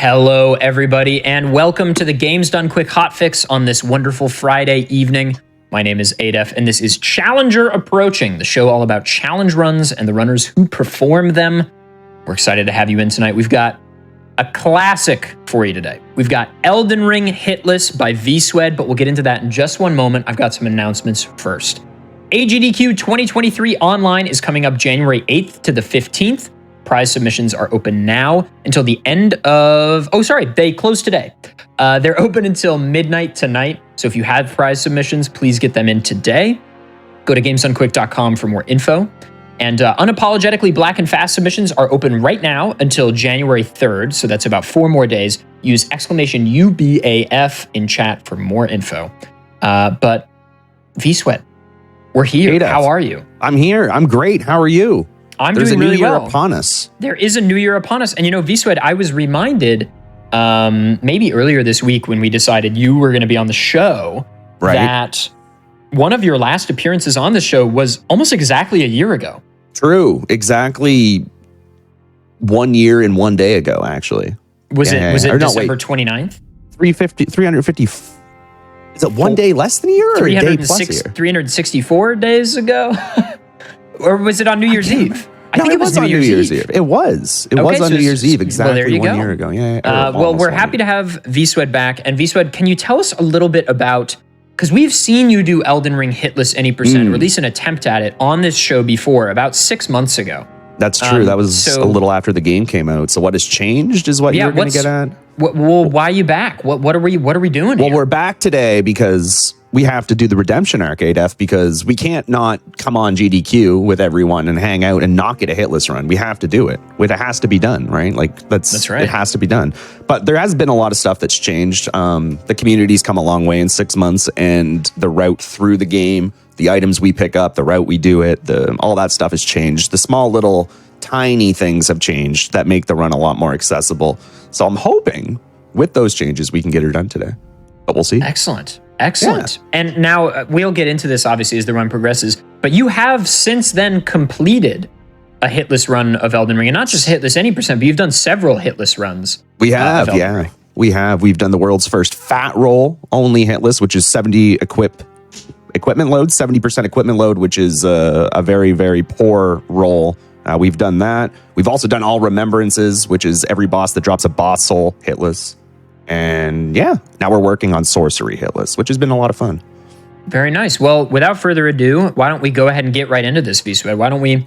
Hello, everybody, and welcome to the Games Done Quick Hotfix on this wonderful Friday evening. My name is Adef, and this is Challenger Approaching, the show all about challenge runs and the runners who perform them. We're excited to have you in tonight. We've got a classic for you today. We've got Elden Ring Hitless by VSwed, but we'll get into that in just one moment. I've got some announcements first. AGDQ 2023 Online is coming up January 8th to the 15th. Prize submissions are open now until the end of... Oh, sorry, they close today. They're open until midnight tonight. So if you have prize submissions, please get them in today. Go to gamesdonequick.com for more info. And unapologetically black and fast submissions are open right now until January 3rd. So that's about 4 more days. Use exclamation UBAF in chat for more info. But VSwed, we're here. Adef. How are you? I'm here. I'm great. How are you? I'm There's doing really well. There's a new year upon us. There is a new year upon us. And you know, VSwed, I was reminded maybe earlier this week when we decided you were going to be on the show, right, that one of your last appearances on the show was almost exactly a year ago. True. Exactly 1 year and 1 day ago, actually. Was it Or December 29th? 350. Is it 1 day less than a year or a day plus a year? 364 days ago? Or was it on New Year's Eve? I think it was on New Year's Eve. It was. It was on New Year's Eve, exactly 1 year ago. Yeah. Well, we're happy to have VSwed back. And VSwed, can you tell us a little bit about, because we've seen you do Elden Ring Hitless any percent, or at least an attempt at it on this show before, about 6 months ago. That's true. That was a little after the game came out. So what has changed is what you're going to get at. Well, why are you back? What are we doing here? Well, we're back today because we have to do the redemption arc, ADF, because we can't not come on GDQ with everyone and hang out and not get a hitless run. We have to do it. It has to be done, right? Like that's right. It has to be done. But there has been a lot of stuff that's changed. The community's come a long way in 6 months, and the route through the game, the items we pick up, the route we do it, all that stuff has changed. The small little tiny things have changed that make the run a lot more accessible. So I'm hoping with those changes we can get her done today. But we'll see. Excellent. Yeah. And now we'll get into this obviously as the run progresses, but you have since then completed a hitless run of Elden Ring, and not just hitless any percent, but you've done several hitless runs. We have, yeah. We have. We've done the world's first fat roll only hitless, which is 70 equipment load, 70% equipment load, which is a very, very poor roll. We've done that. We've also done all remembrances, which is every boss that drops a boss soul hitless. And yeah, now we're working on sorcery hitless, which has been a lot of fun. Very nice. Well, without further ado, why don't we go ahead and get right into this, VSwed? Why don't we,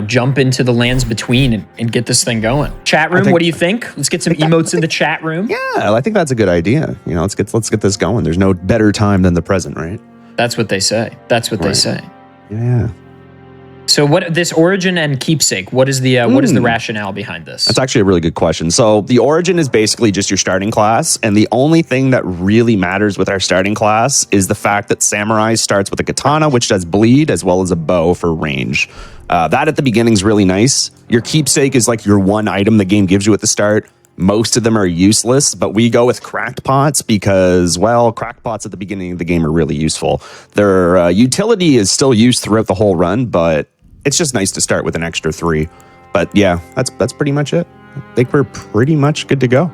jump into the lands between and get this thing going? Chat room, what do you think? Let's get some emotes in the chat room. Yeah, I think that's a good idea. Let's get this going. There's no better time than the present, right? That's what they say. They say. Yeah. So what this origin and keepsake, what is the rationale behind this? That's actually a really good question. So the origin is basically just your starting class, and the only thing that really matters with our starting class is the fact that Samurai starts with a katana, which does bleed, as well as a bow for range. That at the beginning is really nice. Your keepsake is like your one item the game gives you at the start. Most of them are useless, but we go with crackpots because, well, crackpots at the beginning of the game are really useful. Their utility is still used throughout the whole run, but it's just nice to start with an extra 3. But yeah, that's pretty much it. I think we're pretty much good to go.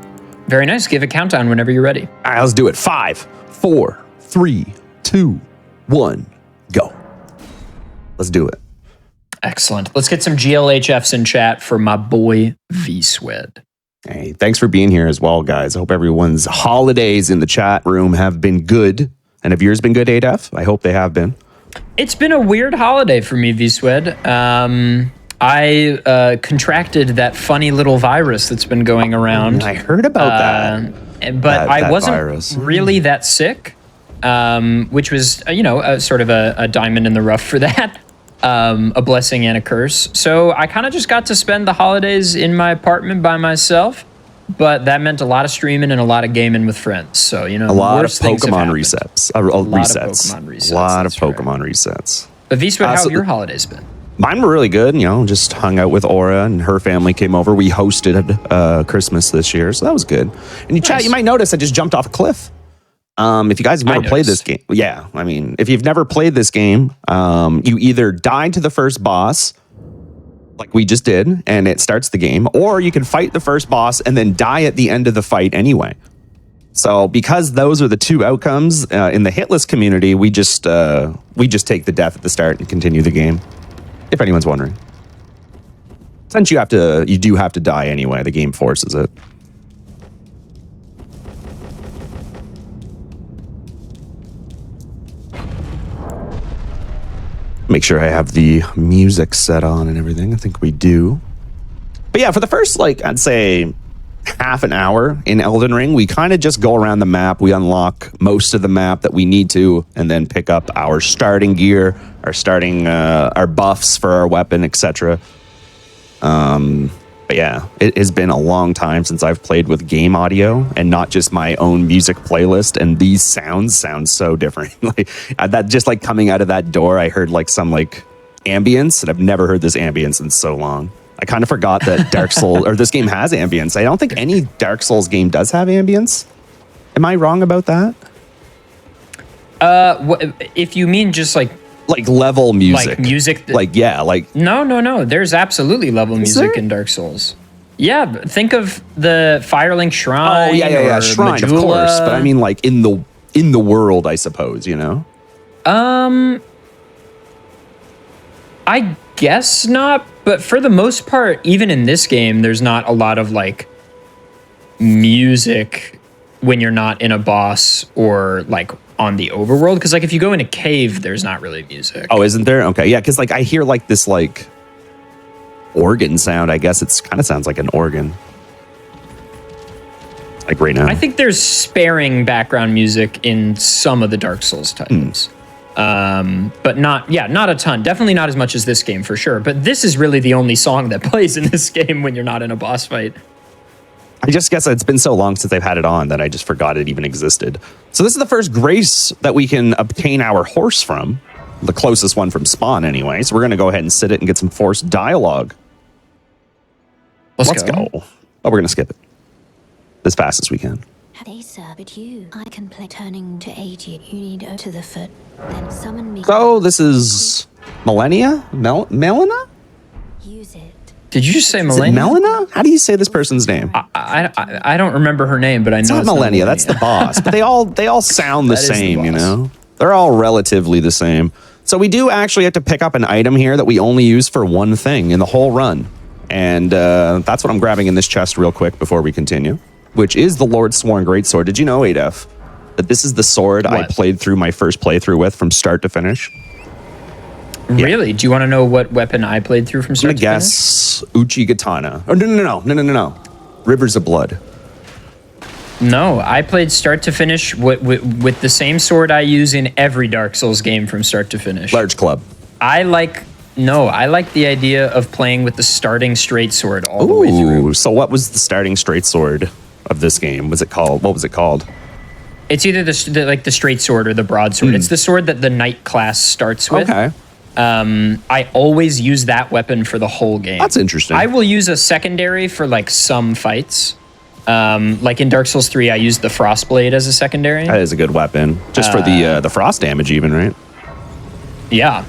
Very nice. Give a countdown whenever you're ready. All right, let's do it. 5, 4, 3, 2, 1, go. Let's do it. Excellent. Let's get some GLHFs in chat for my boy VSwed. Hey, thanks for being here as well, guys. I hope everyone's holidays in the chat room have been good. And have yours been good, ADF? I hope they have been. It's been a weird holiday for me, VSwed. I contracted that funny little virus that's been going around. I heard about that. But I wasn't really that sick, which was, sort of a diamond in the rough for that. A blessing and a curse. So I kind of just got to spend the holidays in my apartment by myself. But that meant a lot of streaming and a lot of gaming with friends. So, a lot of Pokemon resets. A lot of Pokemon resets. But VSwed, how have your holidays been? Mine were really good. Just hung out with Aura and her family came over. We hosted Christmas this year, so that was good. And chat, you might notice I just jumped off a cliff. If you guys have never played this game, if you've never played this game, you either die to the first boss, like we just did, and it starts the game, or you can fight the first boss and then die at the end of the fight anyway. So because those are the two outcomes in the Hitless community, we just take the death at the start and continue the game. If anyone's wondering, since you do have to die anyway, the game forces it. Make sure I have the music set on and everything. I think we do. But yeah, for the first, like, I'd say half an hour in Elden Ring, we kind of just go around the map. We unlock most of the map that we need to, and then pick up our starting gear, our buffs for our weapon, etc. But yeah, it has been a long time since I've played with game audio and not just my own music playlist. And these sounds sound so different. Like that, just like coming out of that door, I heard like some like ambience, and I've never heard this ambience in so long. I kind of forgot that Dark Souls or this game has ambience. I don't think any Dark Souls game does have ambience. Am I wrong about that? If you mean just like level music, like music, no. There's absolutely level music in Dark Souls. Yeah, think of the Firelink Shrine. Oh yeah, Shrine, Majula. Of course. But I mean, like in the world, I suppose, you know. I guess not, but for the most part, even in this game, there's not a lot of like music when you're not in a boss or like on the overworld, because like if you go in a cave, there's not really music. Oh, isn't there? Okay, yeah, because like I hear like this like organ sound. I guess it's kind of sounds like an organ, like right now. I think there's sparing background music in some of the Dark Souls titles, but not a ton. Definitely not as much as this game for sure. But this is really the only song that plays in this game when you're not in a boss fight. I just guess it's been so long since I've had it on that I just forgot it even existed. So this is the first grace that we can obtain our horse from. The closest one from spawn anyway. So we're going to go ahead and sit it and get some forced dialogue. Let's go. Oh, we're going to skip it as fast as we can. Hey sir, but I can play turning to aid you. You need to go to the foot, then summon me. So this is Melania? Melina? Use it. Did you just say Melania? Melina? How do you say this person's name? I don't remember her name, but I know it's not Melania. That's the boss. But they all sound the same, you know? They're all relatively the same. So we do actually have to pick up an item here that we only use for one thing in the whole run. And that's what I'm grabbing in this chest real quick before we continue, which is the Lord Sworn Greatsword. Did you know, Adef, that this is the sword I played through my first playthrough with from start to finish? Really? Do you want to know what weapon I played through from start to finish? I'm going to guess Uchi Katana. Oh, no. Rivers of Blood. No, I played start to finish with the same sword I use in every Dark Souls game from start to finish. Large club. I like the idea of playing with the starting straight sword all the way through. So what was the starting straight sword of this game? What was it called? It's either the straight sword or the broadsword. It's the sword that the knight class starts with. Okay. I always use that weapon for the whole game. That's interesting. I will use a secondary for like some fights. Like in Dark Souls 3, I used the Frostblade as a secondary. That is a good weapon. Just for the frost damage even, right? Yeah.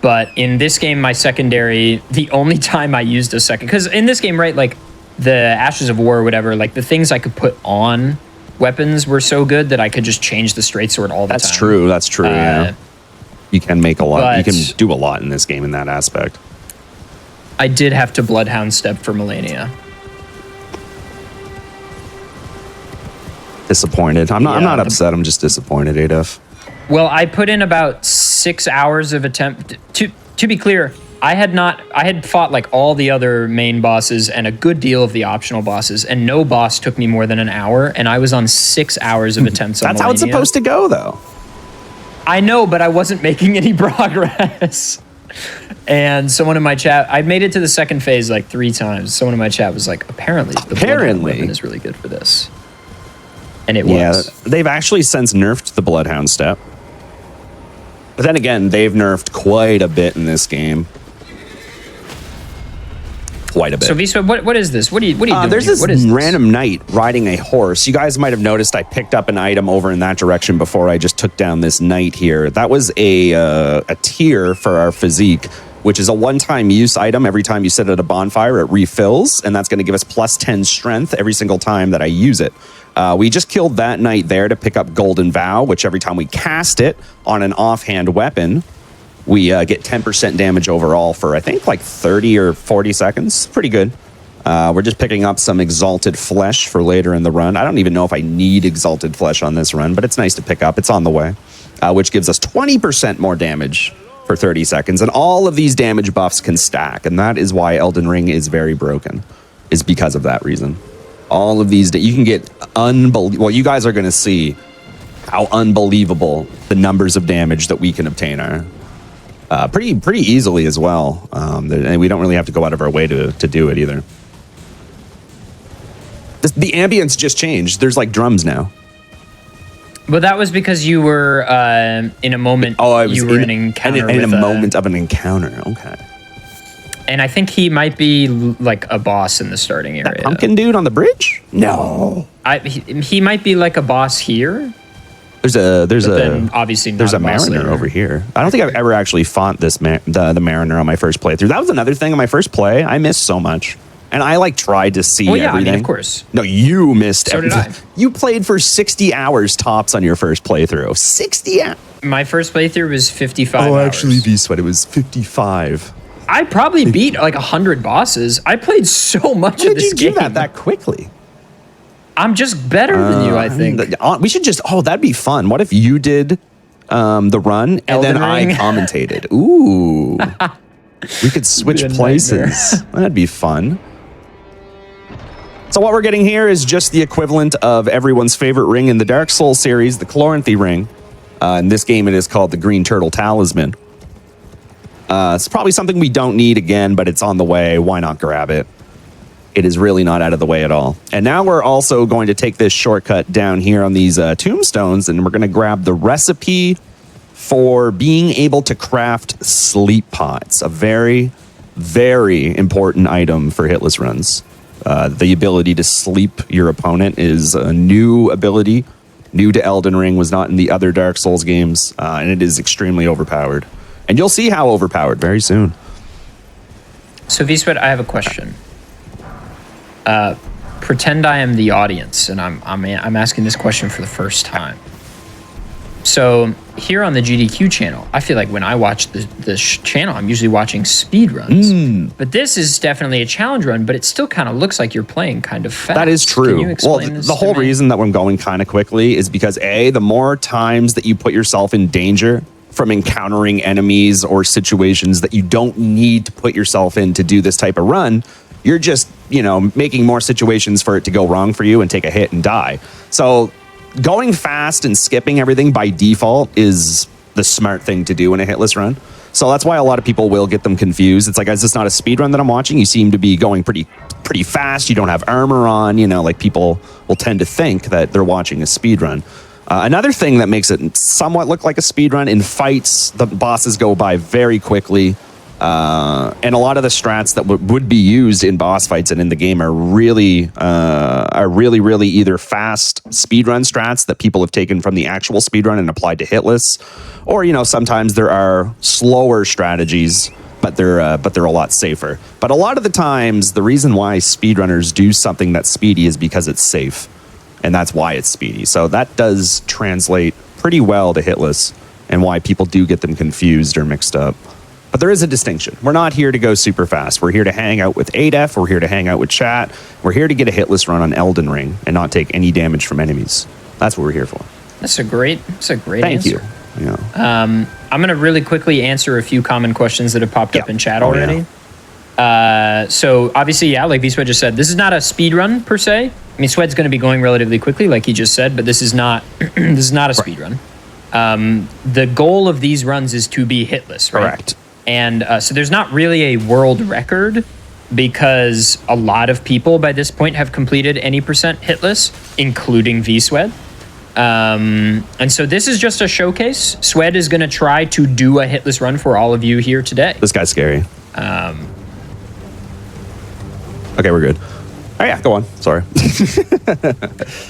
But in this game, my secondary, the only time I used a second, because in this game, right, like the Ashes of War or whatever, like the things I could put on weapons were so good that I could just change the straight sword all the time. That's true, yeah. You can make a lot. You can do a lot in this game in that aspect. I did have to Bloodhound Step for Melania. Disappointed. I'm not upset. I'm just disappointed, Adef. Well, I put in about 6 hours of attempt. To be clear, I had fought like all the other main bosses and a good deal of the optional bosses, and no boss took me more than an hour, and I was on 6 hours of attempts on That's Melania. how it's supposed to go, though. I know, but I wasn't making any progress. And someone in my chat, I made it to the second phase like 3 times. Someone in my chat was like, apparently the Bloodhound weapon is really good for this. And it was. Yeah, they've actually since nerfed the Bloodhound Step. But then again, they've nerfed quite a bit in this game. Quite a bit. So Visa, what is this? What are you doing? There's this random knight riding a horse. You guys might have noticed I picked up an item over in that direction before I just took down this knight here. That was a tier for our physique. which is a one-time use item. Every time you sit at a bonfire, it refills, and that's going to give us plus 10 strength every single time that I use it. We just killed that knight there to pick up Golden Vow, which every time we cast it on an offhand weapon, we get 10% damage overall for, I think, like 30 or 40 seconds. Pretty good. We're just picking up some Exalted Flesh for later in the run. I don't even know if I need Exalted Flesh on this run, but it's nice to pick up. It's on the way, which gives us 20% more damage for 30 seconds. And all of these damage buffs can stack, and that is why Elden Ring is very broken, is because of that reason. All of these, you can get unbelievable. Well, you guys are going to see how unbelievable the numbers of damage that we can obtain are. Pretty easily as well. And we don't really have to go out of our way to do it either. The ambience just changed. There's like drums now. Well, that was because you were in a moment. Oh, I was you were in an encounter in a moment of an encounter. Okay. And I think he might be like a boss in the starting area. That pumpkin dude on the bridge? No. He might be like a boss here. There's obviously there's a mariner over here. I don't think I've ever actually fought this the mariner on my first playthrough. That was another thing on my first play. I missed so much. And I like tried to see everything. I mean, of course. No, you missed everything. Did I. You played for 60 hours tops on your first playthrough. 60 hours. My first playthrough was 55 hours. Oh, actually, V-Sweat, it was 55. I probably beat like 100 bosses. I played so much of this game. Did you do that quickly? I'm just better than you, I think. We should just, that'd be fun. What if you did the run and Elden then Ring? I commentated? Ooh. We could switch places. That'd be fun. So what we're getting here is just the equivalent of everyone's favorite ring in the Dark Souls series, the Chloranthy ring. In this game, it is called the Green Turtle Talisman. It's probably something we don't need again, but it's on the way. Why not grab it? It is really not out of the way at all. And now we're also going to take this shortcut down here on these tombstones, and we're going to grab the recipe for being able to craft sleep pots. A very, very important item for hitless runs. The ability to sleep your opponent is a new ability, new to Elden Ring, was not in the other Dark Souls games, and it is extremely overpowered. And you'll see how overpowered very soon. So, V-Sweat, I have a question. Pretend I am the audience, and I'm asking this question for the first time. So here on the GDQ channel, I feel like when I watch this channel, I'm usually watching speed runs. But this is definitely a challenge run, but it still kind of looks like you're playing kind of fast. That is true. Can you explain this the whole to me? reason that we're going kind of quickly is because the more times that you put yourself in danger from encountering enemies or situations that you don't need to put yourself in to do this type of run, you're just, making more situations for it to go wrong for you and take a hit and die. So going fast and skipping everything by default is the smart thing to do in a hitless run. So that's why a lot of people will get them confused. It's like, is this not a speed run that I'm watching? You seem to be going pretty fast. You don't have armor on, like people will tend to think that they're watching a speed run. Another thing that makes it somewhat look like a speed run, in fights, the bosses go by very quickly. And a lot of the strats that would be used in boss fights and in the game are really either fast speedrun strats that people have taken from the actual speedrun and applied to hitless, or sometimes there are slower strategies, but they're a lot safer. But a lot of the times, the reason why speedrunners do something that's speedy is because it's safe, and that's why it's speedy. So that does translate pretty well to hitless, and why people do get them confused or mixed up. But there is a distinction. We're not here to go super fast. We're here to hang out with ADEF. We're here to hang out with chat. We're here to get a hitless run on Elden Ring and not take any damage from enemies. That's what we're here for. That's a great answer. Thank you. Yeah. I'm going to really quickly answer a few common questions that have popped up in chat already. So obviously, like V-Sweat just said, this is not a speed run per se. I mean, Sweat's going to be going relatively quickly, like he just said, but this is not a speed run. The goal of these runs is to be hitless, right? Correct. And so there's not really a world record, because a lot of people by this point have completed any percent hitless, including V-Sweat. And so this is just a showcase. Swed is going to try to do a hitless run for all of you here today. This guy's scary. Okay, we're good. Oh yeah, go on. Sorry.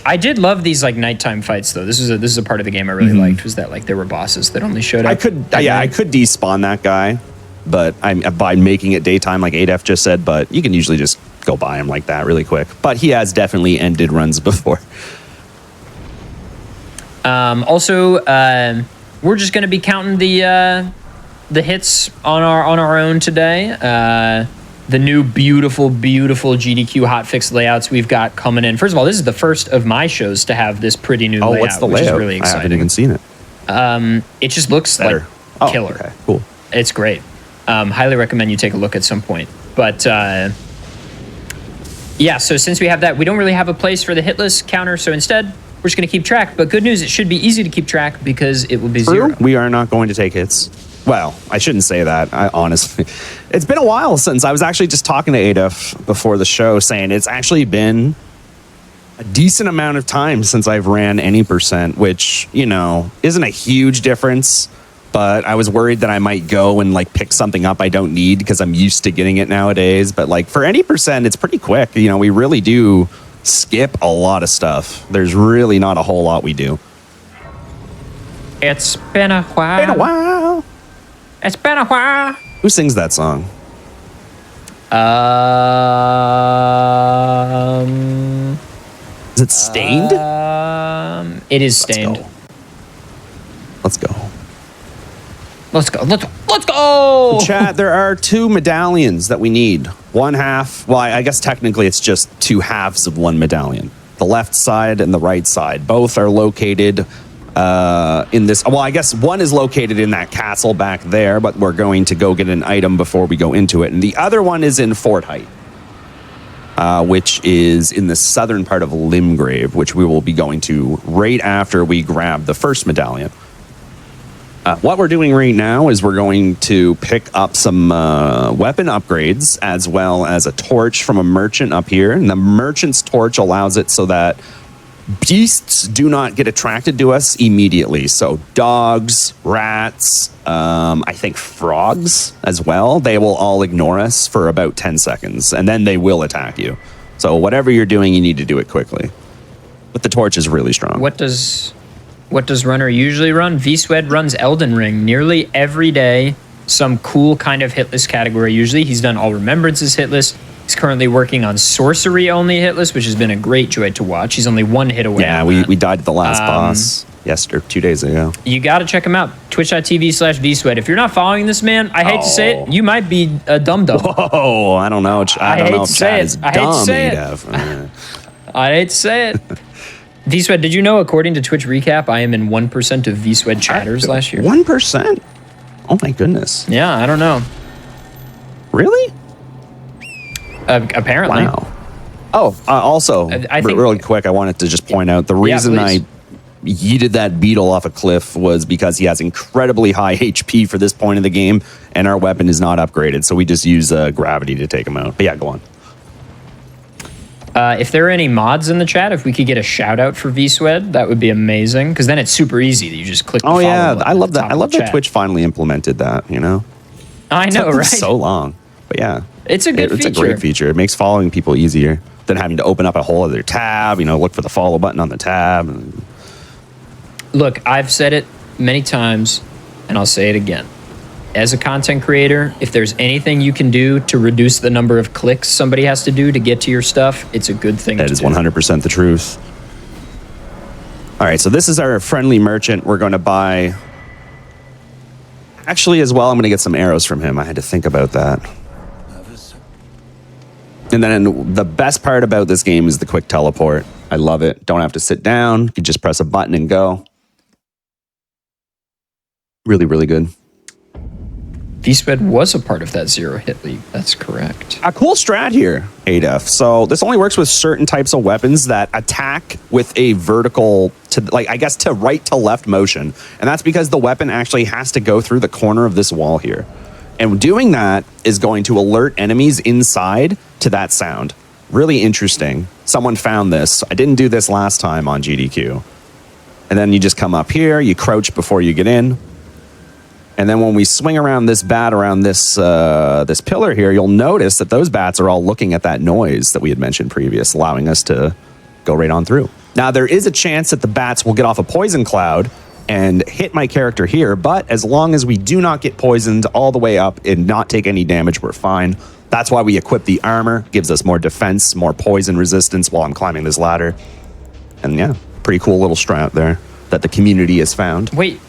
I did love these like nighttime fights though. This is a part of the game I really liked, was that like there were bosses that only showed up. I could despawn that guy but I'm by making it daytime, like ADF just said. But you can usually just go buy him like that really quick. But he has definitely ended runs before. Also, we're just going to be counting the hits on our own today. The new beautiful GDQ hotfix layouts we've got coming in. First of all, this is the first of my shows to have this pretty new layout. What's the which layout? is really exciting. I haven't even seen it. It just looks Better. like killer. Okay, cool. It's great. Highly recommend you take a look at some point. But yeah, so since we have that, we don't really have a place for the hitless counter. So instead, we're just going to keep track. But good news, it should be easy to keep track because it will be zero. We are not going to take hits. Well, I shouldn't say that. Honestly, it's been a while since I was actually just talking to ADF before the show saying it's actually been a decent amount of time since I've ran any percent, which, you know, isn't a huge difference. But I was worried that I might go and like pick something up I don't need because I'm used to getting it nowadays. But like for any percent, it's pretty quick. You know, we really do skip a lot of stuff. There's really not a whole lot we do. It's been a while. It's been a while. Who sings that song? Is it Stained? It is Stained. Let's go. Let's go. Chat, there are 2 medallions that we need. One half, well, I guess technically it's just 2 halves of one medallion. The left side and the right side. Both are located in this. Well, I guess one is located in that castle back there, but we're going to go get an item before we go into it. And the other one is in Fort Height, which is in the southern part of Limgrave, which we will be going to right after we grab the first medallion. What we're doing right now is we're going to pick up some weapon upgrades as well as a torch from a merchant up here. And the merchant's torch allows it so that beasts do not get attracted to us immediately. So dogs, rats, I think frogs as well. They will all ignore us for about 10 seconds and then they will attack you. So whatever you're doing, you need to do it quickly. But the torch is really strong. What does Runner usually run? VSwed runs Elden Ring nearly every day. Some cool kind of hitless category usually. He's done All Remembrances hitless. He's currently working on Sorcery only hitless, which has been a great joy to watch. He's only 1 hit away. Yeah, we died at the last boss yesterday, 2 days ago. You got to check him out. Twitch.tv/VSwed. If you're not following this man, I hate to say it, you might be a dum-dum. Whoa, I don't know. I don't know if Chad is dumb. I hate to say it. VSwed, did you know, according to Twitch Recap, I am in 1% of VSwed chatters last year? 1%? Oh my goodness. Yeah, I don't know. Really? Apparently. Wow. Oh, also, I think, really quick, I wanted to just point out the reason I yeeted that beetle off a cliff was because he has incredibly high HP for this point in the game, and our weapon is not upgraded, so we just use gravity to take him out. But yeah, go on. If there are any mods in the chat, if we could get a shout out for VSwed, that would be amazing. Because then it's super easy that you just click the follow button. I love that. I love that Twitch finally implemented that, you know? I know, right? So long. But yeah. It's a good feature. It's a great feature. It makes following people easier than having to open up a whole other tab, you know, look for the follow button on the tab. Look, I've said it many times, and I'll say it again. As a content creator, if there's anything you can do to reduce the number of clicks somebody has to do to get to your stuff, it's a good thing to do. That is 100% the truth. All right, so this is our friendly merchant. We're going to buy... Actually, as well, I'm going to get some arrows from him. I had to think about that. And then the best part about this game is the quick teleport. I love it. Don't have to sit down. You can just press a button and go. Really, really good. VSped was a part of that zero hit league. That's correct. A cool strat here, ADF. So this only works with certain types of weapons that attack with a vertical, to like I guess to right to left motion. And that's because the weapon actually has to go through the corner of this wall here. And doing that is going to alert enemies inside to that sound. Really interesting. Someone found this. I didn't do this last time on GDQ. And then you just come up here, you crouch before you get in. And then when we swing around this bat around this this pillar here, you'll notice that those bats are all looking at that noise that we had mentioned previous, allowing us to go right on through. Now, there is a chance that the bats will get off a poison cloud and hit my character here, but as long as we do not get poisoned all the way up and not take any damage, we're fine. That's why we equip the armor. Gives us more defense, more poison resistance while I'm climbing this ladder. And yeah, pretty cool little strat there that the community has found. Wait,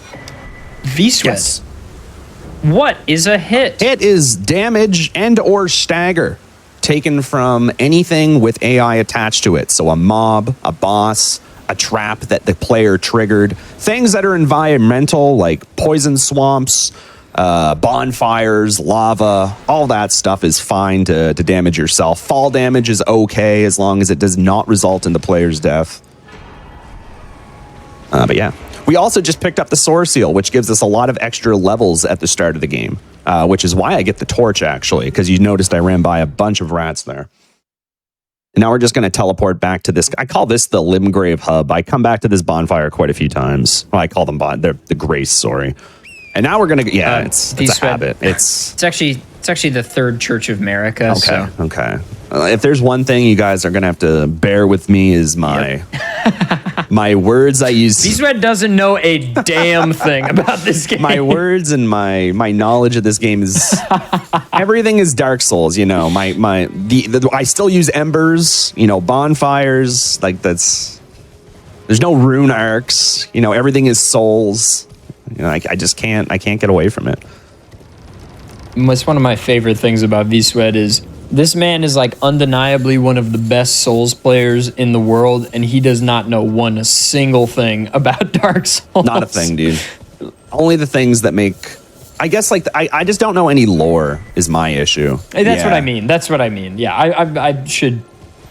V-Sweat. Yes. What is a hit? Hit is damage and or stagger taken from anything with AI attached to it. So a mob, a boss, a trap that the player triggered, things that are environmental like poison swamps, bonfires, lava, all that stuff is fine to damage yourself. Fall damage is okay as long as it does not result in the player's death. But yeah, we also just picked up the Soar Seal, which gives us a lot of extra levels at the start of the game, which is why I get the torch, actually, because you noticed I ran by a bunch of rats there. And now we're just going to teleport back to this. I call this the Limgrave Hub. I come back to this bonfire quite a few times. Well, I call them they're the Grace, sorry. And now we're going to, yeah, it's a habit. It's actually the Third Church of America. Okay, so. okay. If there's one thing you guys are going to have to bear with me is my my words I use. V-Sweat doesn't know a damn thing about this game. My words and my knowledge of this game is everything is Dark Souls. You know, I still use embers. You know, bonfires. Like there's no rune arcs. You know, everything is souls. You know, I just can't get away from it. What's one of my favorite things about V-Sweat is this man is like undeniably one of the best Souls players in the world, and he does not know a single thing about Dark Souls. Not a thing, dude. Only the things that make... I guess like I just don't know any lore is my issue. That's what I mean. That's what I mean. Yeah, I should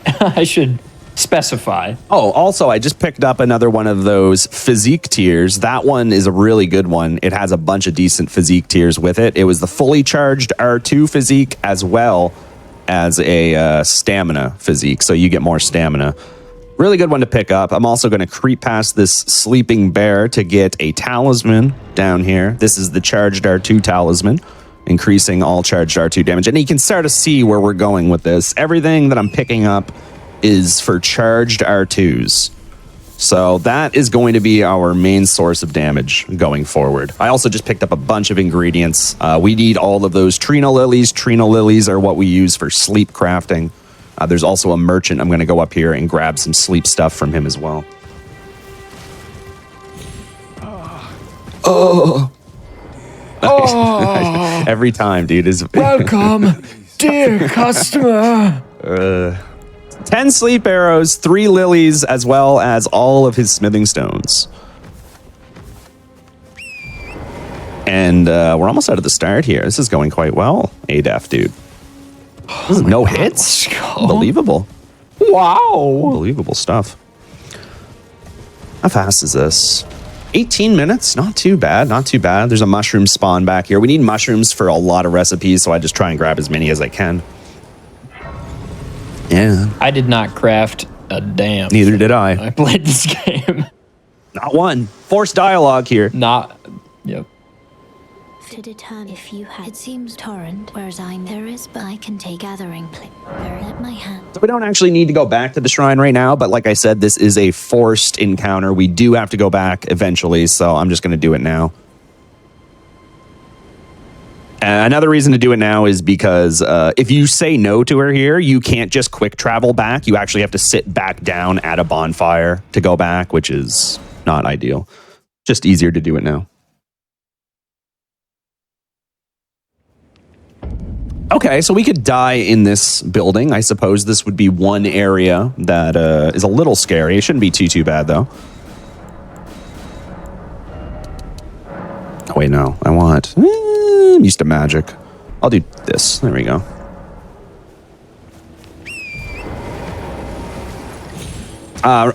I should specify. Oh, also, I just picked up another one of those physique tiers. That one is a really good one. It has a bunch of decent physique tiers with it. It was the fully charged R2 physique as well as a stamina physique, so you get more stamina. Really good one to pick up. I'm also going to creep past this sleeping bear to get a talisman down here. This is the charged R2 talisman, increasing all charged R2 damage. And you can start to see where we're going with this. Everything that I'm picking up is for charged R2s. So that is going to be our main source of damage going forward. I also just picked up a bunch of ingredients. We need all of those Trina lilies. Trina lilies are what we use for sleep crafting. There's also a merchant. I'm going to go up here and grab some sleep stuff from him as well. Oh. Every time, dude. Is Welcome, dear customer. 10 sleep arrows, 3 lilies, as well as all of his smithing stones. And we're almost out of the start here. This is going quite well, ADEF, dude. This is no hits. Unbelievable. Wow. Unbelievable stuff. How fast is this? 18 minutes? Not too bad. Not too bad. There's a mushroom spawn back here. We need mushrooms for a lot of recipes, so I just try and grab as many as I can. Yeah. I did not craft a damn. Neither did I. I played this game. Not one. Forced dialogue here. Yep. To determine if you had... It seems torrent, whereas there is, but I can take gathering play. At my hand. So we don't actually need to go back to the shrine right now, but like I said, this is a forced encounter. We do have to go back eventually, so I'm just going to do it now. Another reason to do it now is because if you say no to her here, you can't just quick travel back. You actually have to sit back down at a bonfire to go back, which is not ideal. Just easier to do it now. Okay, so we could die in this building. I suppose this would be one area that is a little scary. It shouldn't be too bad, though. Oh, wait, no. I want... I'm used to magic. I'll do this. There we go.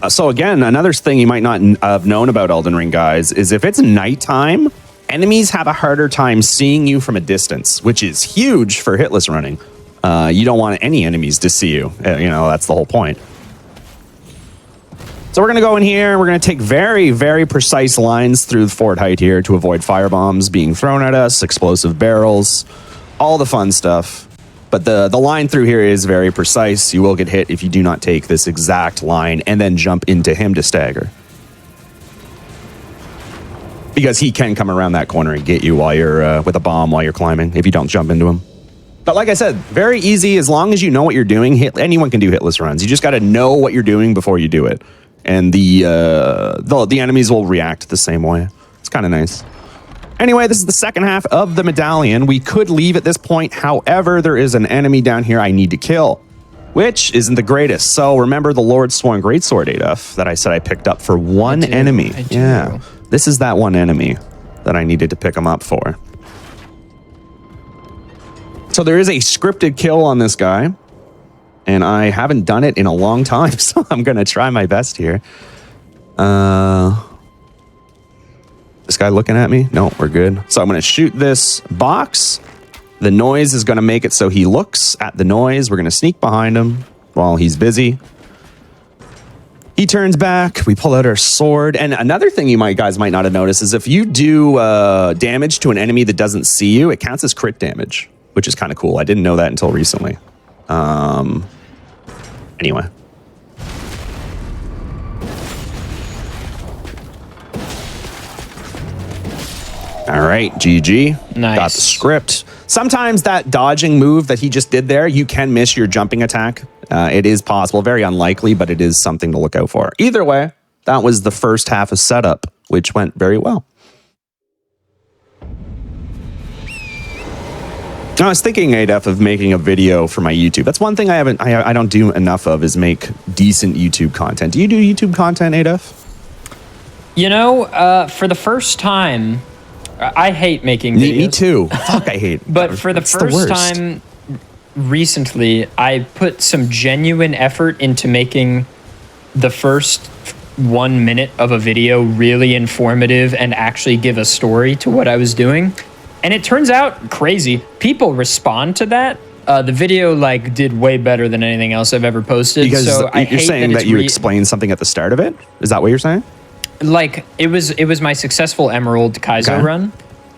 So again, another thing you might not have known about Elden Ring, guys, is if it's nighttime, enemies have a harder time seeing you from a distance, which is huge for hitless running. You don't want any enemies to see you. That's the whole point. So we're going to go in here. We're going to take very, very precise lines through the fort height here to avoid firebombs being thrown at us, explosive barrels, all the fun stuff. But the line through here is very precise. You will get hit if you do not take this exact line and then jump into him to stagger. Because he can come around that corner and get you while you're with a bomb while you're climbing if you don't jump into him. But like I said, very easy as long as you know what you're doing. Anyone can do hitless runs. You just got to know what you're doing before you do it. And the enemies will react the same way. It's kind of nice. Anyway, this is the second half of the medallion. We could leave at this point. However, there is an enemy down here I need to kill, which isn't the greatest. So remember the Lord Sworn Greatsword, Adolf, that I said I picked up for one enemy. Yeah, this is that one enemy that I needed to pick him up for. So there is a scripted kill on this guy, and I haven't done it in a long time, so I'm going to try my best here. This guy looking at me? No, we're good. So I'm going to shoot this box. The noise is going to make it so he looks at the noise. We're going to sneak behind him while he's busy. He turns back. We pull out our sword. And another thing you guys might not have noticed is if you do damage to an enemy that doesn't see you, it counts as crit damage, which is kind of cool. I didn't know that until recently. Anyway. All right, GG. Nice. Got the script. Sometimes that dodging move that he just did there, you can miss your jumping attack. It is possible. Very unlikely, but it is something to look out for. Either way, that was the first half of setup, which went very well. I was thinking, Adolf, of making a video for my YouTube. That's one thing I don't do enough of is make decent YouTube content. Do you do YouTube content, Adolf? You know, for the first time, I hate making videos. Me too. Fuck, I hate. But for the first time recently, I put some genuine effort into making the first 1 minute of a video really informative and actually give a story to what I was doing. And it turns out crazy. People respond to that. The video did way better than anything else I've ever posted. Because so you're saying that you explained something at the start of it? Is that what you're saying? It was my successful Emerald Kaizo run.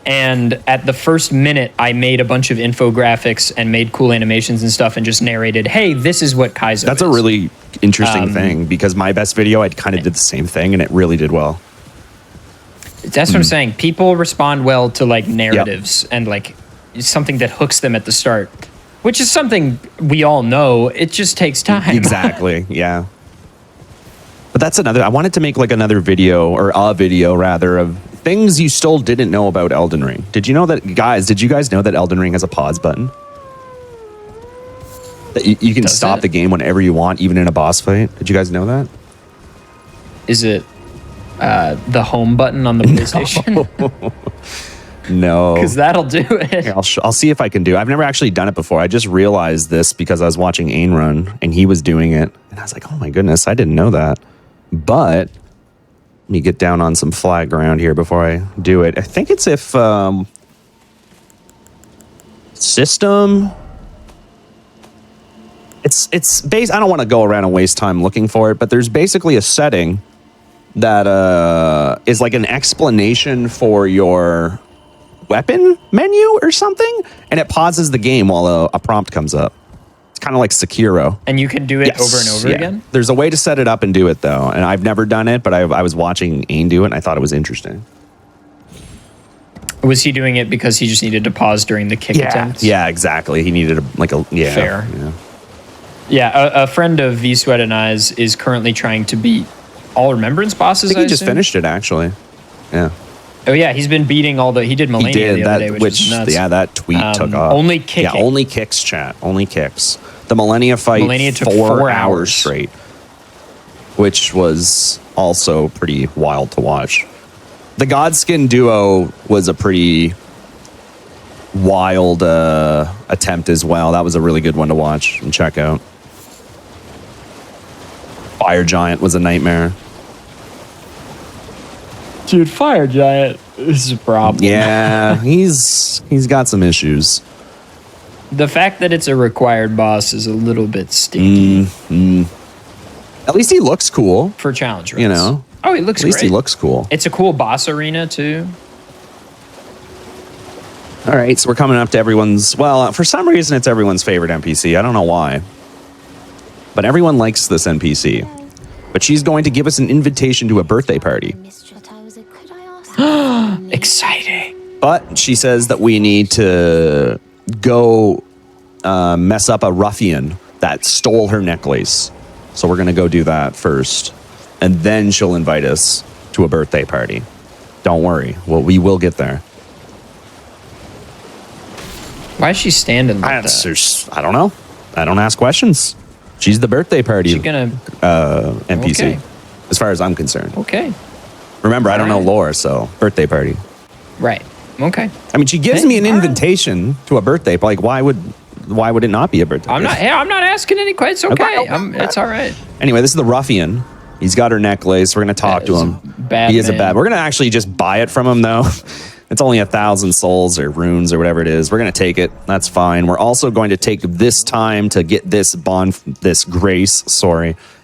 And at the first minute, I made a bunch of infographics and made cool animations and stuff and just narrated, hey, this is what Kaizo is. That's a really interesting thing because my best video, I kind of did the same thing and it really did well. That's what I'm saying. People respond well to narratives and something that hooks them at the start, which is something we all know. It just takes time. Exactly. Yeah. But that's I wanted to make another video or a video rather of things you still didn't know about Elden Ring. Did you know that, guys? Did you guys know that Elden Ring has a pause button? That you can stop the game whenever you want, even in a boss fight. Did you guys know that? Is it the home button on the PlayStation? No. Because that'll do it. Here, I'll see if I can do it. I've never actually done it before. I just realized this because I was watching Ain run and he was doing it. And I was like, oh my goodness, I didn't know that. But let me get down on some flat ground here before I do it. I think it's if system. It's base. I don't want to go around and waste time looking for it, but there's basically a setting that is like an explanation for your weapon menu or something, and it pauses the game while a prompt comes up. It's kind of like Sekiro. And you can do it over and over again? There's a way to set it up and do it, though, and I've never done it, but I was watching Ain do it, and I thought it was interesting. Was he doing it because he just needed to pause during the kick attempts? Yeah, exactly. He needed Fair. Yeah, a friend of V-Sweat and I's is currently trying to beat all Remembrance bosses, I think he just finished it, actually. Yeah. Oh, yeah, he's been beating he did Millennia the other day, which is nuts. Yeah, that tweet took off. Only kicking. Yeah, only kicks, chat. Only kicks. The Millennia fight, took 4 hours straight, which was also pretty wild to watch. The Godskin duo was a pretty wild attempt as well. That was a really good one to watch and check out. Fire Giant was a nightmare. Dude, Fire Giant is a problem. Yeah, he's got some issues. The fact that it's a required boss is a little bit stinky. At least he looks cool. For challenge runs. You know? Oh, he looks great. At least he looks cool. It's a cool boss arena, too. All right, so we're coming up to everyone's... Well, for some reason, it's everyone's favorite NPC. I don't know why. But everyone likes this NPC. But she's going to give us an invitation to a birthday party. Exciting. But she says that we need to go mess up a ruffian that stole her necklace. So we're going to go do that first. And then she'll invite us to a birthday party. Don't worry. Well, we will get there. Why is she standing like that? I don't know. I don't ask questions. She's the birthday party She's gonna NPC, okay. as far as I'm concerned. Okay. Remember, I don't know lore, so birthday party. Right. Okay. I mean, she gives me an invitation to a birthday, but like, why would it not be a birthday? I'm not asking any questions. It's okay. It's all right. Anyway, this is the ruffian. He's got her necklace. We're gonna talk to him. He is a bad. We're gonna actually just buy it from him though. It's only 1,000 souls or runes or whatever it is. We're going to take it. That's fine. We're also going to take this time to get this grace,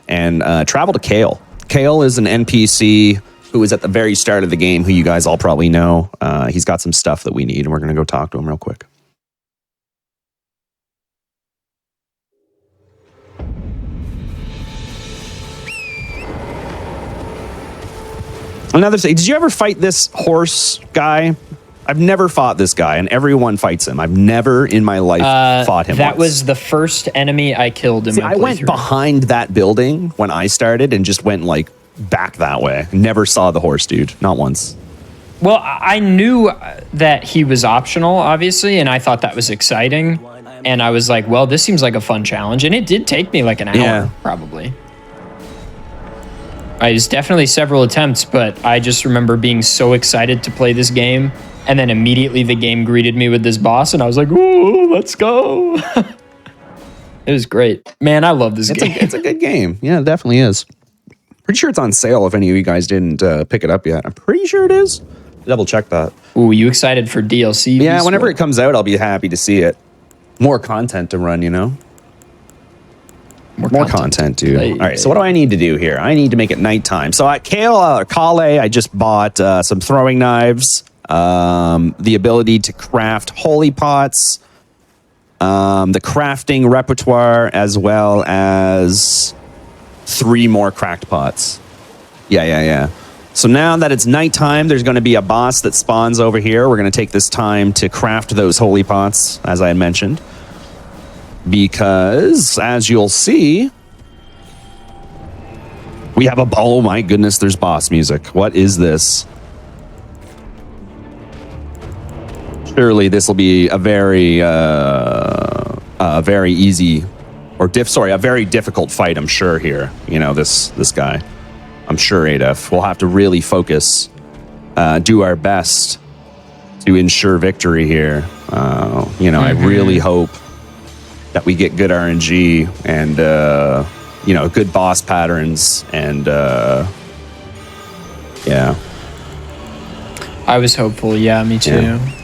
and travel to Kale. Kale is an NPC who is at the very start of the game, who you guys all probably know. He's got some stuff that we need, and we're going to go talk to him real quick. Another thing, did you ever fight this horse guy? I've never fought this guy, and everyone fights him. I've never in my life fought him. That was the first enemy I killed in my playthrough. I went behind that building when I started and just went like back that way. Never saw the horse dude, not once. Well, I knew that he was optional, obviously, and I thought that was exciting. And I was like, well, this seems like a fun challenge. And it did take me like an hour, probably. It was definitely several attempts, but I just remember being so excited to play this game. And then immediately the game greeted me with this boss, and I was like, ooh, let's go. It was great. Man, I love this game. It's a good game. Yeah, it definitely is. Pretty sure it's on sale if any of you guys didn't pick it up yet. I'm pretty sure it is. Double check that. Ooh, you excited for DLC? Yeah, whenever it comes out, I'll be happy to see it. More content to run, you know? More content, dude. All right, so what do I need to do here? I need to make it nighttime. So at Kale, I just bought some throwing knives, the ability to craft holy pots, the crafting repertoire, as well as 3 more cracked pots. Yeah. So now that it's nighttime, there's going to be a boss that spawns over here. We're going to take this time to craft those holy pots, as I had mentioned. Because, as you'll see, we have oh my goodness, there's boss music. What is this? Surely this will be a very easy, a very difficult fight, I'm sure, here. You know, this guy. I'm sure, Adef. We'll have to really focus, do our best to ensure victory here. I really hope that we get good RNG and, good boss patterns and, yeah. I was hopeful. Yeah, me too. Yeah.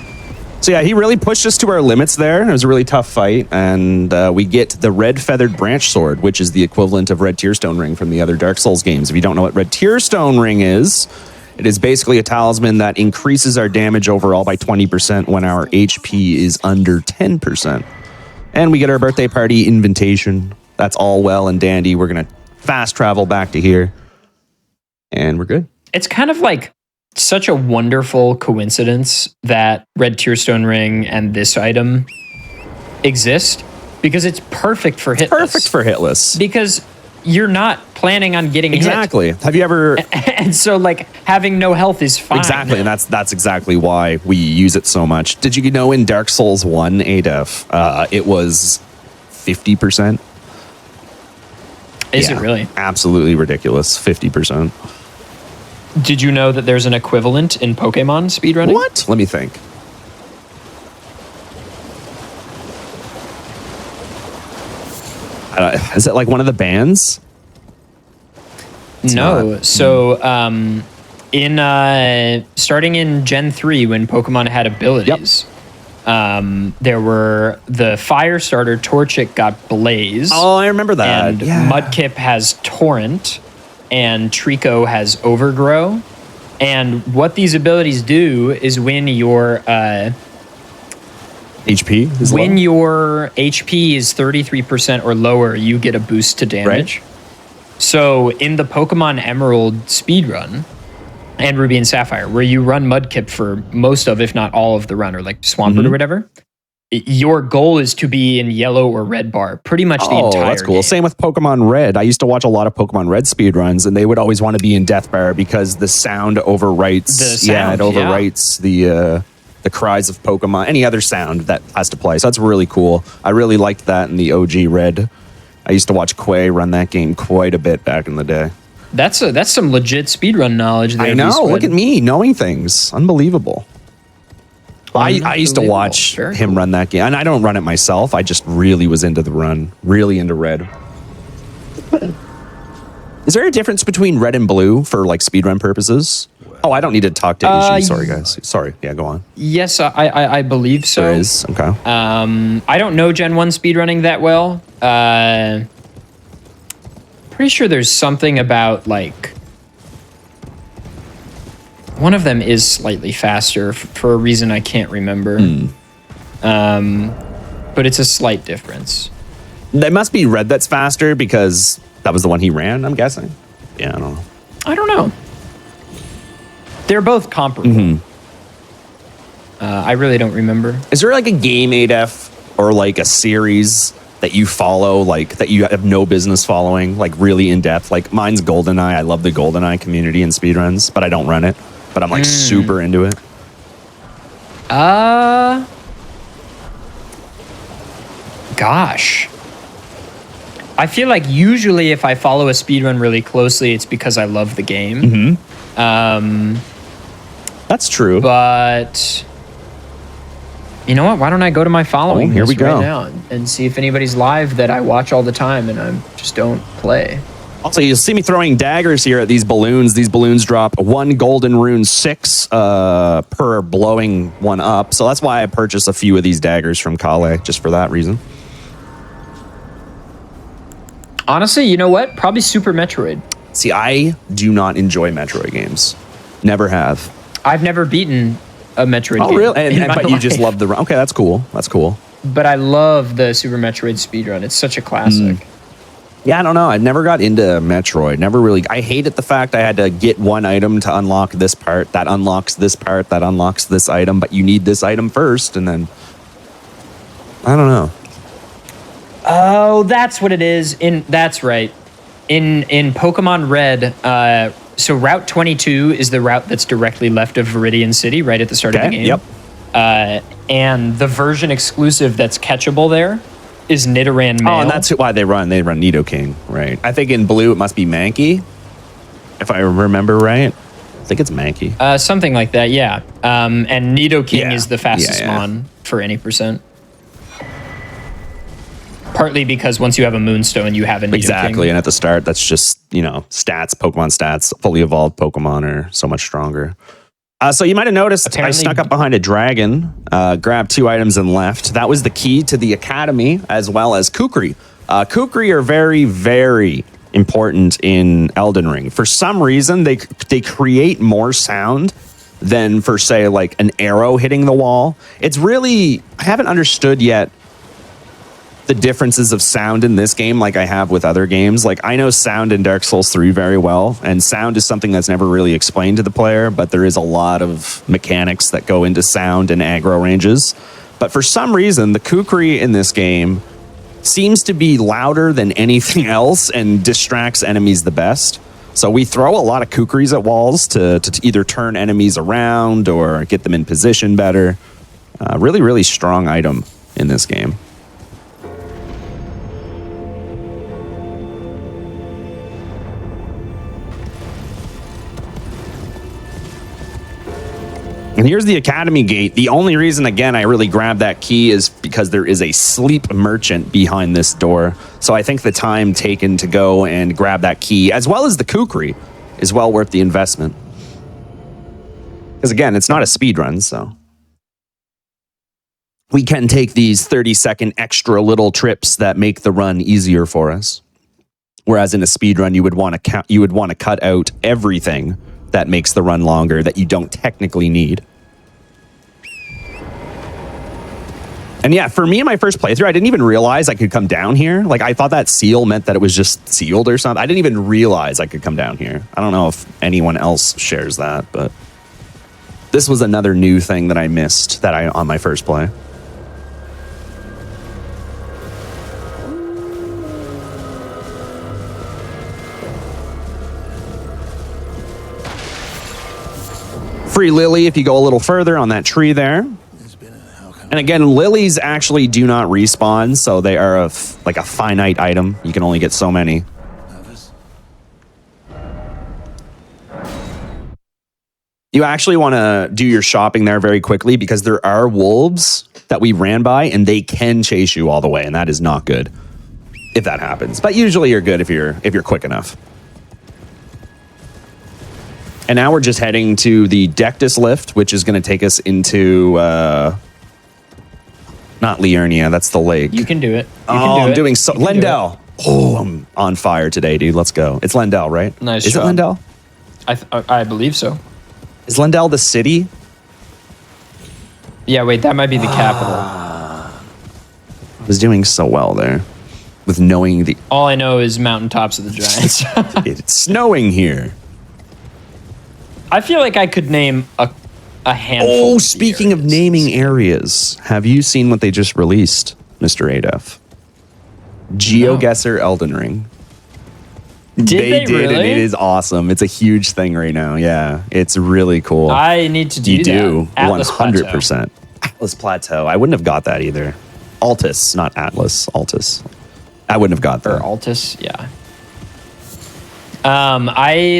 So yeah, he really pushed us to our limits there. It was a really tough fight, and we get the Red Feathered Branch Sword, which is the equivalent of Red Tearstone Ring from the other Dark Souls games. If you don't know what Red Tearstone Ring is, it is basically a talisman that increases our damage overall by 20% when our HP is under 10%. And we get our birthday party invitation. That's all well and dandy. We're going to fast travel back to here, and we're good. It's kind of like such a wonderful coincidence that Red Tearstone Ring and this item exist, because it's perfect for Hitless. Perfect for Hitless. Because you're not planning on getting exactly. hit. Have you ever? And so, like, having no health is fine. Exactly, and that's exactly why we use it so much. Did you know in Dark Souls 1, Adef, it was 50%? Is it really? Absolutely ridiculous. 50%. Did you know that there's an equivalent in Pokemon speedrunning? What? Let me think. Is it like one of the bands? No. So, starting in Gen 3, when Pokemon had abilities, there were the Fire starter Torchic got Blaze. Oh, I remember that. And Mudkip has Torrent, and Trico has Overgrow. And what these abilities do is when your HP is when your HP is 33% or lower, you get a boost to damage. Right. So in the Pokemon Emerald speedrun, and Ruby and Sapphire, where you run Mudkip for most of, if not all of the run, or like Swampert or whatever. Your goal is to be in yellow or red bar pretty much the entire that's cool. game. Same with Pokemon Red. I used to watch a lot of Pokemon Red speedruns, and they would always want to be in death bar because the sound overwrites. It overwrites the cries of Pokemon, any other sound that has to play. So that's really cool. I really liked that in the OG Red. I used to watch Quay run that game quite a bit back in the day. That's some legit speedrun knowledge there. I know. Look at me knowing things. Unbelievable. I used to watch him run that game, and I don't run it myself. I just really was into the run, really into Red. Is there a difference between Red and Blue for like speedrun purposes? Oh, I don't need to talk to Ishi. Sorry, guys. Sorry. Yeah, go on. Yes, I believe so. There is. Okay. I don't know Gen 1 speedrunning that well. Pretty sure there's something about like one of them is slightly faster for a reason I can't remember. But it's a slight difference. There must be Red that's faster because that was the one he ran, I'm guessing. Yeah, I don't know. They're both comparable. I really don't remember. Is there like a game, ADF, or like a series that you follow, like that you have no business following, like really in depth? Like mine's GoldenEye. I love the GoldenEye community and speedruns, but I don't run it. But I'm like super into it. Gosh. I feel like usually if I follow a speedrun really closely, it's because I love the game. That's true. But you know what? Why don't I go to my following here we go right now and see if anybody's live that I watch all the time and I just don't play. Also, you'll see me throwing daggers here at these balloons. These balloons drop 1 golden rune 6 per blowing one up. So that's why I purchased a few of these daggers from Kale, just for that reason. Honestly, you know what? Probably Super Metroid. See, I do not enjoy Metroid games. Never have. I've never beaten a Metroid game. Oh, really? But you just love the run. Okay, that's cool. That's cool. But I love the Super Metroid speedrun. It's such a classic. Yeah, I don't know. I never got into Metroid. Never really. I hated the fact I had to get one item to unlock this part. That unlocks this part. That unlocks this item. But you need this item first, and then I don't know. Oh, that's what it is. That's right. In Pokemon Red, so Route 22 is the route that's directly left of Viridian City, right at the start of the game. Yep. And the version exclusive that's catchable there is Nidoran Male. Oh, and that's why they run Nidoking, right? I think in Blue it must be Mankey, if I remember right. I think it's Mankey. Something like that, yeah. And Nidoking is the fastest mon for any percent. Partly because once you have a Moonstone, you have a Nidoking. Exactly, and at the start, that's just, stats, Pokemon stats. Fully evolved Pokemon are so much stronger. So you might have noticed I snuck up behind a dragon, grabbed 2 items and left. That was the key to the Academy, as well as Kukri. Kukri are very, very important in Elden Ring. For some reason, they create more sound than, for, say, like an arrow hitting the wall. It's really, I haven't understood yet the differences of sound in this game like I have with other games. Like, I know sound in Dark Souls 3 very well, and sound is something that's never really explained to the player, but there is a lot of mechanics that go into sound and aggro ranges. But for some reason, the Kukri in this game seems to be louder than anything else and distracts enemies the best. So we throw a lot of Kukris at walls to either turn enemies around or get them in position better. Really, really strong item in this game. And here's the Academy gate. The only reason, again, I really grabbed that key is because there is a sleep merchant behind this door. So I think the time taken to go and grab that key, as well as the Kukri, is well worth the investment. Because again, it's not a speed run, so we can take these 30-second extra little trips that make the run easier for us. Whereas in a speed run, you would want to cut out everything that makes the run longer that you don't technically need. And yeah, for me in my first playthrough, I didn't even realize I could come down here. Like, I thought that seal meant that it was just sealed or something. I didn't even realize I could come down here. I don't know if anyone else shares that, but this was another new thing that I missed on my first play. Free lily if you go a little further on that tree there. And again, lilies actually do not respawn, so they are like a finite item. You can only get so many. You actually want to do your shopping there very quickly because there are wolves that we ran by and they can chase you all the way, and that is not good if that happens. But usually you're good if you're quick enough. And now we're just heading to the Dectus lift, which is going to take us into not Liurnia, that's the lake. You can do it. I'm doing so. Lendell. Oh, I'm on fire today, dude. Let's go. It's Lendell, right? Nice. Is it Lendell? I believe so. Is Lendell the city? Yeah, wait, that might be the capital. I was doing so well there with knowing the. All I know is mountaintops of the giants. It's snowing here. I feel like I could name a handful. Oh, speaking of naming areas, have you seen what they just released, Mr. Adef? GeoGuessr Elden Ring. They did, really? And it is awesome. It's a huge thing right now. Yeah, it's really cool. I need to do that. You do, Atlas 100%. Atlas Plateau. I wouldn't have got that either. Altus, not Atlas. Altus. I wouldn't have got that. Or Altus, yeah.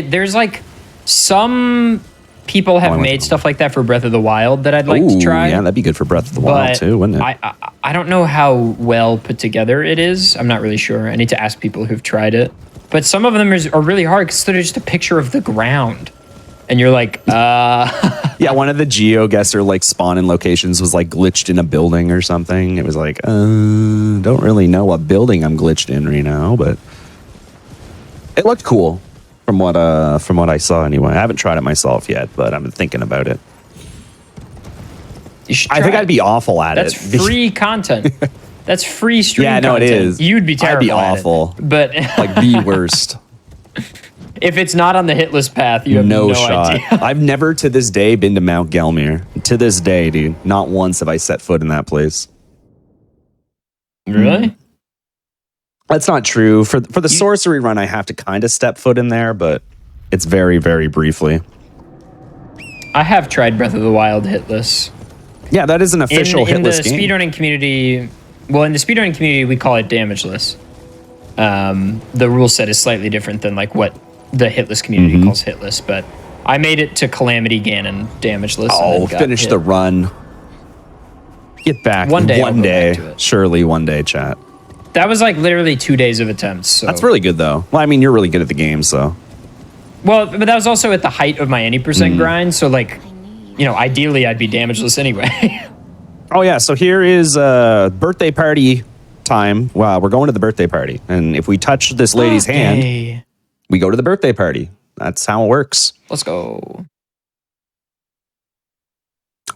There's like some people have made stuff like that for Breath of the Wild that I'd like to try. Yeah, that'd be good for Breath of the Wild too, wouldn't it? I don't know how well put together it is. I'm not really sure. I need to ask people who've tried it. But some of them are really hard because they're just a picture of the ground. And you're like, Yeah, one of the GeoGuessr like spawn-in locations was like glitched in a building or something. It was like, don't really know what building I'm glitched in right now, but it looked cool from what I saw anyway. I haven't tried it myself yet, but I'm thinking about it. You should I think I'd be awful at That's it. That's free content. That's free stream content. Yeah, no, it is. You'd be terrible. I'd be awful. But like the worst. If it's not on the hitless path, you have no shot. idea. I've never to this day been to Mount Gelmir. To this day, dude. Not once have I set foot in that place. Really? That's not true. For the sorcery run, I have to kind of step foot in there, but it's very, very briefly. I have tried Breath of the Wild hitless. Yeah, that is an official hitless game. In the speedrunning community, well, in the speedrunning community, we call it damageless. The rule set is slightly different than like what the hitless community calls hitless, but I made it to Calamity Ganon damageless. Oh, finish the run. Get back. One day. Back to it. Surely one day, chat. That was like literally 2 days of attempts. So. That's really good, though. Well, I mean, you're really good at the game, so. Well, but that was also at the height of my any percent grind. So, like, you know, ideally, I'd be damageless anyway. Oh, yeah. So here is birthday party time. Wow, we're going to the birthday party. And if we touch this lady's hand, we go to the birthday party. That's how it works. Let's go.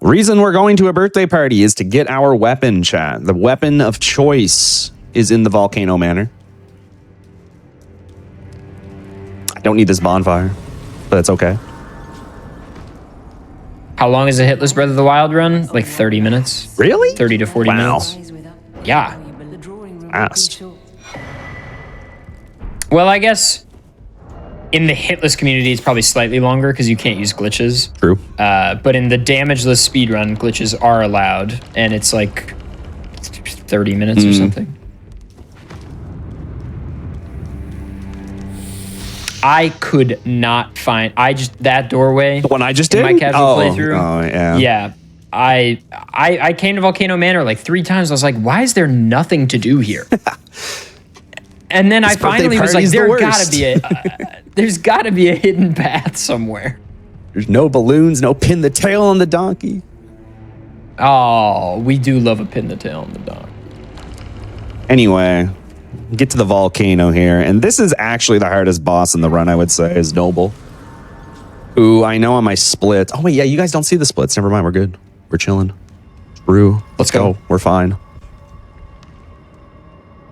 Reason we're going to a birthday party is to get our weapon, chat. The weapon of choice is in the Volcano Manor. I don't need this bonfire, but that's okay. How long is a hitless Breath of the Wild run? Like 30 minutes. Really? 30 to 40 minutes. Yeah. Fast. Well, I guess in the hitless community, it's probably slightly longer because you can't use glitches. True. But in the damageless speedrun, glitches are allowed, and it's like 30 minutes or something. I could not find that doorway. The one I just did? My casual playthrough. Oh, yeah. Yeah. I came to Volcano Manor like 3 times. I was like, why is there nothing to do here? And then I finally was like, there's gotta be a hidden path somewhere. There's no balloons, no pin the tail on the donkey. Oh, we do love a pin the tail on the donkey. Anyway, get to the volcano here. And this is actually the hardest boss in the run, I would say, is Noble. Who I know on my split. Oh, wait, yeah, you guys don't see the splits. Never mind, we're good. We're chilling. Rue, let's go. We're fine.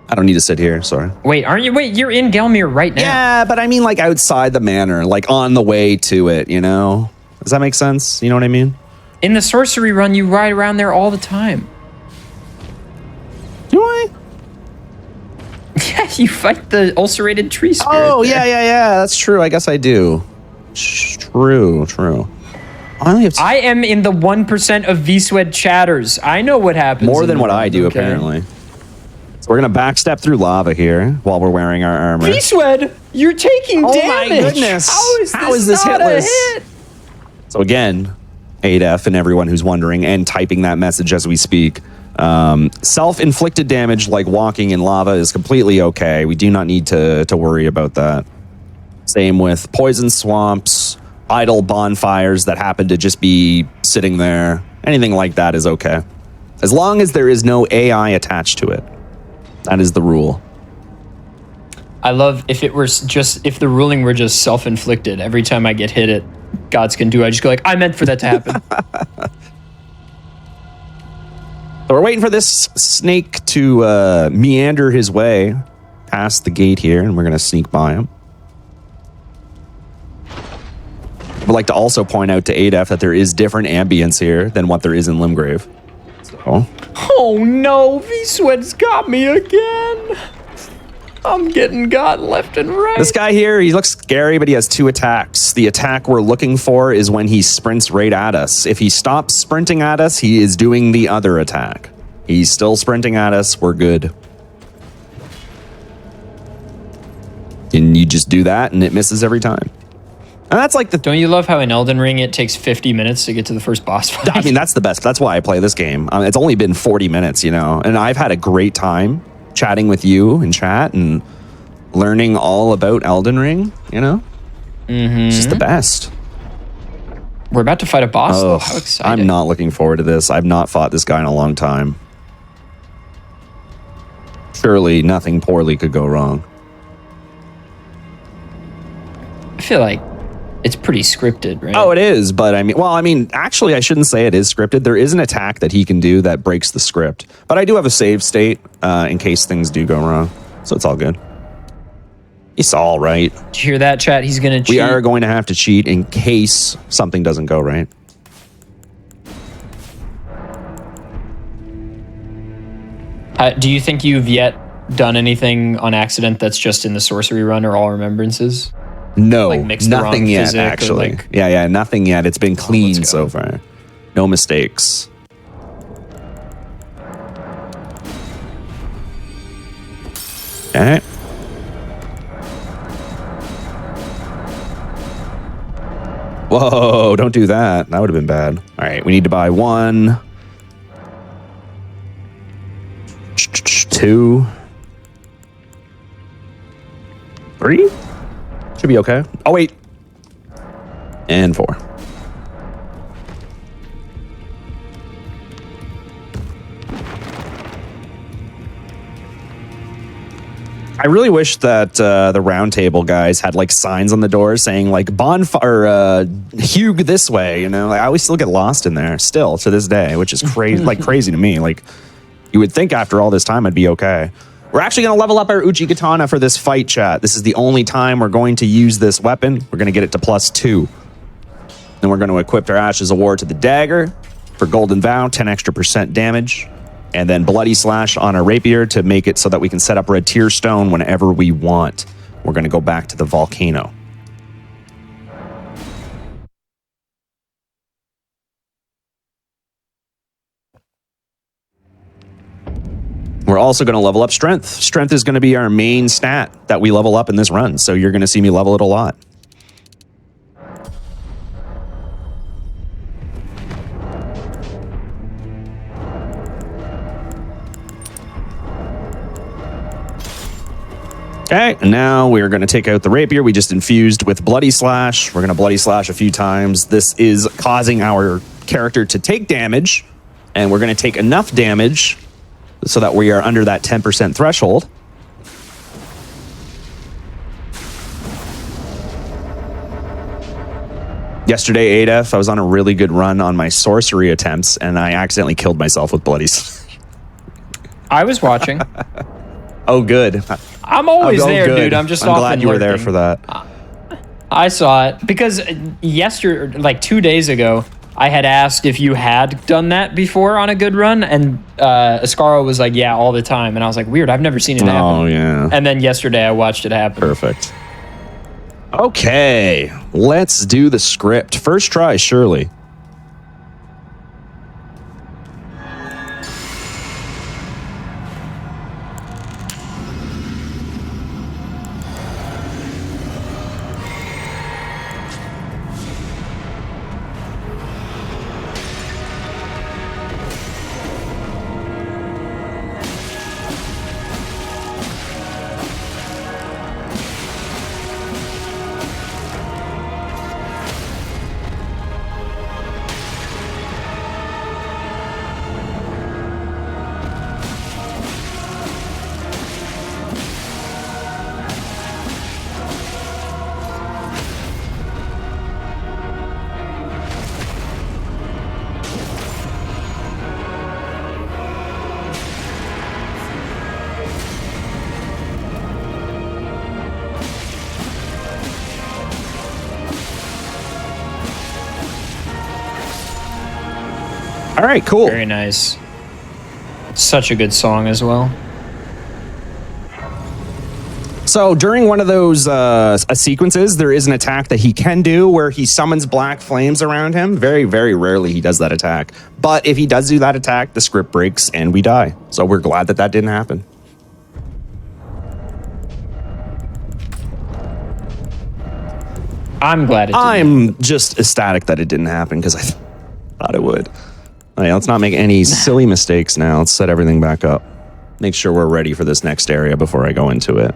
I don't need to sit here. Sorry. Wait, aren't you? Wait, you're in Gelmir right now. Yeah, but I mean like outside the manor, like on the way to it, you know? Does that make sense? You know what I mean? In the sorcery run, you ride around there all the time. Do I? Yeah, you fight the ulcerated tree spirit. Oh, there. yeah. That's true. I guess I do. True. I am in the 1% of V-Swed chatters. I know what happens. More than what I do, apparently. So we're going to backstep through lava here while we're wearing our armor. V-Swed, you're taking damage. Oh my goodness. How is this not hitless? a hit? So again, ADEF and everyone who's wondering and typing that message as we speak, self-inflicted damage like walking in lava is completely okay. We do not need to worry about that. Same with poison swamps, idle bonfires that happen to just be sitting there. Anything like that is okay. As long as there is no AI attached to it. That is the rule. I love if the ruling were just self-inflicted. Every time I get hit at Gods Can Do, I just go like, I meant for that to happen. So we're waiting for this snake to meander his way past the gate here, and we're going to sneak by him. I would like to also point out to ADEF that there is different ambience here than what there is in Limgrave. So. Oh no, V-Sweat's got me again. I'm getting got left and right. This guy here, he looks scary, but he has 2 attacks. The attack we're looking for is when he sprints right at us. If he stops sprinting at us, he is doing the other attack. He's still sprinting at us. We're good. And you just do that, and it misses every time. And that's like the... Don't you love how in Elden Ring it takes 50 minutes to get to the first boss fight? I mean, that's the best. That's why I play this game. It's only been 40 minutes, you know, and I've had a great time chatting with you in chat and learning all about Elden Ring, you know? It's just the best. We're about to fight a boss, though. How exciting. I'm not looking forward to this. I've not fought this guy in a long time. Surely nothing poorly could go wrong. I feel like it's pretty scripted, right? Oh, it is, but I mean, actually, I shouldn't say it is scripted. There is an attack that he can do that breaks the script. But I do have a save state in case things do go wrong. So it's all good. It's all right. Did you hear that, chat? He's going to cheat. We are going to have to cheat in case something doesn't go right. Do you think you've yet done anything on accident that's just in the sorcery run or all remembrances? No, like mixed the nothing wrong yet, physic, actually. like... Yeah, nothing yet. It's been clean let's go. so far. No mistakes. Okay. Whoa, don't do that. That would have been bad. All right, we need to buy 1, 2, 3. Should be okay. Oh, wait. And 4. I really wish that the round table guys had like signs on the doors saying like bonfire Hugh this way, you know. Like, I always still get lost in there still to this day, which is crazy, like crazy to me. Like you would think after all this time I'd be okay. We're actually going to level up our Uchi Katana for this fight, chat. This is the only time we're going to use this weapon. We're going to get it to +2. Then we're going to equip our Ashes of War to the dagger for Golden Vow, 10% extra damage. And then Bloody Slash on our rapier to make it so that we can set up Red Tear Stone whenever we want. We're going to go back to the volcano. We're also going to level up Strength. Strength is going to be our main stat that we level up in this run, so you're going to see me level it a lot. Okay, and now we're going to take out the rapier we just infused with Bloody Slash. We're going to Bloody Slash a few times. This is causing our character to take damage, and we're going to take enough damage so that we are under that 10% threshold. Yesterday, ADF, I was on a really good run on my sorcery attempts, and I accidentally killed myself with bloodies. I was watching. Oh, good. I'm always Oh, there, good. dude. I'm just I'm often glad you were there lurking. for that. I saw it because yesterday, like 2 days ago, I had asked if you had done that before on a good run, and Ascaro was like, yeah, all the time. And I was like, weird, I've never seen it happen. Oh, yeah. And then yesterday I watched it happen. Perfect. Okay, let's do the script. First try, surely. All right, cool. Very nice. Such a good song as well. So during one of those sequences, there is an attack that he can do where he summons black flames around him. Very, very rarely he does that attack. But if he does do that attack, the script breaks and we die. So we're glad that that didn't happen. I'm glad it did. I'm just ecstatic that it didn't happen because I thought it would. All right, let's not make any silly mistakes now. Let's set everything back up. Make sure we're ready for this next area before I go into it.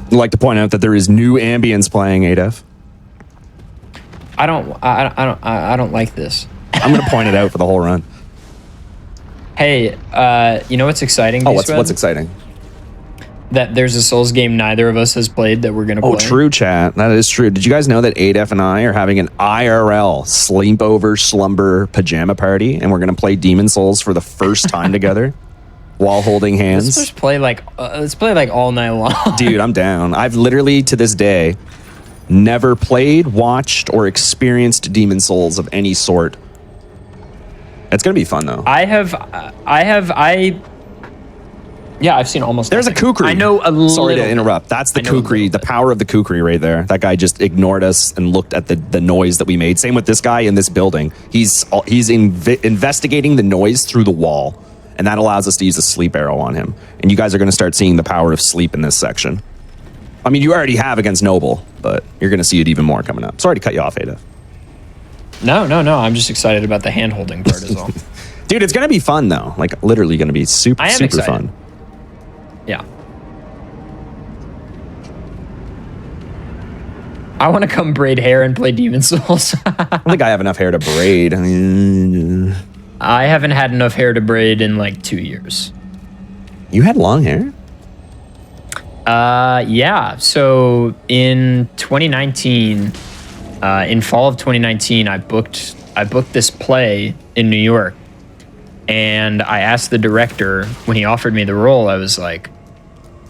I'd like to point out that there is new ambience playing, ADF. I don't like this. I'm going to point it out for the whole run. Hey, you know what's exciting? Oh, D-Sweat? what's exciting? That there's a Souls game neither of us has played that we're gonna play. Oh, true, chat. That is true. Did you guys know that ADF and I are having an IRL sleepover slumber pajama party, and we're gonna play Demon Souls for the first time together while holding hands? Let's just play like all night long. Dude, I'm down. I've literally to this day never played, watched, or experienced Demon Souls of any sort. It's gonna be fun though. Yeah, I've seen almost. There's nothing. a Kukri. I know a little. Sorry to interrupt. That's the Kukri, the power of the Kukri right there. That guy just ignored us and looked at the noise that we made. Same with this guy in this building. He's investigating the noise through the wall, and that allows us to use a sleep arrow on him. And you guys are going to start seeing the power of sleep in this section. I mean, you already have against Noble, but you're going to see it even more coming up. Sorry to cut you off, Ada. No. I'm just excited about the hand-holding part as well. Dude, it's going to be fun, though. Like, literally going to be super excited. fun. Yeah. I want to come braid hair and play Demon Souls. I don't think I have enough hair to braid. I mean, I haven't had enough hair to braid in like 2 years. you had long hair? Yeah. So in 2019, in fall of 2019, I booked this play in New York. And I asked the director, when he offered me the role, I was like,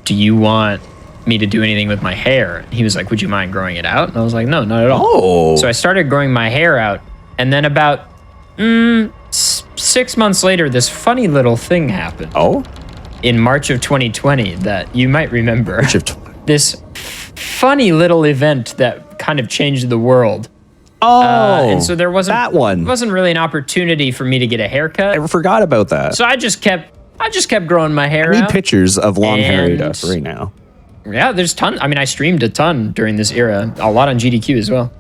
do you want me to do anything with my hair? And he was like, would you mind growing it out? And I was like, no, not at all. Oh. So I started growing my hair out. And then about 6 months later, this funny little thing happened. Oh? In March of 2020 that you might remember. March of 20. This funny little event that kind of changed the world. Oh, and so there wasn't that one. Wasn't really an opportunity for me to get a haircut. I forgot about that. So I just kept growing my hair I need out. pictures of long hair And- ADF right now. Yeah, there's tons. I mean, I streamed a ton during this era, a lot on GDQ as well.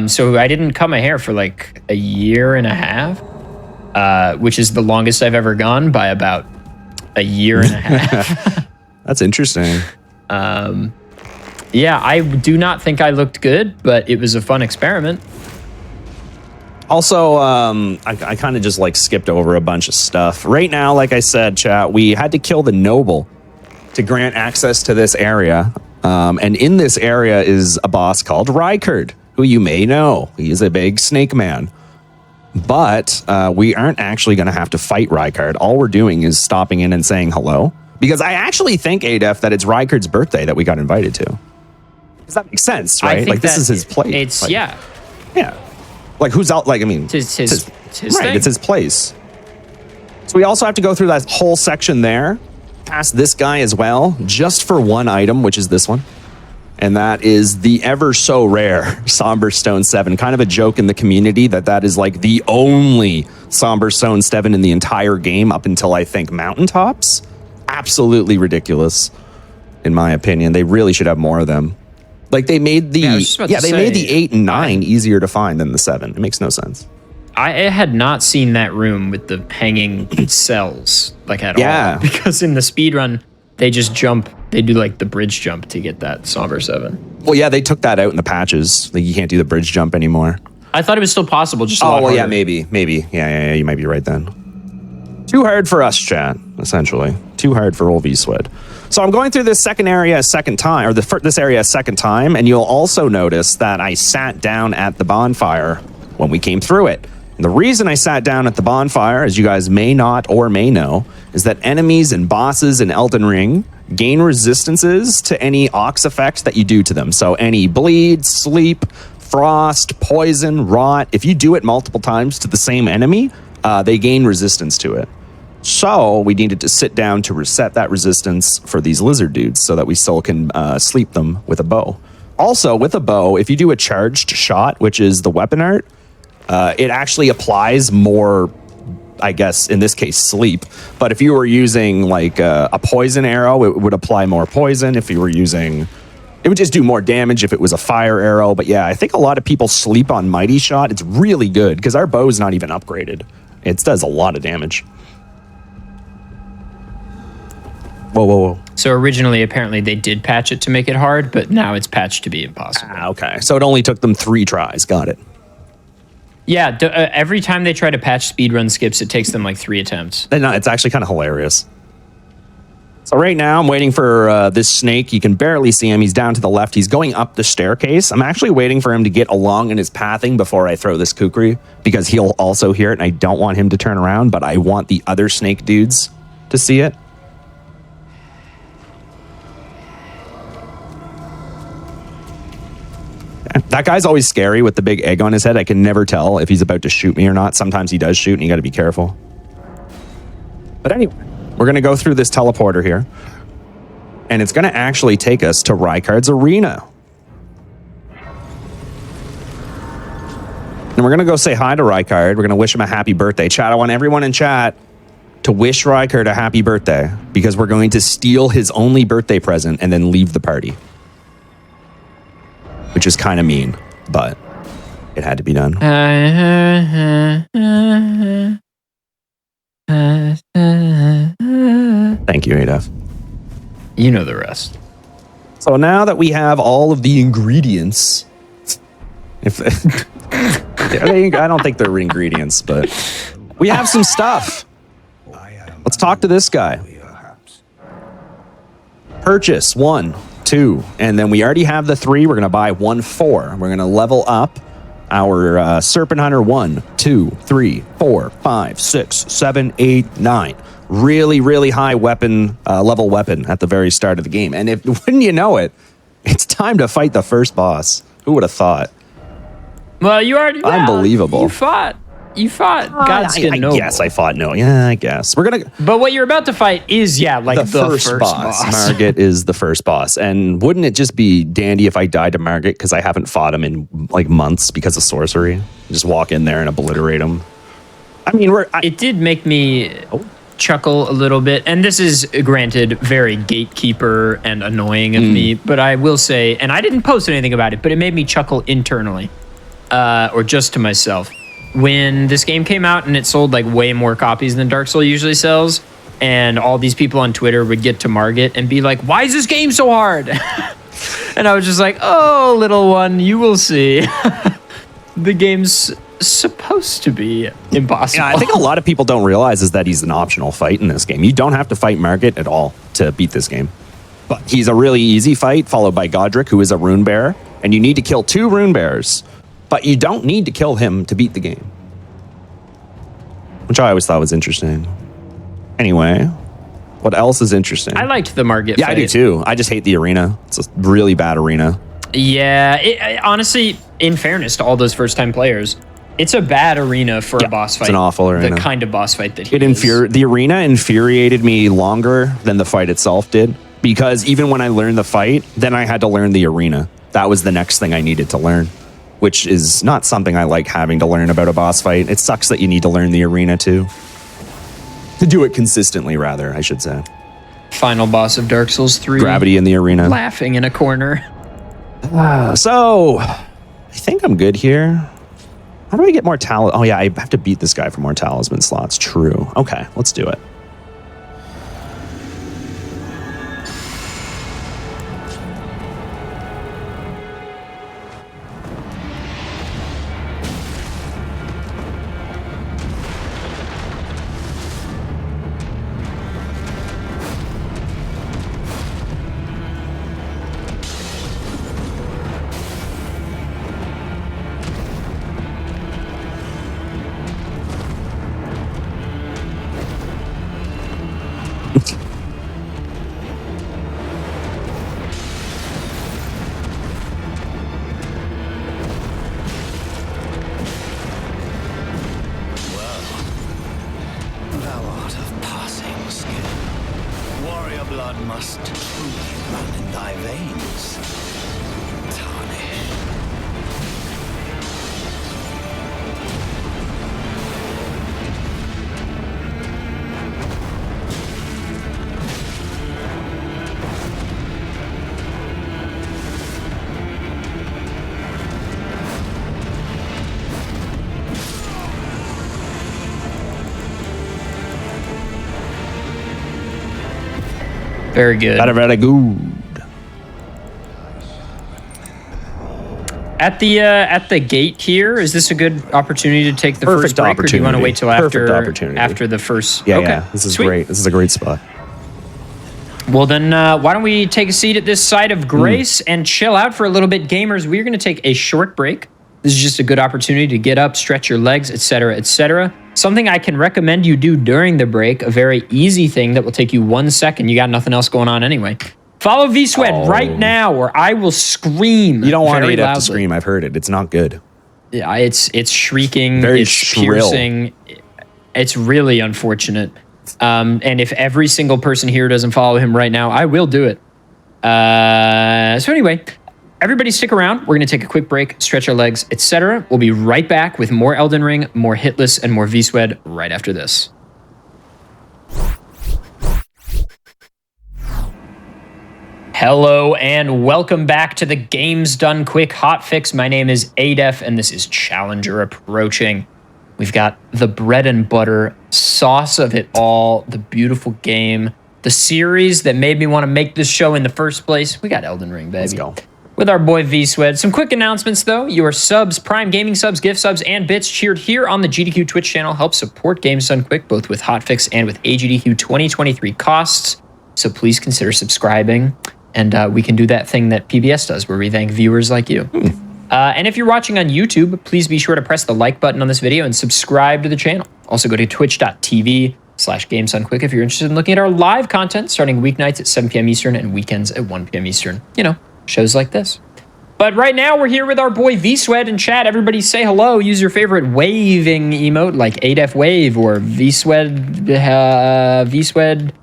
So I didn't cut my hair for like a year and a half, which is the longest I've ever gone by about a year and a half. That's interesting. Yeah, I do not think I looked good, but it was a fun experiment. Also, I kind of just like skipped over a bunch of stuff. Right now, like I said, chat, we had to kill the noble to grant access to this area. And in this area is a boss called Rykard, who you may know. He is a big snake man. But we aren't actually going to have to fight Rykard. All we're doing is stopping in and saying hello. Because I actually think, Adef, that it's Rykard's birthday that we got invited to. Does that make sense, right? Like, this is his place. It's, like, yeah. Yeah. Like, who's out? Like, I mean, It's his right, thing. it's his place. So we also have to go through that whole section there, past this guy as well, just for one item, which is this one. And that is the ever so rare Somber Stone 7. Kind of a joke in the community that is like the only Somber Stone 7 in the entire game up until, I think, Mountaintops. Absolutely ridiculous, in my opinion. They really should have more of them. Like, they made the made the 8 and 9 easier to find than the 7. It makes no sense. I had not seen that room with the hanging cells like at all. Because in the speedrun, they just jump. They do like the bridge jump to get that Somber 7. Well, yeah, they took that out in the patches. Like, you can't do the bridge jump anymore. I thought it was still possible. Just a lot harder. Yeah, maybe. Yeah, you might be right then. Too hard for us, chat, essentially. Too hard for old V-Swed. So I'm going through this second area a second time, or this area a second time, and you'll also notice that I sat down at the bonfire when we came through it. And the reason I sat down at the bonfire, as you guys may not or may know, is that enemies and bosses in Elden Ring gain resistances to any ox effects that you do to them. So any bleed, sleep, frost, poison, rot, if you do it multiple times to the same enemy, they gain resistance to it. So we needed to sit down to reset that resistance for these lizard dudes so that we still can sleep them with a bow. Also, with a bow, if you do a charged shot, which is the weapon art, it actually applies more, I guess, in this case, sleep. But if you were using like a poison arrow, it would apply more poison. If you were using, it would just do more damage if it was a fire arrow. But yeah, I think a lot of people sleep on Mighty Shot. It's really good because our bow is not even upgraded. It does a lot of damage. Whoa. So originally, apparently, they did patch it to make it hard, but now it's patched to be impossible. Okay. So it only took them 3 tries. Got it. Yeah, every time they try to patch speedrun skips, it takes them like 3 attempts. It's actually kind of hilarious. So right now, I'm waiting for this snake. You can barely see him. He's down to the left. He's going up the staircase. I'm actually waiting for him to get along in his pathing before I throw this kukri, because he'll also hear it, and I don't want him to turn around, but I want the other snake dudes to see it. That guy's always scary with the big egg on his head. I can never tell if he's about to shoot me or not. Sometimes he does shoot, and you got to be careful. But anyway, we're going to go through this teleporter here, and it's going to actually take us to Rykard's arena. And we're going to go say hi to Rykard. We're going to wish him a happy birthday. Chat, I want everyone in chat to wish Rykard a happy birthday, because we're going to steal his only birthday present and then leave the party. Which is kind of mean, but it had to be done. Thank you, Adaf. You know the rest. So now that we have all of the ingredients, I don't think they're ingredients, but we have some stuff. Let's talk to this guy. Purchase 1, 2, and then we already have the 3. We're going to buy 1, 4. We're going to level up our Serpent Hunter 1, 2, 3, 4, 5, 6, 7, 8, 9. Really, really high weapon, level weapon at the very start of the game. And wouldn't you know it, it's time to fight the first boss. Who would have thought? Well, you already... Unbelievable. You fought Godskin Noble. I guess I fought no. Yeah, I guess. We're gonna. But what you're about to fight is, like the first boss. Margit is the first boss. And wouldn't it just be dandy if I died to Margit because I haven't fought him in like months because of sorcery? Just walk in there and obliterate him. I mean, it did make me chuckle a little bit. And this is, granted, very gatekeeper and annoying of me. But I will say, and I didn't post anything about it, but it made me chuckle internally. Or just to myself. When this game came out and it sold like way more copies than Dark Souls usually sells, and all these people on Twitter would get to Margit and be like, why is this game so hard? And I was just like, oh, little one, you will see. The game's supposed supposed to be impossible. Yeah, I think a lot of people don't realize is that he's an optional fight in this game. You don't have to fight Margit at all to beat this game. But he's a really easy fight, followed by Godric, who is a rune bearer. And you need to kill 2 rune bearers. But you don't need to kill him to beat the game. Which I always thought was interesting. Anyway, what else is interesting? I liked the Margit Yeah, fight. I do too. I just hate the arena. It's a really bad arena. Yeah, honestly, in fairness to all those first-time players, it's a bad arena for a boss fight. It's an awful arena. The kind of boss fight that he The arena infuriated me longer than the fight itself did. Because even when I learned the fight, then I had to learn the arena. That was the next thing I needed to learn. Which is not something I like having to learn about a boss fight. It sucks that you need to learn the arena too. To do it consistently, rather, I should say. Final boss of Dark Souls 3. Gravity in the arena. Laughing in a corner. So, I think I'm good here. How do I get more talisman? Oh yeah, I have to beat this guy for more talisman slots. True. Okay, let's do it. Thou art of passing skill. Warrior blood must truly run in thy veins. Tarnish. Very good. Very good. At the gate here, is this a good opportunity to take the Perfect first break, or do you want to wait till Perfect opportunity. after the first? Yeah, okay. yeah. This is Sweet. great. This is a great spot. Well, then why don't we take a seat at this side of grace and chill out for a little bit, gamers? We're going to take a short break. This is just a good opportunity to get up, stretch your legs, etc., etc. Something I can recommend you do during the break, a very easy thing that will take you 1 second. You got nothing else going on anyway. Follow VSWED right now, or I will scream. You don't want very Adaf to loudly. scream. I've heard it. It's not good. Yeah, it's shrieking, Very it's shrill. piercing. It's really unfortunate. And if every single person here doesn't follow him right now, I will do it. So anyway, everybody stick around. We're going to take a quick break, stretch our legs, etc. We'll be right back with more Elden Ring, more Hitless, and more VSWED right after this. Hello and welcome back to the Games Done Quick Hotfix. My name is Adef and this is Challenger Approaching. We've got the bread and butter sauce of it all, the beautiful game, the series that made me want to make this show in the first place. We got Elden Ring, baby. Let's go. With our boy VSWED. Some quick announcements though. Your subs, Prime Gaming subs, gift subs, and bits cheered here on the GDQ Twitch channel help support Games Done Quick, both with Hotfix and with AGDQ 2023 costs. So please consider subscribing. And we can do that thing that PBS does where we thank viewers like you. And if you're watching on YouTube, please be sure to press the like button on this video and subscribe to the channel. Also go to twitch.tv/GamesDoneQuick if you're interested in looking at our live content starting weeknights at 7 p.m. Eastern and weekends at 1 p.m. Eastern. You know, shows like this. But right now we're here with our boy VSWED in chat. Everybody say hello. Use your favorite waving emote like ADEF Wave or VSWED, VSWED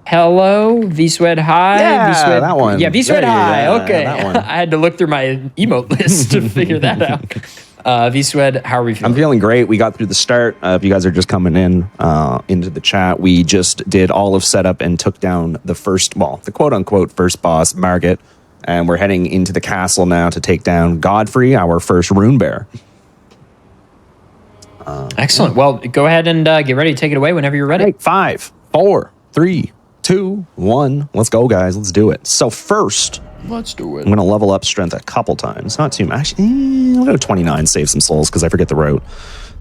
hello, VSWED hi. Yeah, VSWED, that one. Yeah, VSWED There you hi. go. Okay. That one. I had to look through my emote list to figure that out. VSWED, how are we feeling? I'm feeling great. We got through the start. If you guys are just coming in into the chat, we just did all of setup and took down the first, well, the quote-unquote first boss, Margit. And we're heading into the castle now to take down Godfrey, our first rune bearer. Excellent. Well, go ahead and get ready to take it away whenever you're ready. 5, 4, 3, 2, 1. Let's go, guys. Let's do it. So first, Let's do it. I'm going to level up strength a couple times. Not too much. I'll go to 29, save some souls because I forget the route.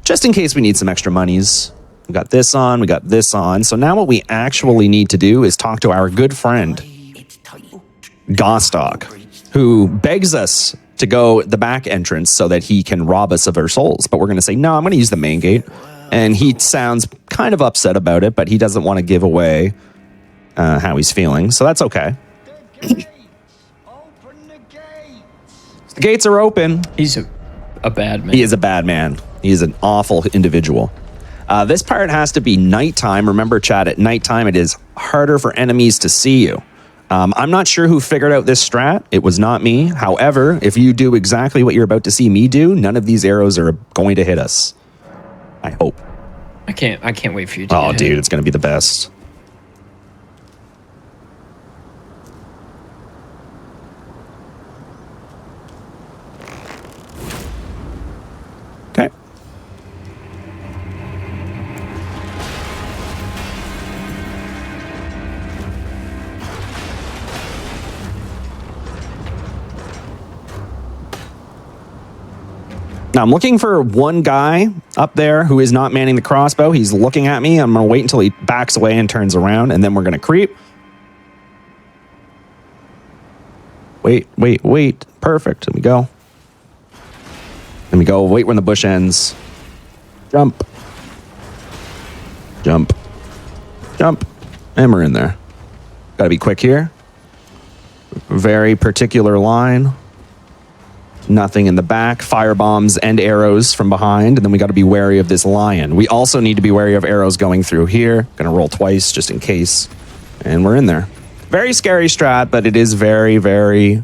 just in case we need some extra monies. We got this on, we got this on. So now what we actually need to do is talk to our good friend, Gostock, who begs us to go the back entrance so that he can rob us of our souls. But we're going to say, no, I'm going to use the main gate. And he sounds kind of upset about it, but he doesn't want to give away how he's feeling. So that's okay. The gates are open. He's a bad man. He is a bad man. He is an awful individual. This part has to be nighttime. Remember, chat, at nighttime, it is harder for enemies to see you. I'm not sure who figured out this strat. It was not me. However, if you do exactly what you're about to see me do, none of these arrows are going to hit us. I hope. I can't wait for you to Oh, get dude, hit. it's going to be the best. Okay. Now I'm looking for one guy up there who is not manning the crossbow. He's looking at me. I'm going to wait until he backs away and turns around, and then we're going to creep. Wait. Perfect. Let me go. Wait when the bush ends. Jump. And we're in there. Got to be quick here. Very particular line. Nothing in the back. Fire bombs and arrows from behind. And then we got to be wary of this lion. We also need to be wary of arrows going through here. Gonna roll twice just in case. And we're in there. Very scary strat, but it is very, very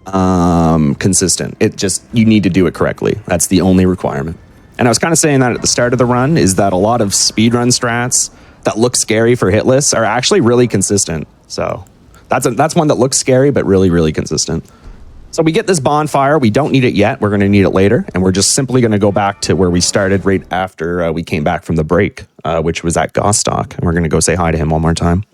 consistent. It just, you need to do it correctly. That's the only requirement. And I was kind of saying that at the start of the run, is that a lot of speedrun strats that look scary for Hitless are actually really consistent. So that's one that looks scary, but really, really consistent. So we get this bonfire. We don't need it yet. We're going to need it later. And we're just simply going to go back to where we started right after we came back from the break, which was at Gostock. And we're going to go say hi to him one more time.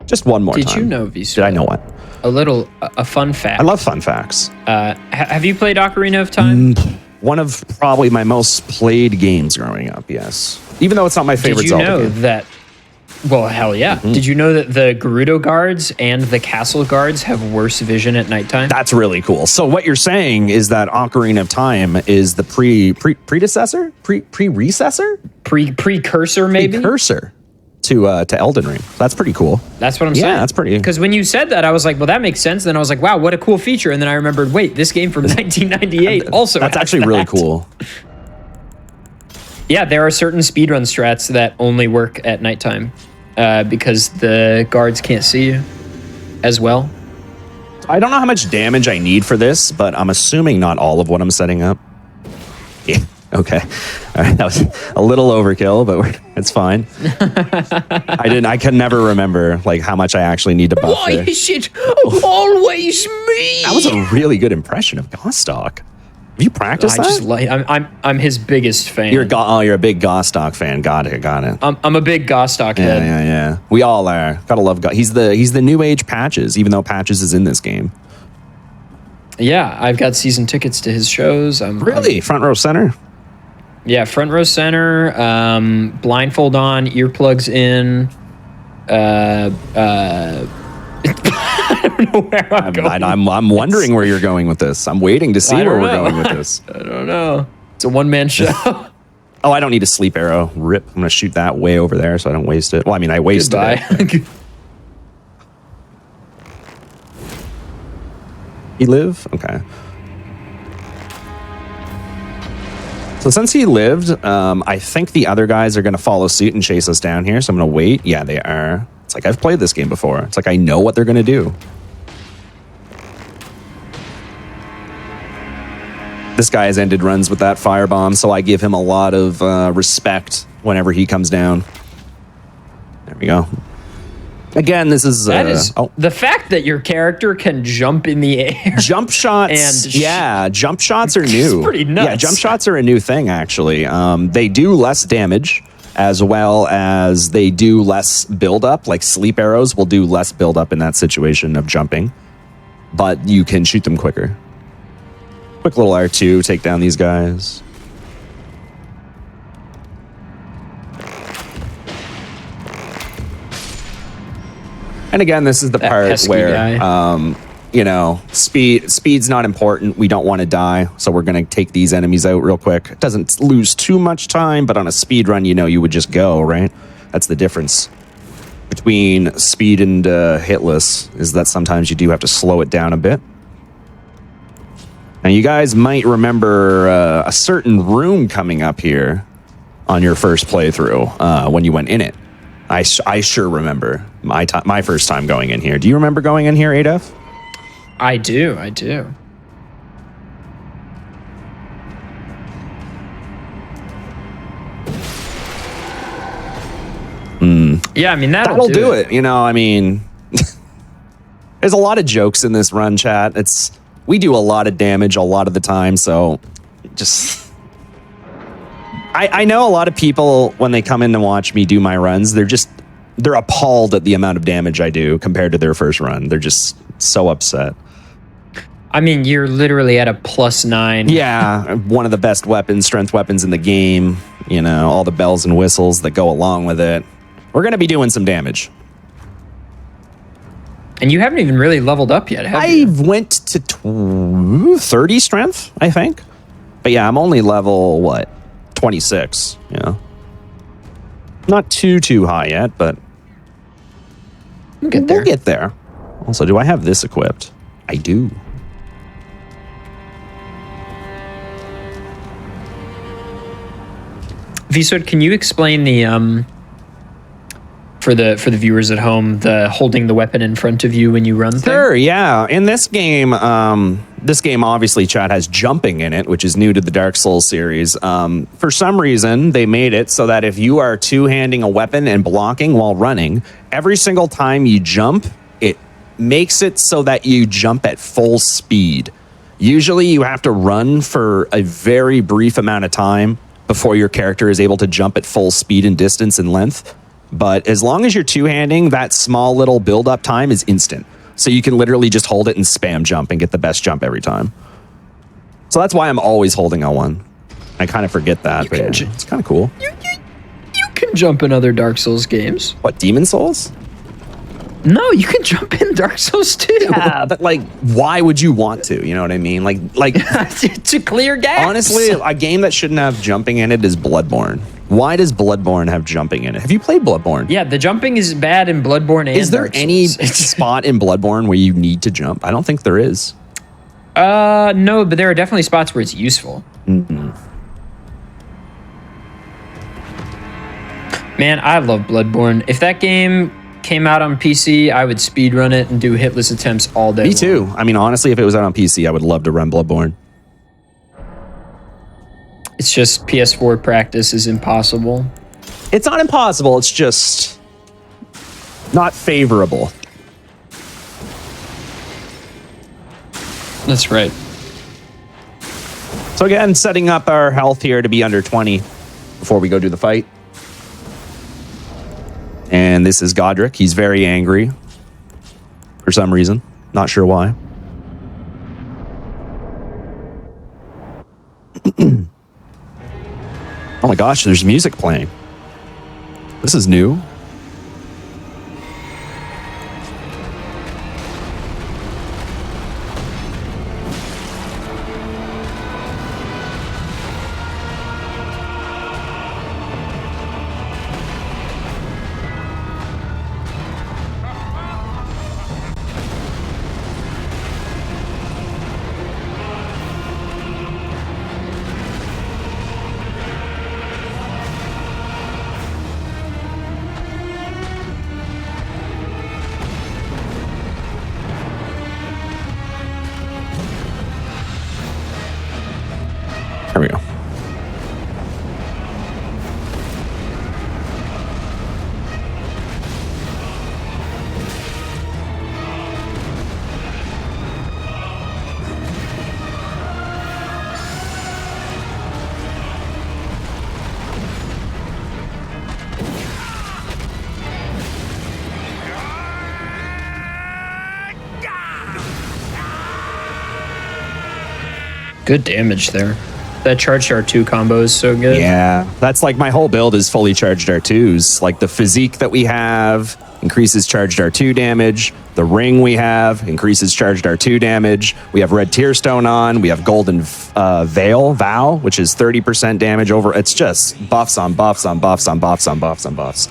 Just one more time. Did you know, Visu? Did I know what? A fun fact. I love fun facts. Have you played Ocarina of Time? One of probably my most played games growing up, yes. Even though it's not my favorite Did you Zelda know game. that? Well, hell yeah. Did you know that the Gerudo guards and the castle guards have worse vision at nighttime? That's really cool. So what you're saying is that Ocarina of Time is the precursor, maybe? Precursor to Elden Ring. That's pretty cool. That's what I'm saying. Yeah, that's pretty. Because when you said that, I was like, well, that makes sense. Then I was like, wow, what a cool feature. And then I remembered, wait, this game from 1998 also That's has actually that. really cool. Yeah, there are certain speedrun strats that only work at nighttime because the guards can't see you as well. I don't know how much damage I need for this, but I'm assuming not all of what I'm setting up. Yeah. Okay. All right. That was a little overkill, but it's fine. I can never remember like how much I actually need to buff Why there. is it always me? That was a really good impression of Gostock. Have you practiced I that? just like I'm his biggest fan. You're a big Gostock fan. Got it. I'm a big Gostock head. Yeah. We all are. Gotta love God. He's the new age Patches, even though Patches is in this game. Yeah, I've got season tickets to his shows. Really? Front row center? Yeah, front row center, blindfold on, earplugs in. I don't know where I'm going. I'm wondering where you're going with this. I'm waiting to see where we're going with this. I don't know. It's a one-man show. Oh, I don't need a sleep arrow. Rip. I'm going to shoot that way over there so I don't waste it. Well, I mean, I wasted it. He live? Okay. So since he lived, I think the other guys are going to follow suit and chase us down here. So I'm going to wait. Yeah, they are. It's like I've played this game before. It's like I know what they're going to do. This guy has ended runs with that firebomb, so I give him a lot of respect whenever he comes down. There we go. Again, this is... the fact that your character can jump in the air. Jump shots, jump shots are new. It's pretty nuts. Yeah, jump shots are a new thing, actually. They do less damage, as well as they do less buildup. Like sleep arrows will do less buildup in that situation of jumping, but you can shoot them quicker. Quick little R2, take down these guys. There we go. Again, this is... The fact that your character can jump in the air. Jump shots, yeah, jump shots are a new thing, actually. They do less damage, as well as they do less buildup. Like sleep arrows will do less buildup in that situation of jumping, but you can shoot them quicker. And again, this is the That part pesky where, guy. you know, speed's not important. We don't want to die, so we're going to take these enemies out real quick. It doesn't lose too much time, but on a speed run, you know, you would just go, right? That's the difference between speed and hitless, is that sometimes you do have to slow it down a bit. Now, you guys might remember a certain room coming up here on your first playthrough when you went in it. I sure remember my first time going in here. Do you remember going in here, Adef? I do. Yeah, I mean, that'll do it. You know, I mean, there's a lot of jokes in this run, chat. We do a lot of damage a lot of the time, so just... I know a lot of people, when they come in to watch me do my runs, they're appalled at the amount of damage I do compared to their first run. They're just so upset. I mean, you're literally at a +9. Yeah, one of the best strength weapons in the game. You know, all the bells and whistles that go along with it. We're going to be doing some damage. And you haven't even really leveled up yet, have you? I went to 30 strength, I think. But yeah, I'm only level, 26, you know. Not too high yet, but We'll get there. we'll get there. Also, do I have this equipped? I do. Vsword, can you explain the for the viewers at home, the holding the weapon in front of you when you run thing? Sure, yeah. In this game obviously, chat, has jumping in it, which is new to the Dark Souls series. For some reason, they made it so that if you are two-handing a weapon and blocking while running, every single time you jump, it makes it so that you jump at full speed. Usually, you have to run for a very brief amount of time before your character is able to jump at full speed and distance and length. But as long as you're two-handing, that small little build-up time is instant. So you can literally just hold it and spam jump and get the best jump every time. So that's why I'm always holding L1. I kind of forget that, but yeah, it's kind of cool. You can jump in other Dark Souls games. What, Demon Souls? No, you can jump in Dark Souls too. Yeah, but like, why would you want to? You know what I mean? Like to clear gaps. Honestly, a game that shouldn't have jumping in it is Bloodborne. Why does Bloodborne have jumping in it? Have you played Bloodborne? Yeah, the jumping is bad in Bloodborne and Is there Dark any Souls. spot in Bloodborne where you need to jump? I don't think there is. No, but there are definitely spots where it's useful. Mm-hmm. Man, I love Bloodborne. If that game came out on PC, I would speedrun it and do hitless attempts all day. Me too. I mean, honestly, if it was out on PC, I would love to run Bloodborne. It's just PS4 practice is impossible. It's not impossible. It's just not favorable. That's right. So again, setting up our health here to be under 20 before we go do the fight. And this is Godric. He's very angry for some reason. Not sure why. Oh my gosh, there's music playing. This is new. There we go. Good damage there. That charged R2 combo is so good. Yeah, that's like my whole build is fully charged R2s. Like the physique that we have, increases charged R2 damage. The ring we have increases charged R2 damage. We have red tearstone on. We have golden vow, which is 30% damage over. It's just buffs on buffs on buffs on buffs on buffs on buffs.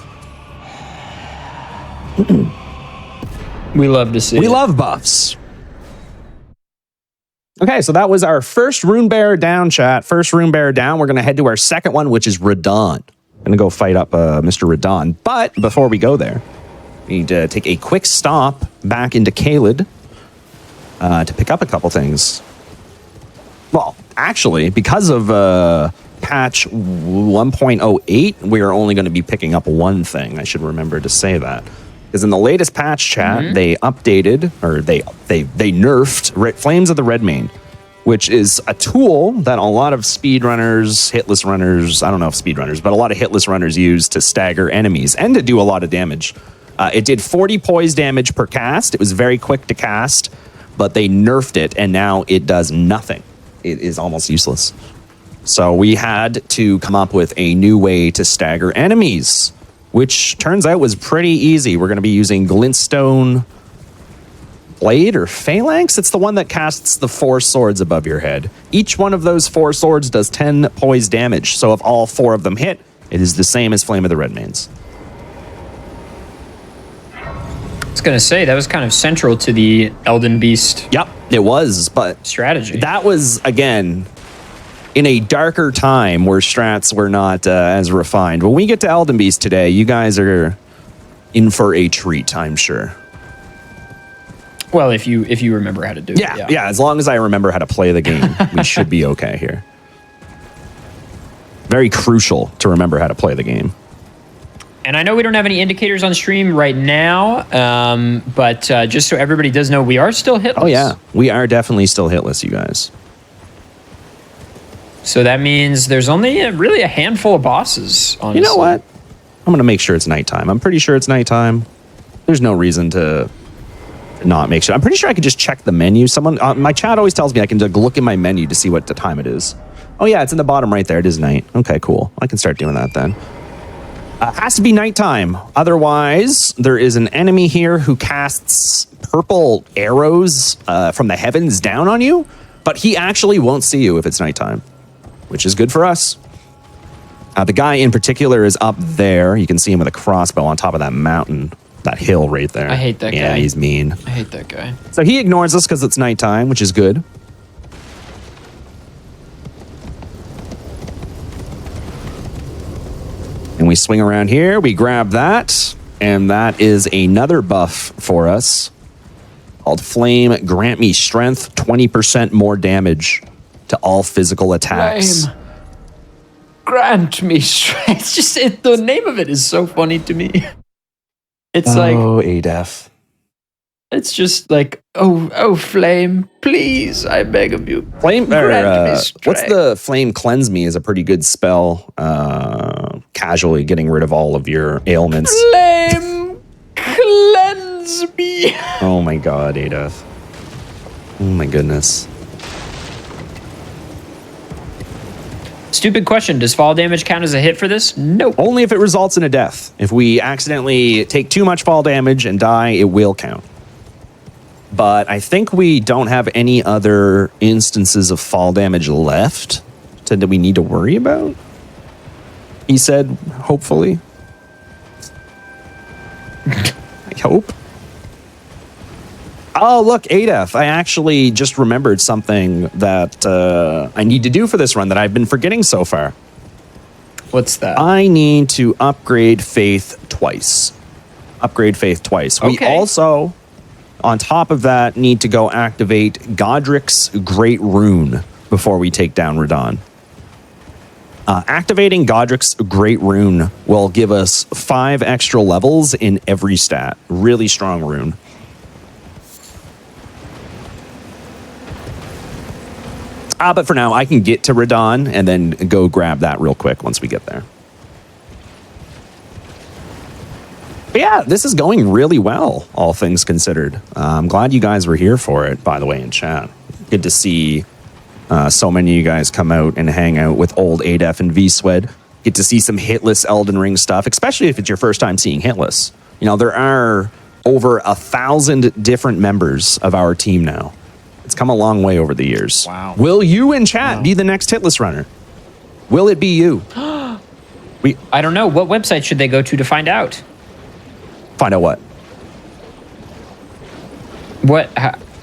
We love to see We it. love buffs. Okay, so that was our first rune bearer down, chat. First rune bearer down. We're going to head to our second one, which is Radon. I'm going to go fight up Mr. Radon. But before we go there, we need to take a quick stop back into Caelid to pick up a couple things. Well, actually, because of patch 1.08, we are only going to be picking up one thing. I should remember to say that. Because in the latest patch, chat, they updated, or they nerfed Flames of the Redmane, which is a tool that a lot of speedrunners, hitless runners, I don't know if speedrunners, but a lot of hitless runners use to stagger enemies and to do a lot of damage. It did 40 poise damage per cast. It was very quick to cast, but they nerfed it, and now it does nothing. It is almost useless. So we had to come up with a new way to stagger enemies, which turns out was pretty easy. We're going to be using Glintstone Blade or Phalanx. It's the one that casts the 4 swords above your head. Each one of those 4 swords does 10 poise damage. So if all 4 of them hit, it is the same as Flame of the Redmanes. I was going to say, that was kind of central to the Elden Beast Yep, it was, but strategy. that was, again, in a darker time where strats were not as refined. When we get to Elden Beast today, you guys are in for a treat, I'm sure. Well, if you remember how to do it. Yeah, as long as I remember how to play the game, we should be okay here. Very crucial to remember how to play the game. And I know we don't have any indicators on stream right now, but just so everybody does know, we are still hitless. Oh yeah, we are definitely still hitless, you guys. So that means there's only really a handful of bosses, honestly. You know what? I'm going to make sure it's nighttime. I'm pretty sure it's nighttime. There's no reason to not make sure. I'm pretty sure I could just check the menu. Someone, my chat always tells me I can look in my menu to see what the time it is. Oh yeah, it's in the bottom right there. It is night. Okay, cool. I can start doing that then. Has to be nighttime. Otherwise, there is an enemy here who casts purple arrows from the heavens down on you, but he actually won't see you if it's nighttime, which is good for us. The guy in particular is up there. You can see him with a crossbow on top of that mountain, that hill right there. I hate that guy. Yeah, he's mean. I hate that guy. So he ignores us because it's nighttime, which is good. And we swing around here, we grab that, and that is another buff for us called Flame. Grant me strength, 20% more damage to all physical attacks. Flame. Grant me strength. It's just, the name of it is so funny to me. It's like, Adef. it's just like, oh, Flame, please, I beg of you. Flame, Grant me strength. what's the Flame Cleanse Me is a pretty good spell, casually getting rid of all of your ailments. Flame, cleanse me. Oh my god, Adef. Oh my goodness. Stupid question. Does fall damage count as a hit for this? Nope. Only if it results in a death. If we accidentally take too much fall damage and die, it will count. But I think we don't have any other instances of fall damage left that we need to worry about. He said, hopefully. I hope. Oh, look, Adef. I actually just remembered something that I need to do for this run that I've been forgetting so far. What's that? I need to upgrade Faith twice. Upgrade Faith twice. We Okay. also, on top of that, need to go activate Godric's Great Rune before we take down Radon. Activating Godric's Great Rune will give us 5 extra levels in every stat. Really strong rune. But for now, I can get to Radon and then go grab that real quick once we get there. But yeah, this is going really well, all things considered. I'm glad you guys were here for it, by the way, in chat. Good to see so many of you guys come out and hang out with old Adef and V-Swed. Get to see some Hitless Elden Ring stuff, especially if it's your first time seeing Hitless. You know, there are over 1,000 different members of our team now. It's come a long way over the years. Wow. Will you in chat be the next Hitless runner? Will it be you? I don't know. What website should they go to find out? Find out what?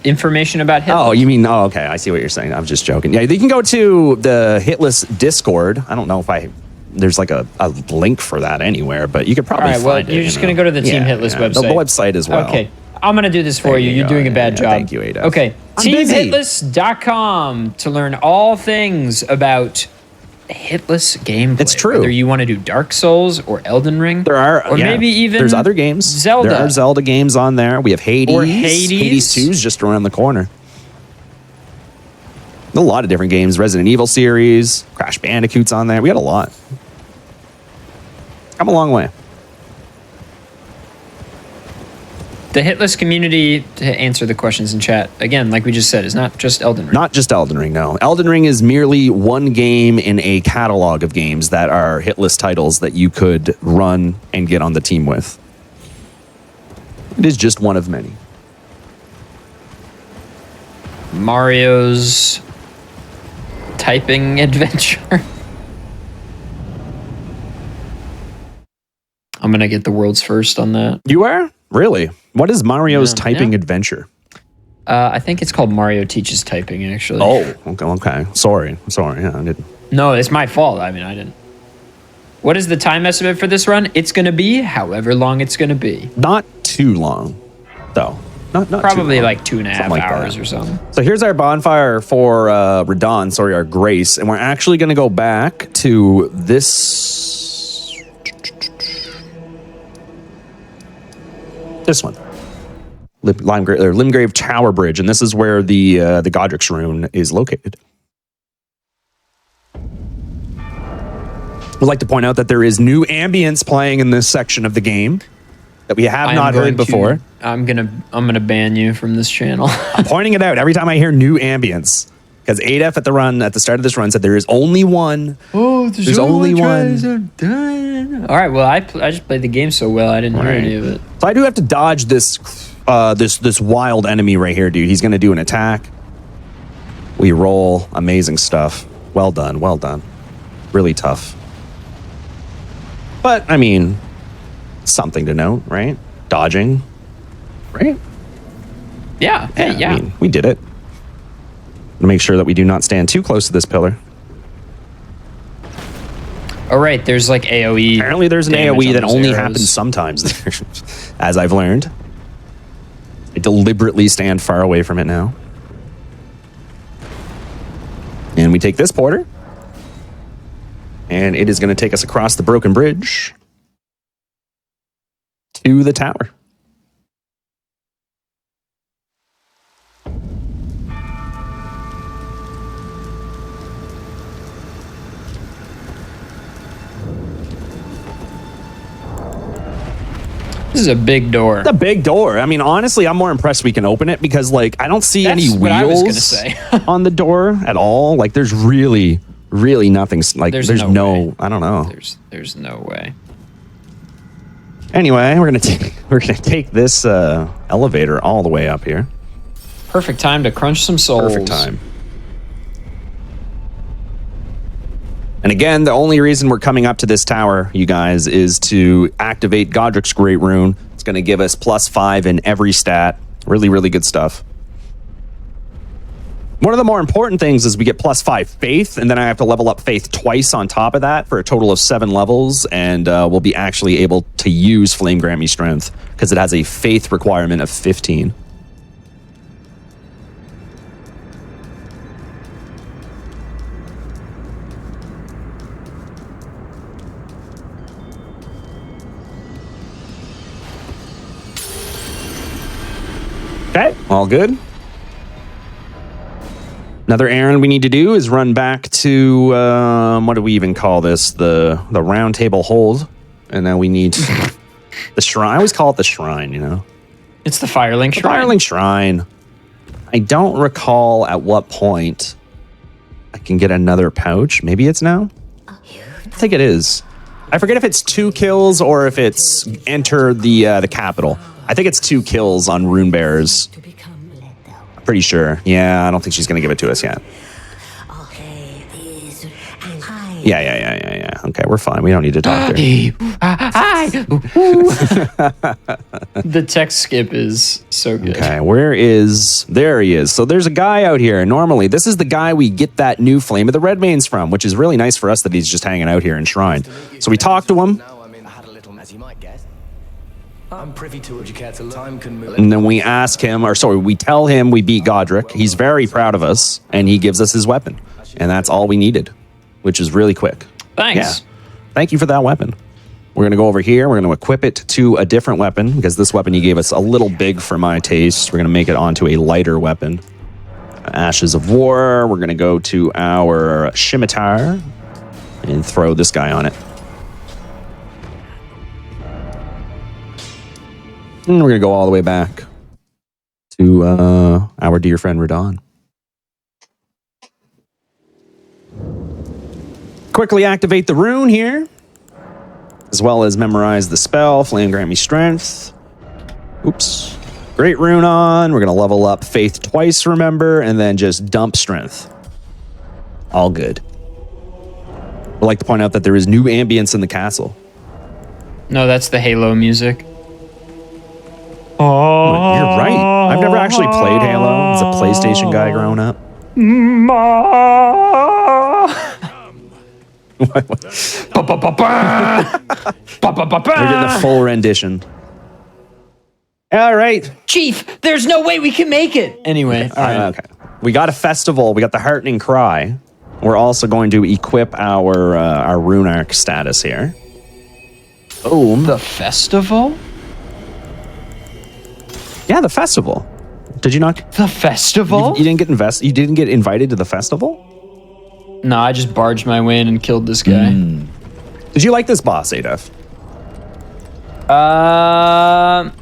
Information about Hitless? Oh, you mean, oh, okay. I see what you're saying. I'm just joking. Yeah, you can go to the Hitless Discord. I don't know if there's like a link for that anywhere, but you could probably find it. You're just going to go to the Team Hitless website. The website as well. Okay. I'm going to do this for you. You're doing a bad job. Thank you, Ada. Okay. TeamHitless.com to learn all things about Hitless gameplay. It's true. Whether you want to do Dark Souls or Elden Ring. There are, or maybe even there's other games. Zelda. There are Zelda games on there. We have Hades. Or Hades. Hades 2 is just around the corner. A lot of different games. Resident Evil series, Crash Bandicoot's on there. We got a lot. Come a long way. The Hitless community, to answer the questions in chat, again, like we just said, is not just Elden Ring. Not just Elden Ring, no. Elden Ring is merely one game in a catalog of games that are Hitless titles that you could run and get on the team with. It is just one of many. Mario's typing adventure. I'm going to get the world's first on that. You are? Really? What is Mario's typing adventure? I think it's called Mario Teaches Typing, actually. Oh, okay. Sorry. Yeah, I didn't. No, it's my fault. I mean, I didn't. What is the time estimate for this run? It's going to be however long it's going to be. Not too long, though. Not probably too long. like 2.5 hours or something. So here's our bonfire for Radon, our Grace, and we're actually going to go back to this one. Limgrave Tower Bridge, and this is where the Godric's rune is located. I'd like to point out that there is new ambience playing in this section of the game that we have not heard before. I'm gonna ban you from this channel. I'm pointing it out every time I hear new ambience. Because ADEF at the start of this run said there is only one. Oh, there's only one. All right, well, I just played the game so well, I didn't hear any of it. So I do have to dodge this wild enemy right here, dude. He's going to do an attack. We roll. Amazing stuff. Well done. Really tough. But, I mean, something to note, right? Dodging, right? Yeah. Hey, yeah. I mean, we did it. To make sure that we do not stand too close to this pillar. All right, there's like AoE. Apparently there's an AoE that only happens sometimes, as I've learned. I deliberately stand far away from it now. And we take this porter. And it is going to take us across the broken bridge to the tower. This is a big door. It's a big door. I mean, honestly, I'm more impressed we can open it because, like, I don't see any what I was gonna wheels say. on the door at all. Like, there's really nothing. Like, there's no way. I don't know. There's no way. Anyway, we're gonna take this elevator all the way up here. Perfect time to crunch some souls. Perfect time. And again, the only reason we're coming up to this tower, you guys, is to activate Godric's Great Rune. It's going to give us +5 in every stat. Really, really good stuff. One of the more important things is we get +5 faith, and then I have to level up faith twice on top of that for a total of 7 levels, and we'll be actually able to use Flame Grant Me Strength because it has a faith requirement of 15. Okay, all good. Another errand we need to do is run back to, what do we even call this? The round table hold. And then we need the shrine. I always call it the shrine, you know? It's the Firelink Shrine. Firelink Shrine. I don't recall at what point I can get another pouch. Maybe it's now? I think it is. I forget if it's 2 kills or if it's enter the capital. I think it's 2 kills on rune bearers. I'm pretty sure. Yeah, I don't think she's gonna give it to us yet. Yeah. Okay, we're fine. We don't need to talk there. The text skip is so good. Okay, there he is. So there's a guy out here. Normally, this is the guy we get that new Flame of the Red Mains from, which is really nice for us that he's just hanging out here in Shrine. So we talk to him. I'm privy to it. Time can move. And then we ask him, we tell him we beat Godric. He's very proud of us, and he gives us his weapon. And that's all we needed, which is really quick. Thanks. Yeah. Thank you for that weapon. We're going to go over here. We're going to equip it to a different weapon because this weapon you gave us a little big for my taste. We're going to make it onto a lighter weapon. Ashes of War. We're going to go to our Scimitar and throw this guy on it. And we're going to go all the way back to our dear friend Radon. Quickly activate the rune here, as well as memorize the spell. Flame grant me strength. Oops. Great rune on. We're going to level up faith twice, remember, and then just dump strength. All good. I'd like to point out that there is new ambience in the castle. No, that's the Halo music. Oh, you're right. I've never actually played Halo as a PlayStation guy growing up. We're getting the full rendition. All right. Chief, there's no way we can make it. Anyway, all right. Okay. We got a festival. We got the Heartening Cry. We're also going to equip our rune arc status here. Boom. The festival? Yeah, the festival. Did you not? The festival? You didn't get You didn't get invited to the festival? No, I just barged my way in and killed this guy. Did you like this boss, Adolf? I'm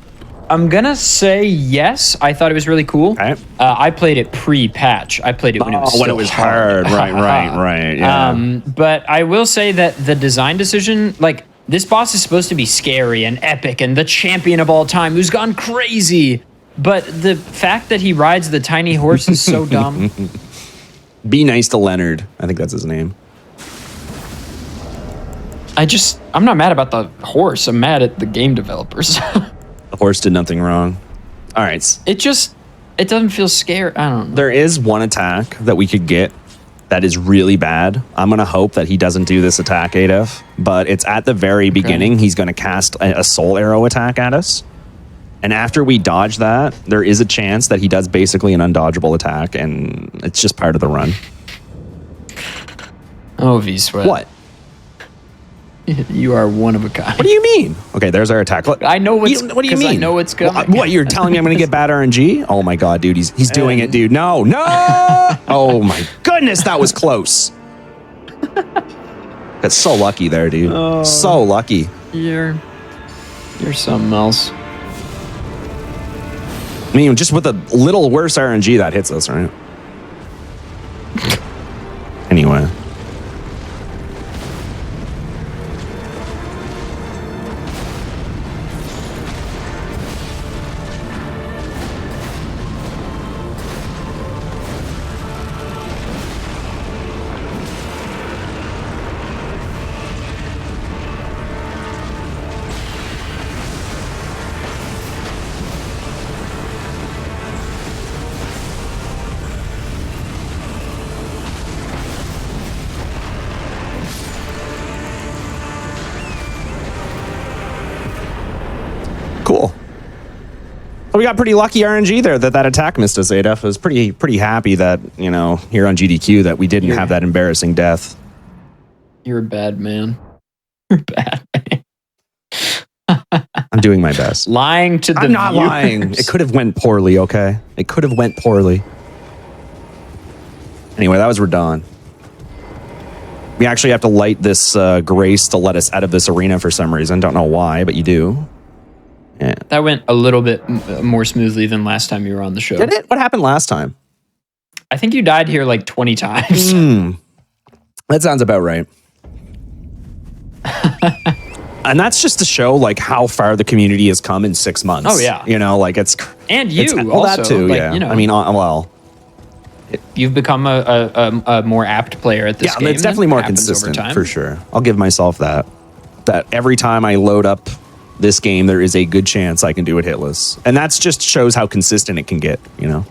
gonna say yes. I thought it was really cool. Okay. I played it pre-patch. I played it when it was when it was hard. Right. Yeah. But I will say that the design decision, like, this boss is supposed to be scary and epic and the champion of all time who's gone crazy. But the fact that he rides the tiny horse is so dumb. Be nice to Leonard. I think that's his name. I'm not mad about the horse. I'm mad at the game developers. The horse did nothing wrong. All right. It doesn't feel scary. I don't know. There is one attack that we could get that is really bad. I'm going to hope that he doesn't do this attack, Adolf, but it's at the very beginning. He's going to cast a soul arrow attack at us. And after we dodge that, there is a chance that he does basically an undodgeable attack, and it's just part of the run. Oh, V-Sweat. What? You are one of a kind. What do you mean? Okay, there's our attack. Look, I know what's. What do you mean? I know what's coming. What? You're telling me I'm going to get bad RNG? Oh my god, dude, he's doing it, dude. No. Oh my goodness, that was close. That's so lucky there, dude. So lucky. You're something else. I mean, just with a little worse RNG, that hits us, right? Anyway. Cool. We got pretty lucky RNG there that attack missed us, Adolf. I was pretty happy that, you know, here on GDQ that we didn't have that embarrassing death. You're a bad man. You're bad man. I'm doing my best. Lying to the I'm not viewers. lying. It could have went poorly, okay? It could have went poorly. Anyway, that was Radon. We actually have to light this grace to let us out of this arena for some reason. Don't know why, but you do. Yeah. That went a little bit more smoothly than last time you were on the show. Did it? What happened last time? I think you died here like 20 times. That sounds about right. And that's just to show like how far the community has come in 6 months. Oh, yeah. You know, like And you well, also, that too, like, yeah. you know. I mean, well, You've become a more apt player at this game. it's definitely more happens over consistent time. for sure. I'll give myself that. That every time I load up this game, there is a good chance I can do it hitless. And that's just shows how consistent it can get, you know?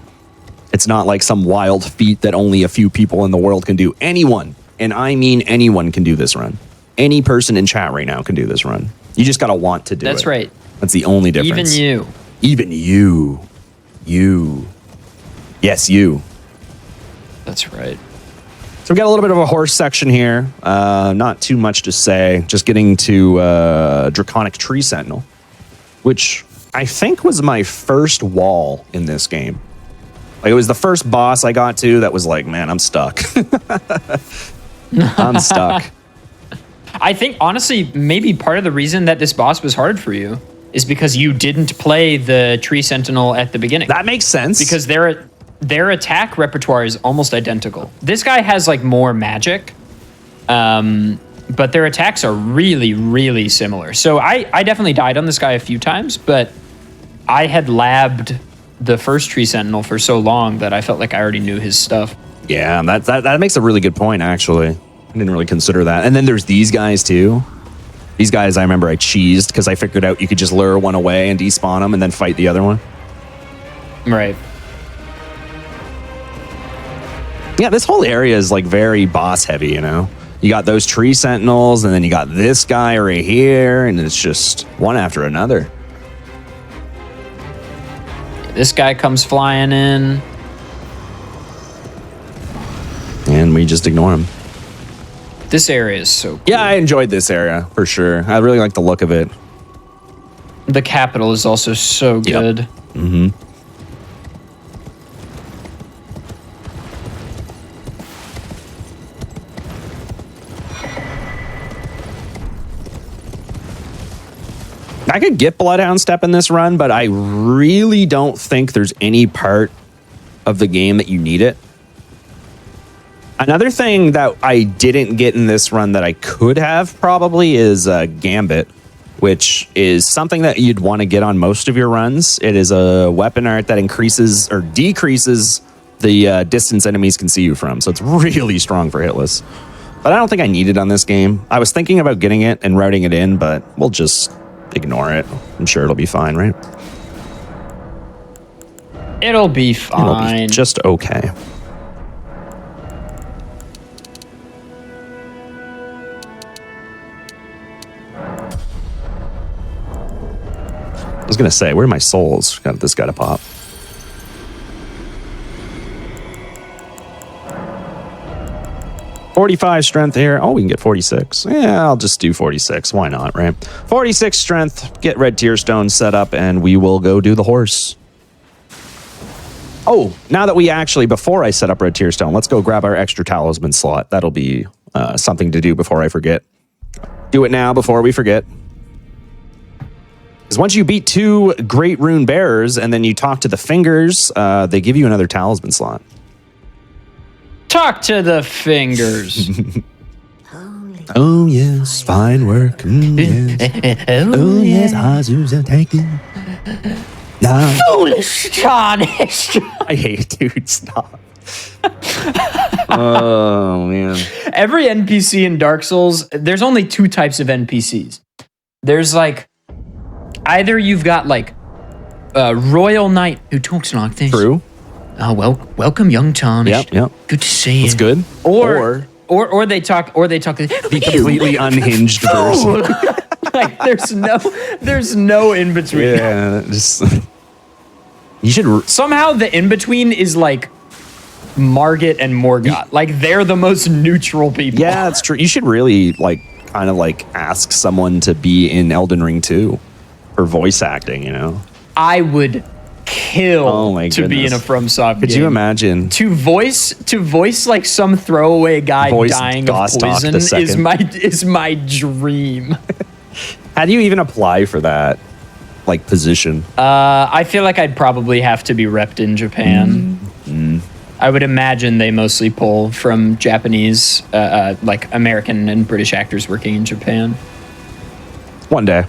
It's not like some wild feat that only a few people in the world can do. Anyone, and I mean anyone, can do this run. Any person in chat right now can do this run. You just got to want to do it. That's right. That's the only difference. Even you. Even you. You. Yes, you. That's right. So we got a little bit of a horse section here. Not too much to say. Just getting to Draconic Tree Sentinel, which I think was my first wall in this game. Like, it was the first boss I got to that was like, man, I'm stuck. I'm stuck. I think, honestly, maybe part of the reason that this boss was hard for you is because you didn't play the Tree Sentinel at the beginning. That makes sense. Because their attack repertoire is almost identical. This guy has like more magic, but their attacks are really, really similar. So I definitely died on this guy a few times, but I had labbed the first Tree Sentinel for so long that I felt like I already knew his stuff. Yeah, that makes a really good point, actually. I didn't really consider that. And then there's these guys, too. These guys, I remember I cheesed because I figured out you could just lure one away and despawn them and then fight the other one. Right. Yeah, this whole area is like very boss heavy, you know? You got those Tree Sentinels, and then you got this guy right here, and it's just one after another. This guy comes flying in. And we just ignore him. This area is so cool. Yeah, I enjoyed this area, for sure. I really like the look of it. The capital is also so good. Yep. Mm-hmm. I could get Bloodhound Step in this run, but I really don't think there's any part of the game that you need it. Another thing that I didn't get in this run that I could have probably is Gambit, which is something that you'd want to get on most of your runs. It is a weapon art that increases or decreases the distance enemies can see you from. So it's really strong for hitless. But I don't think I need it on this game. I was thinking about getting it and routing it in, but we'll just ignore it. I'm sure it'll be fine, right? It'll be fine. It'll be just okay. I was gonna say, where are my souls? Got this guy to pop. $45 strength here. Oh, we can get 46. Yeah, I'll just do 46. Why not, right? 46 strength. Get red tear stone set up, and we will go do the horse. Oh, now that we actually, before I set up red tear stone, let's go grab our extra talisman slot. That'll be something to do before I forget. Do it now before we forget. Because once you beat 2 great rune bearers and then you talk to the fingers, they give you another talisman slot. Talk to the fingers. Oh, yes, fine work. Yes. Oh, yes, Azusa, thank you. No. Foolish tarnished. I hate it, dude. Stop. Oh, man. Every NPC in Dark Souls, there's only 2 types of NPCs. There's like, either you've got like a royal knight who talks like this. True. Oh, welcome, young tarnished. Yep. Good to see you. It's good. Or they talk. The completely unhinged version. Like there's no in between. Yeah, just you should. Somehow the in between is like Margit and Morgoth. Like they're the most neutral people. Yeah, that's true. You should really kind of ask someone to be in Elden Ring 2 for voice acting. You know, I would kill to be in a FromSoft game. Could you imagine to voice like some throwaway guy dying of poison is my dream. How do you even apply for that position? I feel like I'd probably have to be repped in Japan. I would imagine they mostly pull from Japanese, American and British actors working in Japan. One day.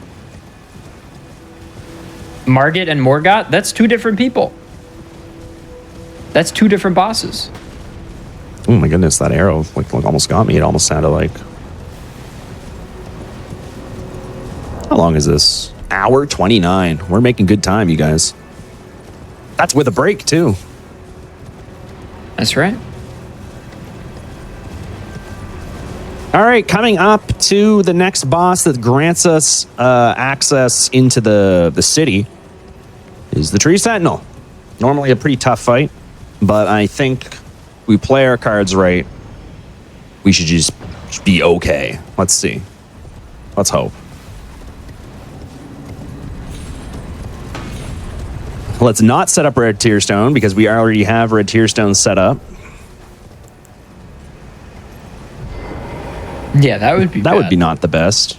Margit and Morgott, that's two different people. That's two different bosses. Oh my goodness, that arrow like almost got me. It almost sounded like... How long is this? Hour 29. We're making good time, you guys. That's with a break, too. That's right. All right, coming up to the next boss that grants us access into the city is the Tree Sentinel. Normally a pretty tough fight, but I think we play our cards right. We should just be okay. Let's see. Let's hope. Let's not set up Red Tearstone because we already have Red Tearstone set up. Yeah, that would be That bad. would be not the best.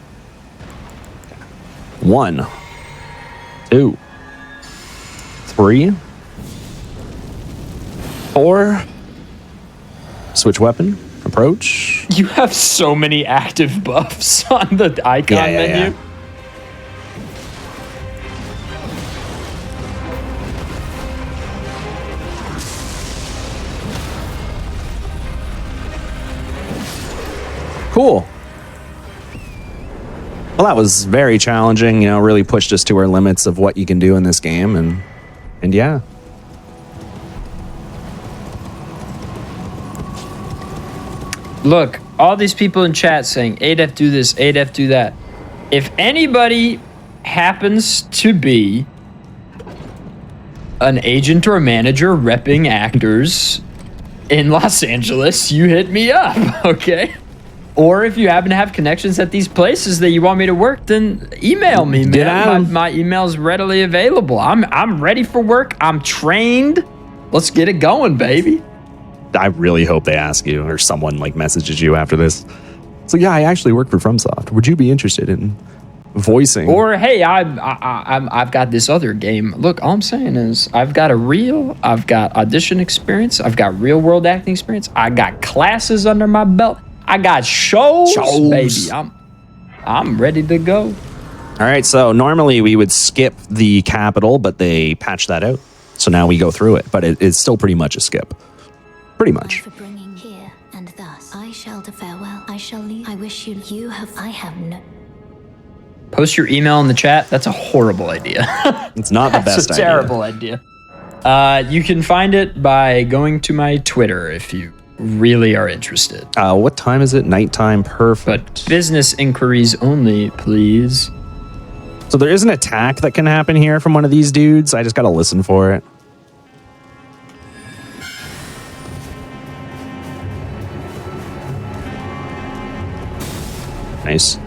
1, 2, 3, 4. Switch weapon. Approach. You have so many active buffs on the icon menu. Cool. Well, that was very challenging, you know, really pushed us to our limits of what you can do in this game, and yeah. Look, all these people in chat saying, ADEF do this, ADEF do that. If anybody happens to be an agent or a manager repping actors in Los Angeles, you hit me up, okay? Or if you happen to have connections at these places that you want me to work, then email me, Get at 'em. man. My email's readily available. I'm ready for work. I'm trained. Let's get it going, baby. I really hope they ask you or someone like messages you after this. So yeah, I actually work for FromSoft. Would you be interested in voicing? Or hey, I've got this other game. Look, all I'm saying is I've got I've got audition experience. I've got real world acting experience. I got classes under my belt. I got shows. Baby. I'm ready to go. All right, so normally we would skip the capital, but they patched that out. So now we go through it, but it's still pretty much a skip. Pretty much. For bringing here, and thus I shall to farewell. I shall leave. I wish you have. I have no. Post your email in the chat. That's a horrible idea. It's not the best It's a terrible idea. You can find it by going to my Twitter if you really are interested. What time is it? Nighttime. Perfect. But business inquiries only, please. So there is an attack that can happen here from one of these dudes. I just got to listen for it. Nice.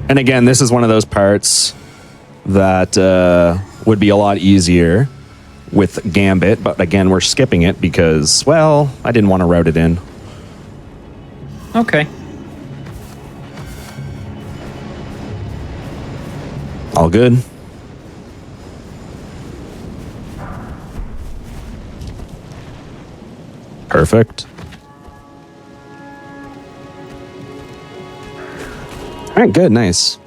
And again, this is one of those parts that would be a lot easier with Gambit, but again, we're skipping it because, well, I didn't want to route it in. Okay. All good. Perfect. All right, good, nice.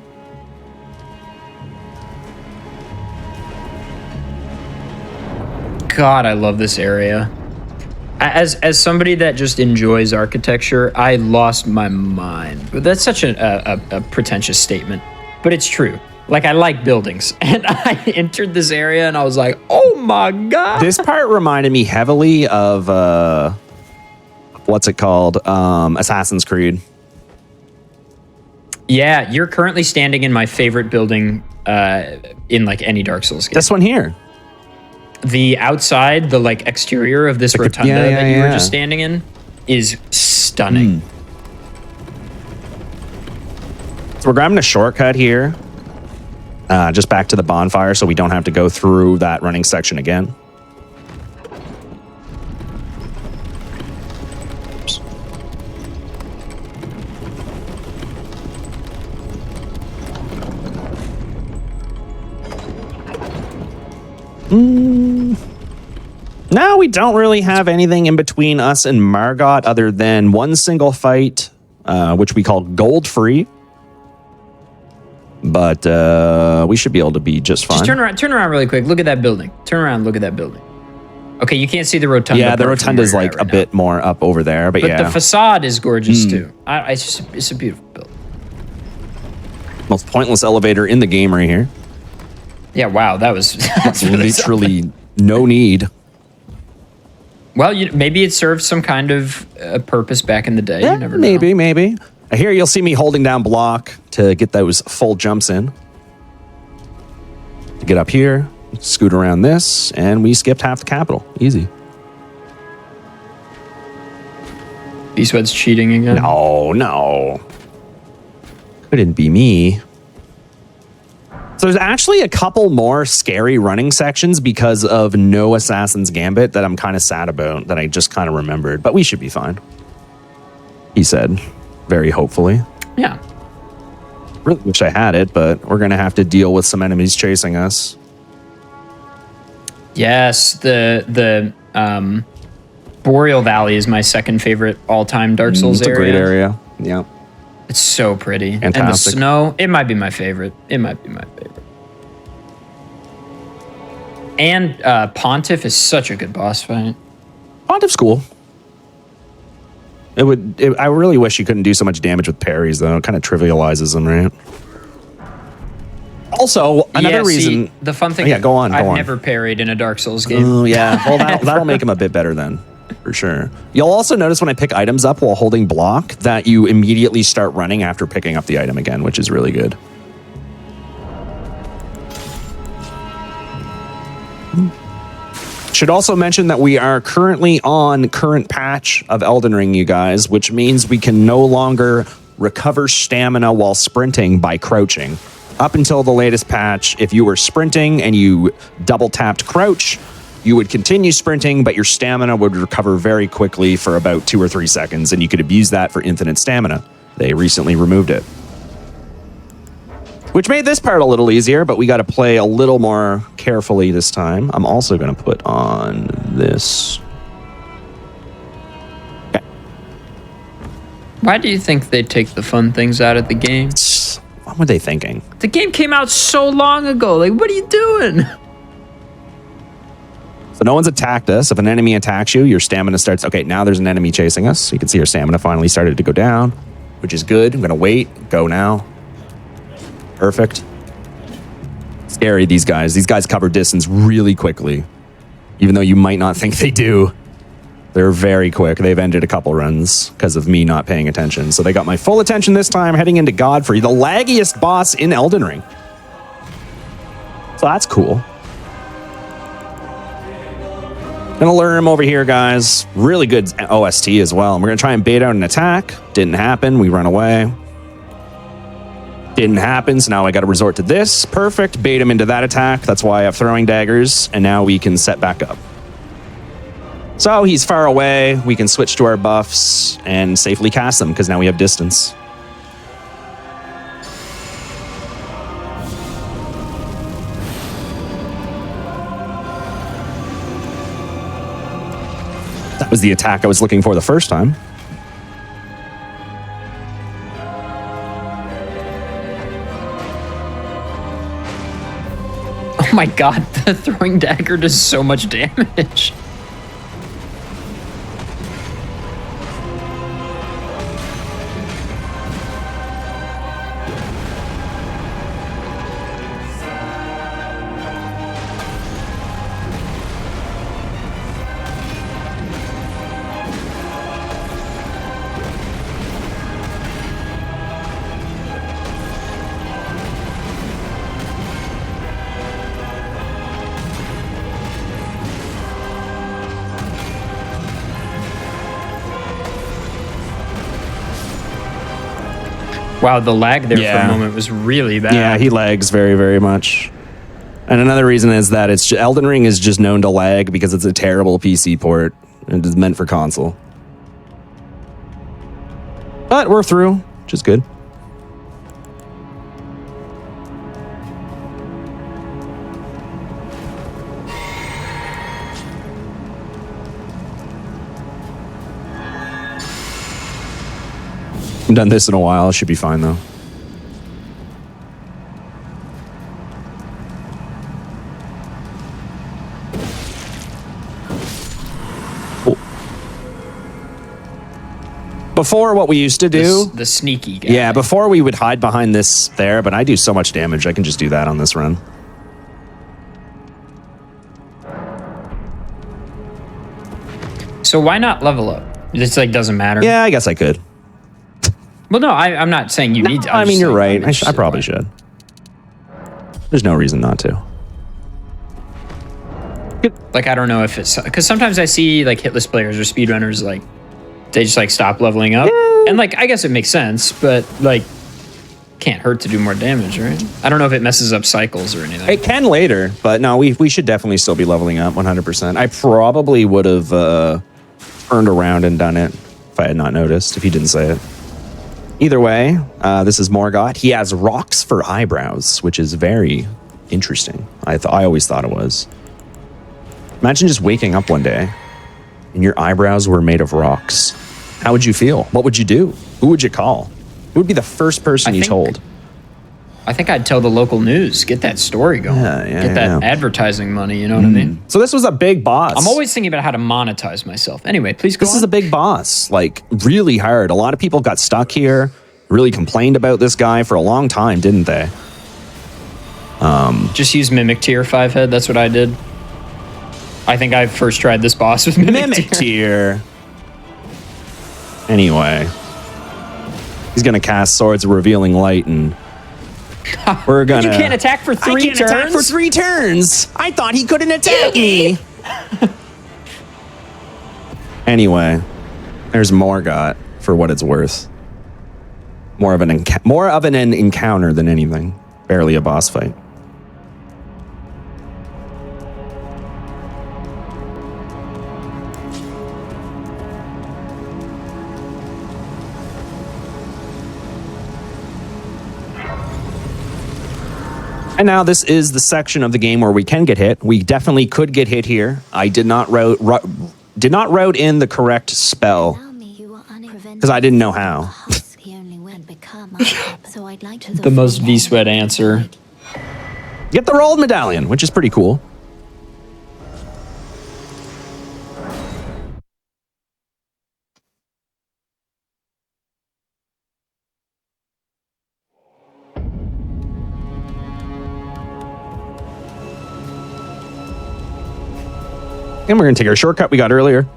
God, I love this area. As somebody that just enjoys architecture, I lost my mind. But that's such a pretentious statement, but it's true. Like, I like buildings, and I entered this area, and I was like, oh my God. This part reminded me heavily of, what's it called? Assassin's Creed. Yeah, you're currently standing in my favorite building in, like, any Dark Souls game. This one here. The outside, the, like, exterior of this rotunda that you were just standing in is stunning. So we're grabbing a shortcut here. Just back to the bonfire so we don't have to go through that running section again. Oops. Now we don't really have anything in between us and Margot other than one single fight which we call gold free. But we should be able to be just fine. Just turn around really quick. Look at that building. Turn around, look at that building. Okay, you can't see the rotunda. Yeah, the rotunda is like a bit more up over there, but yeah. the facade is gorgeous too. It's a beautiful building. Most pointless elevator in the game right here. Yeah, wow, that's really literally something. No need. Well, maybe it served some kind of purpose back in the day. Yeah, you never know. Maybe. Here you'll see me holding down block to get those full jumps in. To get up here, scoot around this, and we skipped half the capital. Easy. B-Sweat's cheating again? No. Couldn't be me. So there's actually a couple more scary running sections because of no Assassin's Gambit that I'm kind of sad about, that I just kind of remembered. But we should be fine. He said, very hopefully. Yeah. Really wish I had it, but we're going to have to deal with some enemies chasing us. Yes, the Boreal Valley is my second favorite all-time Dark Souls area. It's a great area. Yeah. It's so pretty. Fantastic. And the snow, it might be my favorite. And Pontiff is such a good boss fight. Pontiff's cool. I really wish you couldn't do so much damage with parries, though. It kind of trivializes them, right? Also, another reason... See, the fun thing... Yeah, go on. I've never parried in a Dark Souls game. Oh, yeah. Well, that'll make them a bit better then, for sure. You'll also notice when I pick items up while holding block that you immediately start running after picking up the item again, which is really good. Should also mention that we are currently on current patch of Elden Ring, you guys, which means we can no longer recover stamina while sprinting by crouching. Up until the latest patch, if you were sprinting and you double tapped crouch, you would continue sprinting, but your stamina would recover very quickly for about 2 or 3 seconds, and you could abuse that for infinite stamina. They recently removed it. Which made this part a little easier, but we got to play a little more carefully this time. I'm also going to put on this. Okay. Why do you think they take the fun things out of the game? What were they thinking? The game came out so long ago. Like, what are you doing? So no one's attacked us. If an enemy attacks you, your stamina starts... Okay, now there's an enemy chasing us. You can see our stamina finally started to go down, which is good. I'm going to wait. Go now. Perfect. Scary, these guys. These guys cover distance really quickly. Even though you might not think they do. They're very quick. They've ended a couple runs because of me not paying attention. So they got my full attention this time, heading into Godfrey, the laggiest boss in Elden Ring. So that's cool. Gonna lure him over here, guys. Really good OST as well. And we're gonna try and bait out an attack. Didn't happen. We run away. Didn't happen, so now I got to resort to this. Perfect. Bait him into that attack. That's why I have throwing daggers, and now we can set back up. So he's far away. We can switch to our buffs and safely cast them, because now we have distance. That was the attack I was looking for the first time. Oh my god, the throwing dagger does so much damage. Wow, the lag there for a moment was really bad. Yeah, he lags very, very much. And another reason is that Elden Ring is just known to lag because it's a terrible PC port. And it's meant for console. But we're through, which is good. I've done this in a while. It should be fine, though. Cool. Before, what we used to do... The sneaky guy. Yeah, before we would hide behind this there, but I do so much damage, I can just do that on this run. So why not level up? It's like doesn't matter. Yeah, I guess I could. Well, no, I'm not saying you need to. I mean, you're right. I probably should. There's no reason not to. Like, I don't know if it's... Because sometimes I see, like, Hitless players or speedrunners, like, they just, like, stop leveling up. Yeah. And, like, I guess it makes sense, but, like, can't hurt to do more damage, right? I don't know if it messes up cycles or anything. It can later, but no, we should definitely still be leveling up 100%. I probably would have turned around and done it if I had not noticed, if he didn't say it. Either way, this is Morgoth. He has rocks for eyebrows, which is very interesting. I always thought it was. Imagine just waking up one day and your eyebrows were made of rocks. How would you feel? What would you do? Who would you call? Who would be the first person you told? I think I'd tell the local news, get that story going, get that advertising money, you know what I mean? So this was a big boss. I'm always thinking about how to monetize myself. Anyway, please go on. This is a big boss, like really hard. A lot of people got stuck here, really complained about this guy for a long time, didn't they? Just use Mimic Tier 5 head, that's what I did. I think I first tried this boss with Mimic Tier. Anyway, he's gonna cast Swords of Revealing Light, and we're gonna. You can't attack for 3 turns. Attack for 3 turns. I thought he couldn't attack me. Anyway, there's Morgoth for what it's worth. More of an encounter than anything. Barely a boss fight. And now this is the section of the game where we can get hit. We definitely could get hit here. I did not route in the correct spell because I didn't know how. The most V-Sweat answer. Get the rolled medallion, which is pretty cool. And we're going to take our shortcut we got earlier.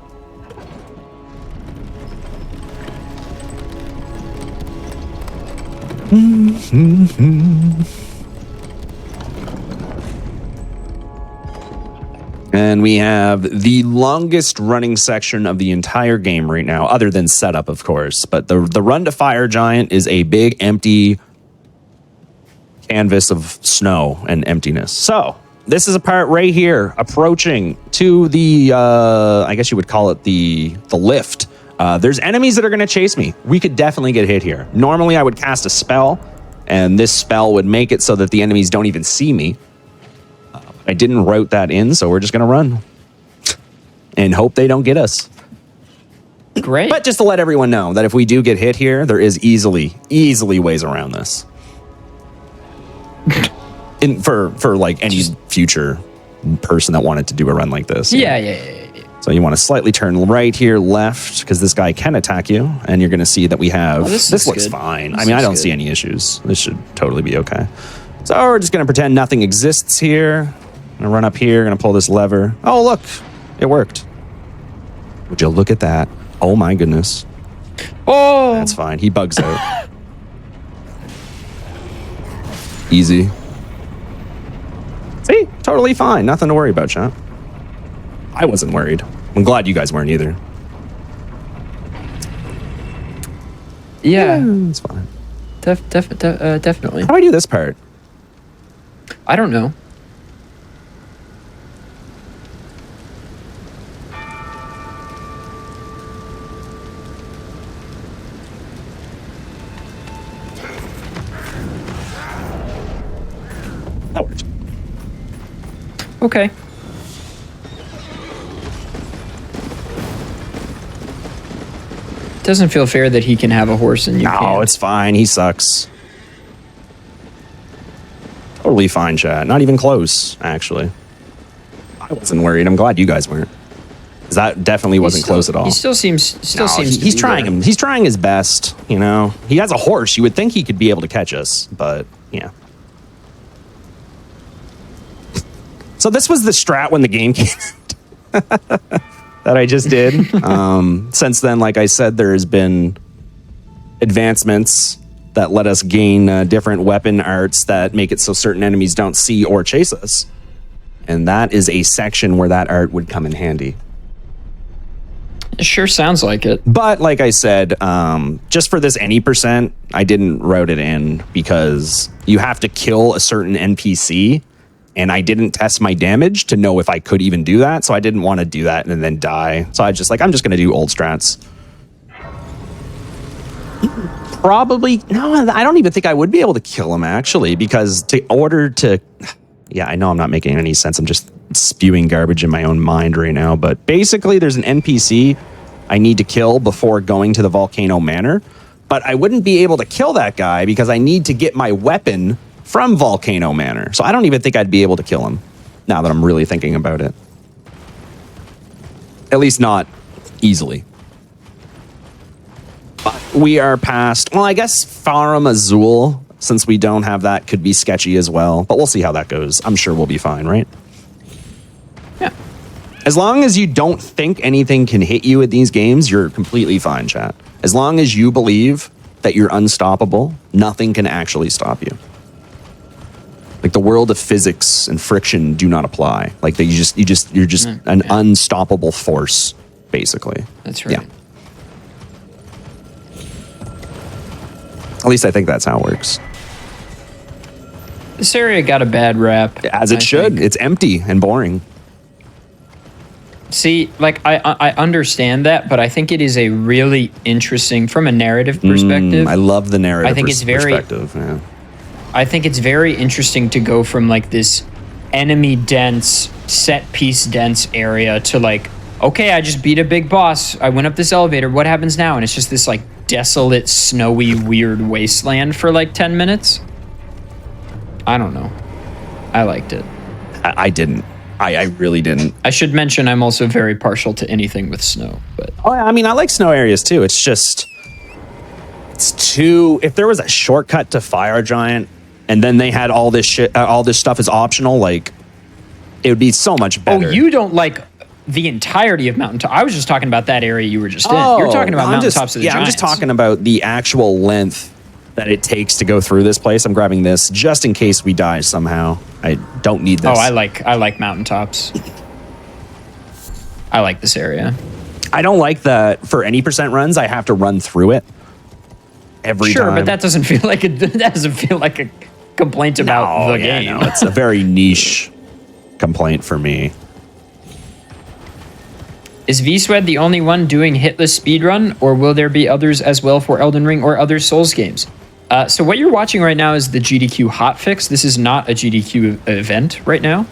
And we have the longest running section of the entire game right now, other than setup, of course. But the run to Fire Giant is a big, empty canvas of snow and emptiness. So this is a part right here, approaching to the, I guess you would call it the lift. There's enemies that are going to chase me. We could definitely get hit here. Normally, I would cast a spell, and this spell would make it so that the enemies don't even see me. I didn't route that in, so we're just going to run and hope they don't get us. Great. But just to let everyone know that if we do get hit here, there is easily ways around this. For like any future person that wanted to do a run like this. Yeah. So you want to slightly turn right here, left, because this guy can attack you, and you're going to see that we have... this looks fine. I mean, I don't see any issues. This should totally be okay. So we're just going to pretend nothing exists here. I'm going to run up here, going to pull this lever. Oh, look, it worked. Would you look at that? Oh my goodness. Oh! That's fine. He bugs out. Easy. See? Totally fine. Nothing to worry about, chat. I wasn't worried. I'm glad you guys weren't either. Yeah. It's fine. Definitely. How do I do this part? I don't know. That worked. Okay. Doesn't feel fair that he can have a horse and you No, can't. it's fine. He sucks. Totally fine, chat. Not even close, actually. I wasn't worried. I'm glad you guys weren't. 'Cause that definitely wasn't close at all. He still seems. No, seems. he's trying him. He's trying his best. You know, he has a horse. You would think he could be able to catch us, but yeah. So this was the strat when the game came out that I just did. Since then, like I said, there has been advancements that let us gain different weapon arts that make it so certain enemies don't see or chase us. And that is a section where that art would come in handy. It sure sounds like it. But like I said, just for this any percent, I didn't route it in because you have to kill a certain NPC, and I didn't test my damage to know if I could even do that. So I didn't want to do that and then die. So I'm just going to do old strats. Probably, no, I don't even think I would be able to kill him, actually, because yeah, I know I'm not making any sense. I'm just spewing garbage in my own mind right now. But basically, there's an NPC I need to kill before going to the Volcano Manor. But I wouldn't be able to kill that guy because I need to get my weapon from Volcano Manor. So I don't even think I'd be able to kill him now that I'm really thinking about it. At least not easily. But we are past, well, I guess Farum Azul, since we don't have that, could be sketchy as well. But we'll see how that goes. I'm sure we'll be fine, right? Yeah. As long as you don't think anything can hit you at these games, you're completely fine, chat. As long as you believe that you're unstoppable, nothing can actually stop you. Like the world of physics and friction do not apply. Like you're just an unstoppable force, basically. That's right. Yeah. At least I think that's how it works. This area got a bad rap. As it should. It's empty and boring. See, like, I understand that, but I think it is a really interesting, from a narrative perspective. I love the narrative I think it's very, perspective. Yeah. I think it's very interesting to go from, like, this enemy-dense, set-piece dense area to, like, okay, I just beat a big boss. I went up this elevator. What happens now? And it's just this, like, desolate, snowy, weird wasteland for, like, 10 minutes. I don't know. I liked it. I didn't. I really didn't. I should mention I'm also very partial to anything with snow, but Oh, I mean, I like snow areas too. It's just, it's too. If there was a shortcut to Fire Giant, and then they had all this shit, all this stuff is optional, like it would be so much better. Oh, you don't like the entirety of Mountaintop? I was just talking about that area you were just in. You're talking about Mountaintops of the Giants. I'm just talking about the actual length that it takes to go through this place. I'm grabbing this just in case we die somehow. I don't need this. Oh, I like Mountaintops. I like this area. I don't like that for any percent runs. I have to run through it every time. Sure, but that doesn't feel like a complaint about the game. No, it's a very niche complaint for me. Is VSwed the only one doing Hitless speedrun, or will there be others as well for Elden Ring or other Souls games? So what you're watching right now is the GDQ hotfix. This is not a GDQ event right now,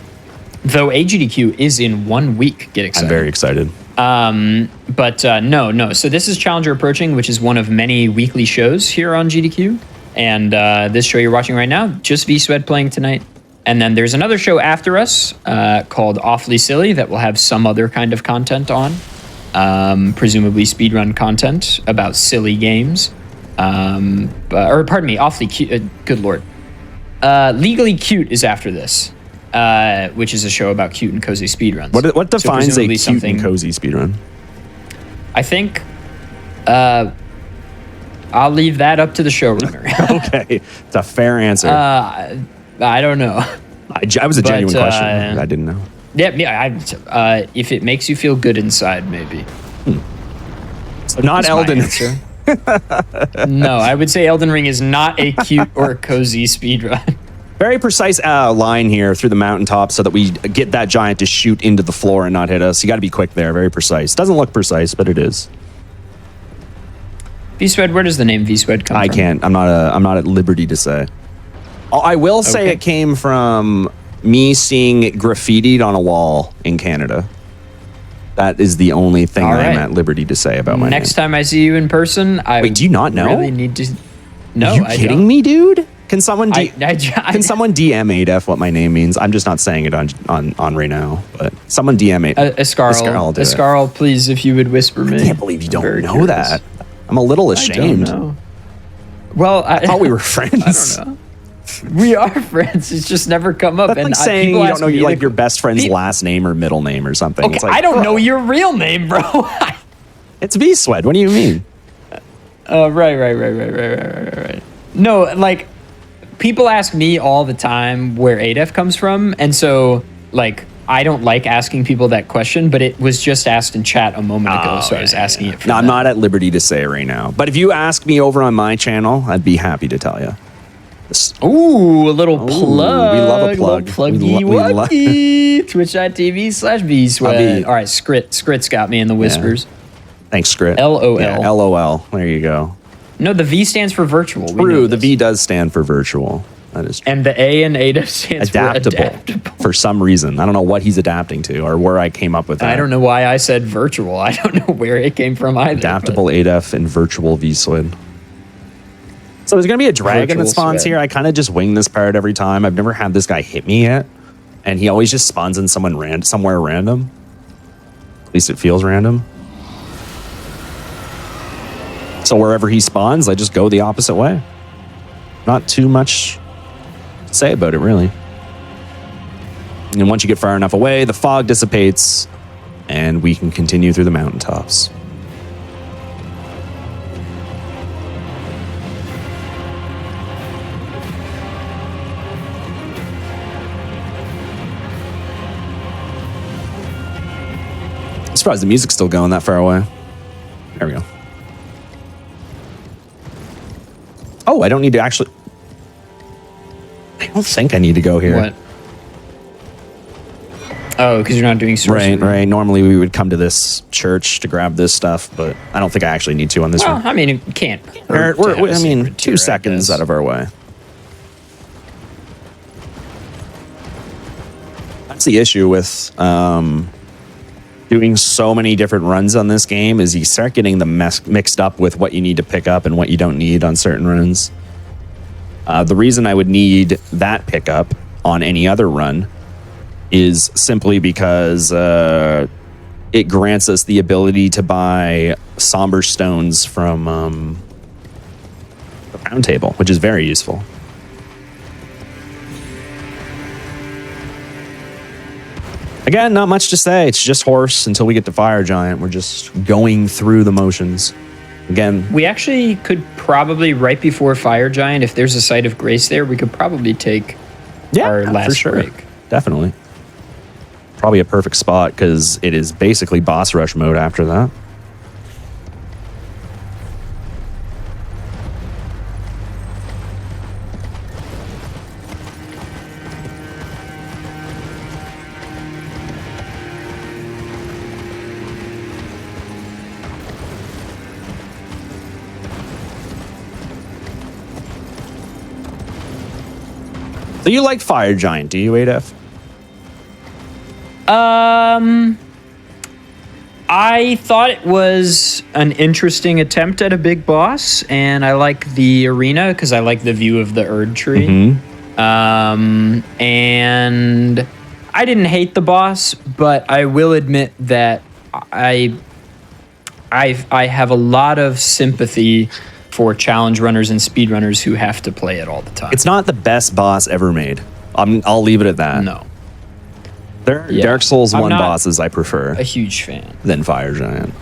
though a GDQ is in 1 week. Get excited. I'm very excited. But no. So this is Challenger Approaching, which is one of many weekly shows here on GDQ. And this show you're watching right now, just VSwed playing tonight. And then there's another show after us called Awfully Silly that will have some other kind of content on, presumably speedrun content about silly games. Or pardon me, Awfully Cute. Good Lord. Legally Cute is after this, which is a show about cute and cozy speedruns. What defines a cute and cozy speedrun? I think I'll leave that up to the showrunner. Okay, it's a fair answer. I don't know. I was a genuine question. I didn't know. Yeah. If it makes you feel good inside, maybe. So not That's Elden. my answer. No, I would say Elden Ring is not a cute or cozy speedrun. Very precise line here through the mountaintop so that we get that giant to shoot into the floor and not hit us. You got to be quick there. Very precise. Doesn't look precise, but it is. VSwed, where does the name VSwed come from? I can't. I'm not at liberty to say. I will say it came from me seeing it graffitied on a wall in Canada. That is the only thing All I'm right. at liberty to say about my Next name. time I see you in person, I Wait, do you not know? really need to. No, Are you I kidding don't. me, dude? Can someone Can someone DM ADEF what my name means? I'm just not saying it on right now, but someone DM it. Escarl, do it. Escarl, please, if you would whisper me. I can't believe you I'm don't very know curious. that. I'm a little ashamed. I don't know. Well, I thought we were friends. I don't know. We are friends. It's just never come up. That's And like saying people you ask don't know me your best friend's last name or middle name or something. Okay, It's like, I don't know your real name, bro. It's V-Sweat. What do you mean? Right. No, like, people ask me all the time where ADEF comes from, and so, like, I don't like asking people that question, but it was just asked in chat a moment ago, so I was asking it for No, I'm them. not at liberty to say it right now. But if you ask me over on my channel, I'd be happy to tell you. Ooh, a little plug. we love a plug. Little pluggy wucky. Twitch.tv/VSweat. All right, Scrit's got me in the whispers. Thanks, Scrit. LOL. Yeah, LOL. There you go. No, the V stands for virtual. We know True, the this. V does stand for virtual. That is true. And the A in ADEF stands for adaptable. For some reason. I don't know what he's adapting to or where I came up with that. I don't know why I said virtual. I don't know where it came from either. Adaptable ADEF and virtual V-Swid. So there's going to be a dragon Virtual that spawns Swid. here. I kind of just wing this part every time. I've never had this guy hit me yet. And he always just spawns in somewhere random. At least it feels random. So wherever he spawns, I just go the opposite way. Not too much to say about it, really. And once you get far enough away, the fog dissipates, and we can continue through the mountaintops. I'm surprised the music's still going that far away. There we go. Oh, I don't need to actually... I don't think I need to go here. What? Oh, because you're not doing sorcery. Right. Normally we would come to this church to grab this stuff, but I don't think I actually need to on this Well, one. I mean, it can't hurt to have a secret tier, 2 seconds guess. out of our way. That's the issue with doing so many different runs on this game is you start getting them mixed up with what you need to pick up and what you don't need on certain runs. The reason I would need that pickup on any other run is simply because it grants us the ability to buy somber stones from the round table, which is very useful. Again, not much to say. It's just horse until we get to Fire Giant. We're just going through the motions. Again, We actually could probably, right before Fire Giant, if there's a site of grace there, we could probably take our last for sure. break. Definitely. Probably a perfect spot because it is basically boss rush mode after that. So you like Fire Giant, do you, ADF? I thought it was an interesting attempt at a big boss, and I like the arena because I like the view of the Erd tree. And I didn't hate the boss, but I will admit that I have a lot of sympathy for challenge runners and speedrunners who have to play it all the time. It's not the best boss ever made. I'll leave it at that. No, There are Yeah. Dark Souls I'm 1 not bosses I prefer a huge fan. than Fire Giant.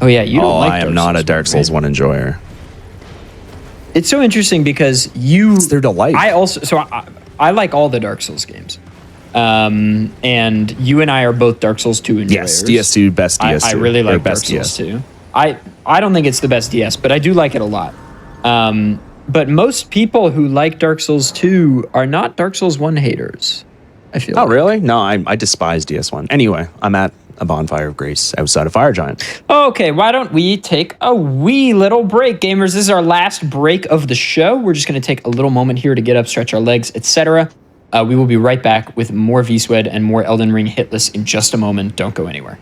Oh yeah, you don't like I am Dark not a Souls Dark Souls right? 1 enjoyer. It's so interesting because you... It's their delight. I like all the Dark Souls games. And you and I are both Dark Souls 2 enjoyers. Yes, DS2, best DS2. I really Or like Dark best Souls DS. 2. I don't think it's the best DS, but I do like it a lot. But most people who like Dark Souls 2 are not Dark Souls 1 haters, I feel Oh, like. really? No, I despise DS1. Anyway, I'm at a bonfire of grace outside of Fire Giant. Okay, why don't we take a wee little break, gamers? This is our last break of the show. We're just going to take a little moment here to get up, stretch our legs, etc. We will be right back with more VSWED and more Elden Ring Hitless in just a moment. Don't go anywhere.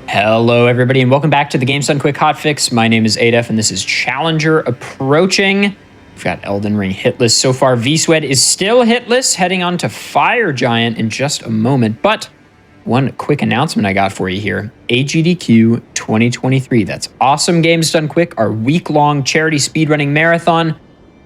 Hello, everybody, and welcome back to the Games Done Quick Hotfix. My name is Adef, and this is Challenger approaching. We've got Elden Ring Hitless. So far, VSWED is still hitless, heading on to Fire Giant in just a moment. But one quick announcement I got for you here. AGDQ 2023. That's Awesome Games Done Quick. Our week-long charity speedrunning marathon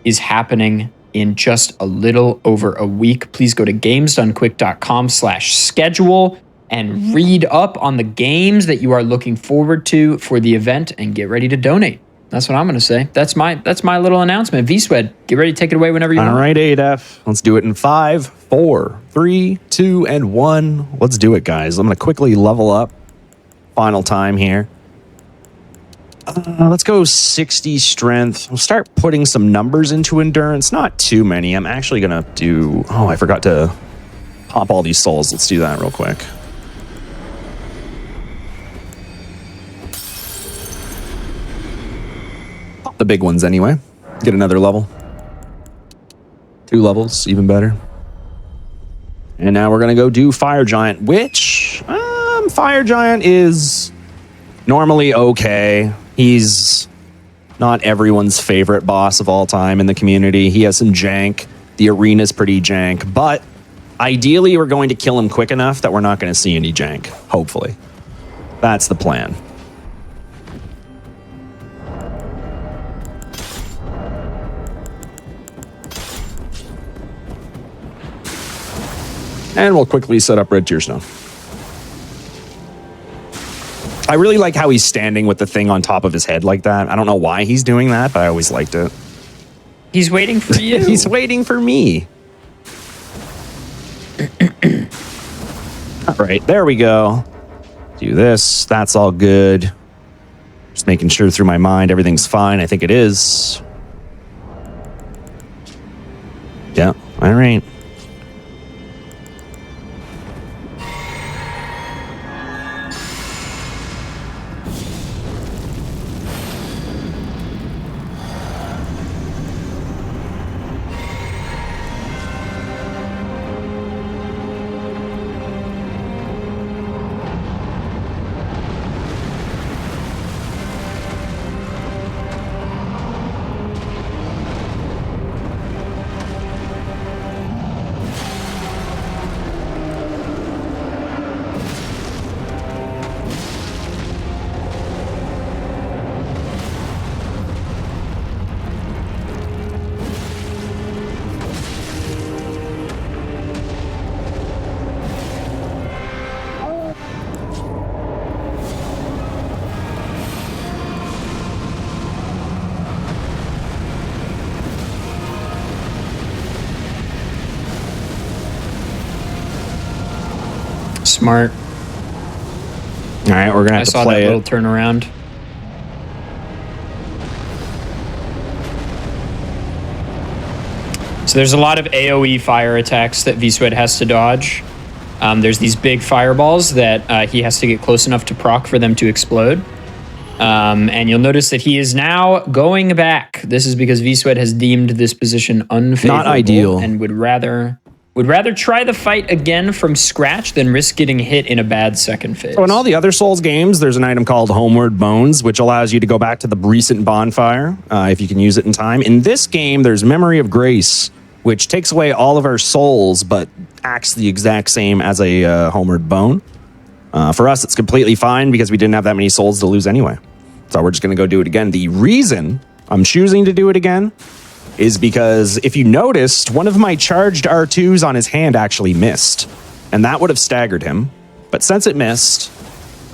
is happening in just a little over a week. Please go to gamesdonequick.com/schedule and read up on the games that you are looking forward to for the event and get ready to donate. That's what I'm going to say. That's my little announcement. VSWED, get ready to take it away whenever you want. All right, ADF. Let's do it in 5, 4, 3, 2, and 1. Let's do it, guys. I'm going to quickly level up. Final time here. Let's go 60 strength. We'll start putting some numbers into endurance. Not too many. I'm actually going to do... Oh, I forgot to pop all these souls. Let's do that real quick. The big ones anyway. Get another level. 2 levels, even better. And now we're going to go do Fire Giant, which Fire Giant is normally okay. He's not everyone's favorite boss of all time in the community. He has some jank. The arena's pretty jank, but ideally we're going to kill him quick enough that we're not going to see any jank, hopefully. That's the plan. And we'll quickly set up Red Tearstone. I really like how he's standing with the thing on top of his head like that. I don't know why he's doing that, but I always liked it. He's waiting for you. He's waiting for me. All right, there we go. Do this. That's all good. Just making sure through my mind everything's fine. I think it is. Yeah, all right. Smart. All right, we're gonna have to saw play that it. little turnaround. So there's a lot of AoE fire attacks that VSWED has to dodge. There's these big fireballs that he has to get close enough to proc for them to explode. And you'll notice that he is now going back. This is because VSWED has deemed this position unfavorable. Not ideal. And would rather try the fight again from scratch than risk getting hit in a bad second phase. So in all the other Souls games, there's an item called Homeward Bones, which allows you to go back to the recent bonfire if you can use it in time. In this game, there's Memory of Grace, which takes away all of our souls, but acts the exact same as a Homeward Bone. For us, it's completely fine because we didn't have that many souls to lose anyway. So we're just going to go do it again. The reason I'm choosing to do it again is because if you noticed, one of my charged R2s on his hand actually missed, and that would have staggered him. But since it missed,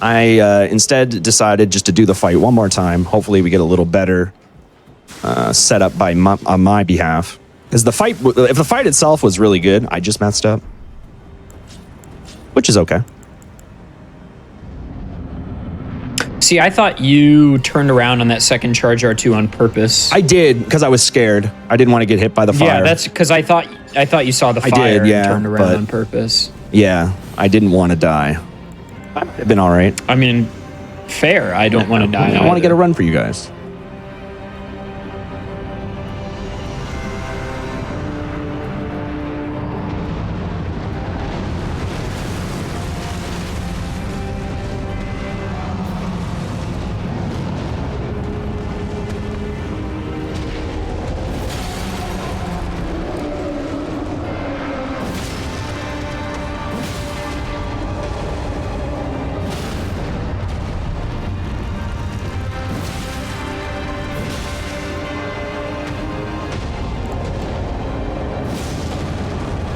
I instead decided just to do the fight one more time. Hopefully we get a little better setup on my behalf. Because if the fight itself was really good, I just messed up. Which is okay. See, I thought you turned around on that second charge R2 on purpose. I did, because I was scared. I didn't want to get hit by the fire. Yeah, that's because I thought you saw the fire and turned around on purpose. Yeah, I didn't want to die. I've been all right. I mean, Fair. I don't want to die. I want to get a run for you guys.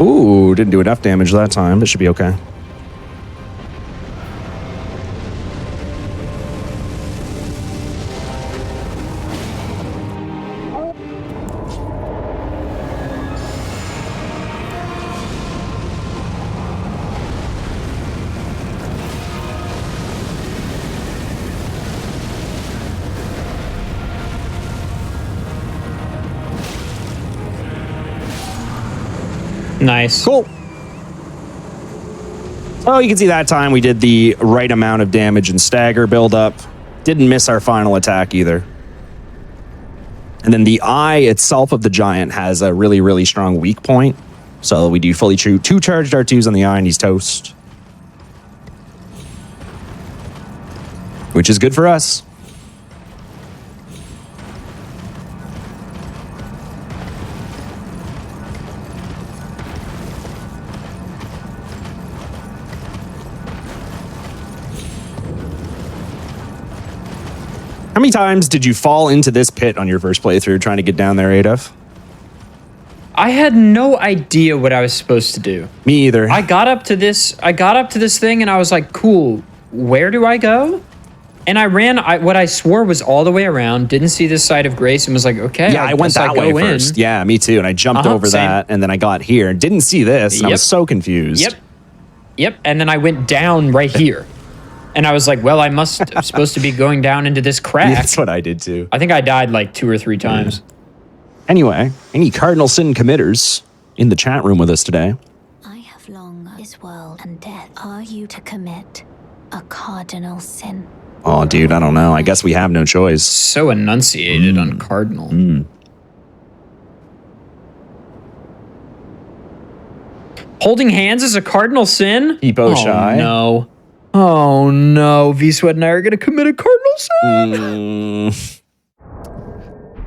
Ooh, didn't do enough damage that time. It should be okay. Nice. Cool. Oh, you can see that time we did the right amount of damage and stagger build up. Didn't miss our final attack either. And then the eye itself of the giant has a really, really strong weak point. So we do fully true 2 charged R2s on the eye and he's toast. Which is good for us. How many times did you fall into this pit on your first playthrough trying to get down there, Adolf? I had no idea what I was supposed to do. Me either. I got up to this thing and I was like, cool, where do I go? And I ran what I swore was all the way around, didn't see this side of grace and was like, okay, yeah, I went that way first. Yeah, me too. And I jumped over same. that and then I got here and didn't see this. And I was so confused. Yep. And then I went down right here. And I was like, well, I'm supposed to be going down into this crack. Yeah, that's what I did too. I think I died like 2 or 3 times. Yeah. Anyway, any cardinal sin committers in the chat room with us today? I have long this world and death. Are you to commit a cardinal sin? Oh, dude, I don't know. I guess we have no choice. So enunciated on cardinal. Holding hands is a cardinal sin? Hippo shy. No. Oh no, V-Sweat and I are going to commit a cardinal sin.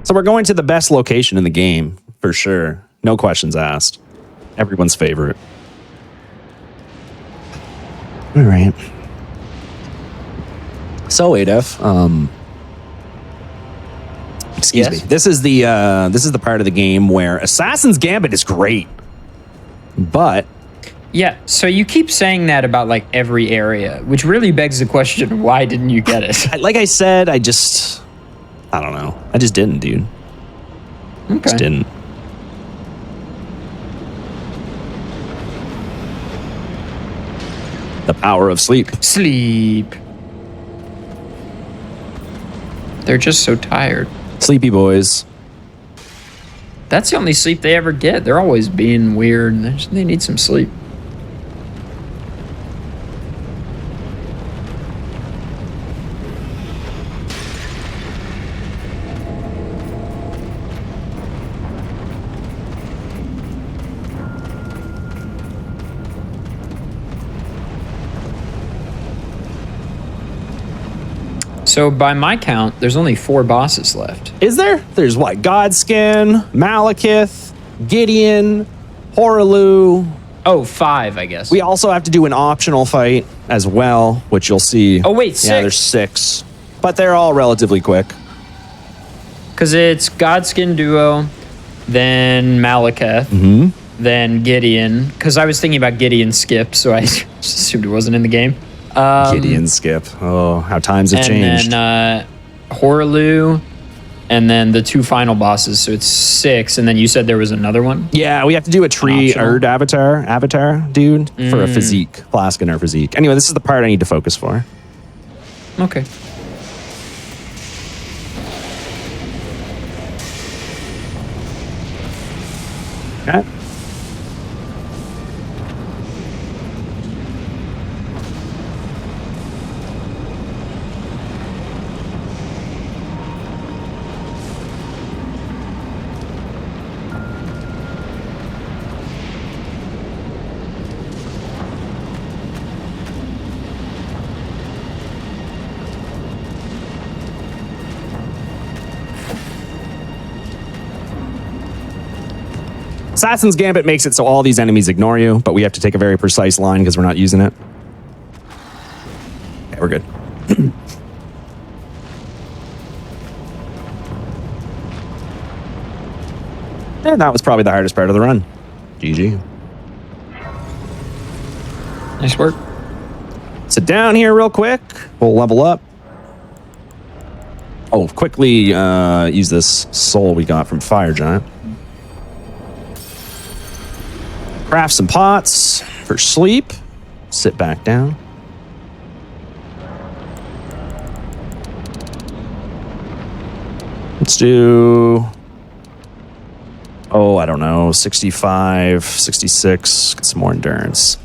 So we're going to the best location in the game, for sure. No questions asked. Everyone's favorite. All right. So, Adef, excuse me. This is the part of the game where Assassin's Gambit is great, but yeah, so you keep saying that about like every area, which really begs the question, why didn't you get it? Like I said, I don't know. I just didn't, dude. Okay. Just didn't. The power of sleep. Sleep. They're just so tired. Sleepy boys. That's the only sleep they ever get. They're always being weird. They need some sleep. So by my count, there's only 4 bosses left. Is there? There's what? Godskin, Malekith, Gideon, Horaloo. Oh, 5, I guess. We also have to do an optional fight as well, which you'll see. Oh, wait, 6. Yeah, there's 6. But they're all relatively quick. Because it's Godskin Duo, then Malekith, then Gideon. Because I was thinking about Gideon Skip, so I just assumed it wasn't in the game. Gideon Skip. Oh, how times have changed. And then Horaloo, and then the 2 final bosses, so it's 6. And then you said there was another one? Yeah, we have to do a tree Erd avatar dude for a physique, flask in our physique. Anyway, this is the part I need to focus for. Okay. Okay. Assassin's Gambit makes it so all these enemies ignore you, but we have to take a very precise line because we're not using it. Okay, we're good. And that was probably the hardest part of the run. GG. Nice work. Sit down here real quick. We'll level up. Oh, quickly use this soul we got from Fire Giant. Craft some pots for sleep. Sit back down. Let's do... Oh, I don't know. 65, 66. Get some more endurance.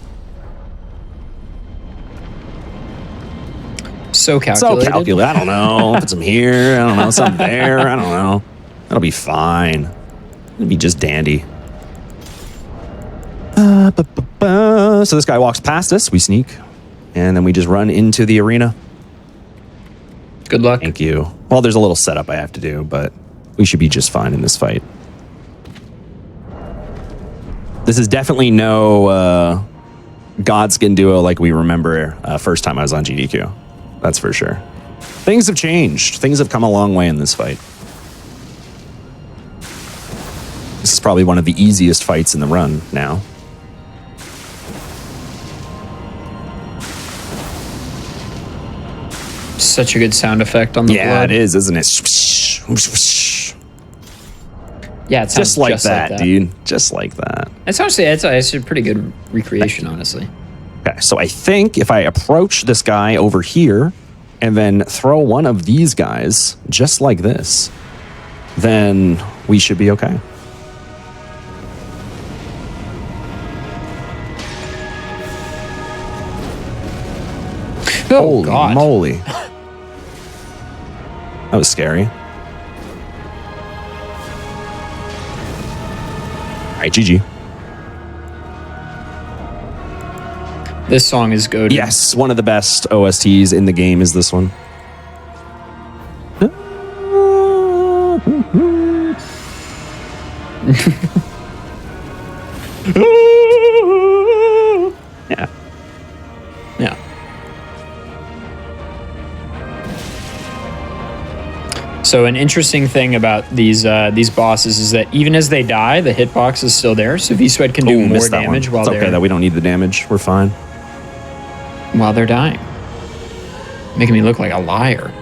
So calculated. So calculated. I don't know. Put some here. I don't know. Some there. I don't know. That'll be fine. It'll be just dandy. So this guy walks past us. We sneak. And then we just run into the arena. Good luck. Thank you. Well, there's a little setup I have to do, but we should be just fine in this fight. This is definitely no Godskin duo like we remember first time I was on GDQ. That's for sure. Things have changed. Things have come a long way in this fight. This is probably one of the easiest fights in the run now. Such a good sound effect on the blood. It is, isn't it? Yeah, it sounds just like that, dude. Just like that. It's honestly, it's a pretty good recreation, honestly. Okay, so I think if I approach this guy over here and then throw one of these guys just like this, then we should be okay. Oh, Holy God. moly. That was scary. All right, GG. This song is goated. Yes, one of the best OSTs in the game is this one. Yeah. Yeah. So an interesting thing about these bosses is that even as they die, the hitbox is still there. So V-Sweat can do more damage while it's okay that we don't need the damage. We're fine. While they're dying. Making me look like a liar.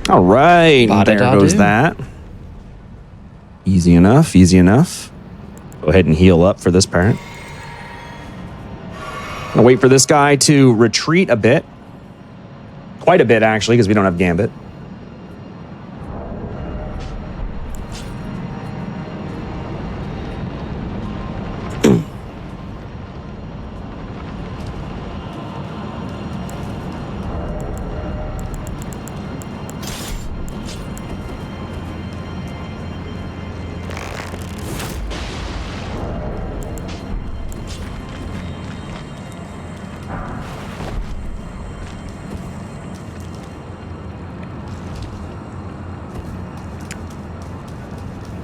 All right, there goes that. Easy enough, easy enough. Go ahead and heal up for this part. I'll wait for this guy to retreat a bit. Quite a bit, actually, because we don't have Gambit.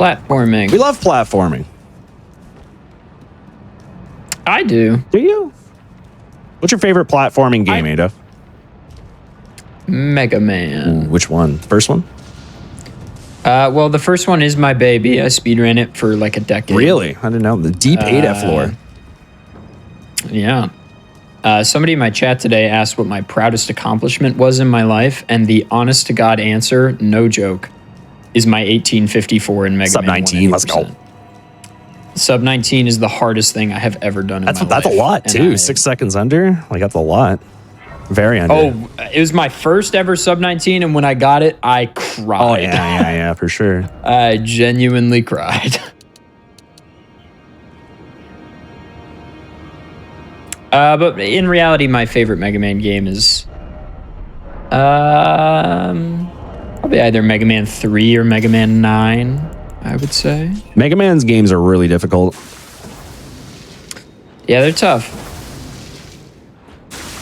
Platforming. We love platforming. I do. Do you? What's your favorite platforming game, Ada? Mega Man. Ooh, which one? First one? Well, the first one is my baby. I speedran it for like a decade. Really? I didn't know. The deep ADF lore. Yeah. Somebody in my chat today asked what my proudest accomplishment was in my life, and the honest to God answer, no joke, is my 1854 in Mega Sub Man. 19, let's go. Sub 19 is the hardest thing I have ever done in my life. That's a lot, And too. 6 seconds under? Like, that's a lot. Very under. Oh, it was my first ever sub 19, and when I got it, I cried. Oh, yeah, for sure. I genuinely cried. But in reality, my favorite Mega Man game is probably either Mega Man 3 or Mega Man 9, I would say. Mega Man's games are really difficult. Yeah, they're tough.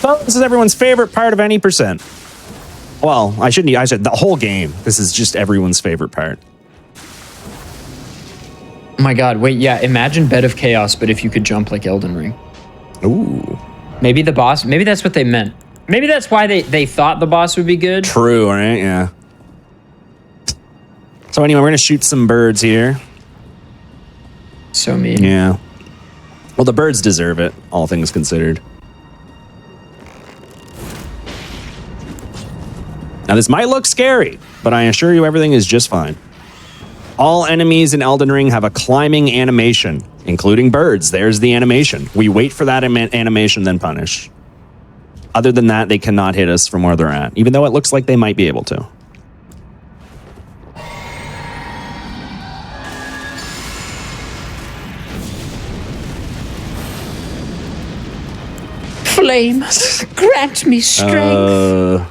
Well, this is everyone's favorite part of any percent. Well, I said the whole game. This is just everyone's favorite part. Oh my god, wait, yeah, imagine Bed of Chaos, but if you could jump like Elden Ring. Ooh. Maybe the boss, maybe that's what they meant. Maybe that's why they thought the boss would be good. True, right? Yeah. So anyway, we're going to shoot some birds here. So mean. Yeah. Well, the birds deserve it, all things considered. Now, this might look scary, but I assure you everything is just fine. All enemies in Elden Ring have a climbing animation, including birds. There's the animation. We wait for that animation, then punish. Other than that, they cannot hit us from where they're at, even though it looks like they might be able to. Flame, grant me strength.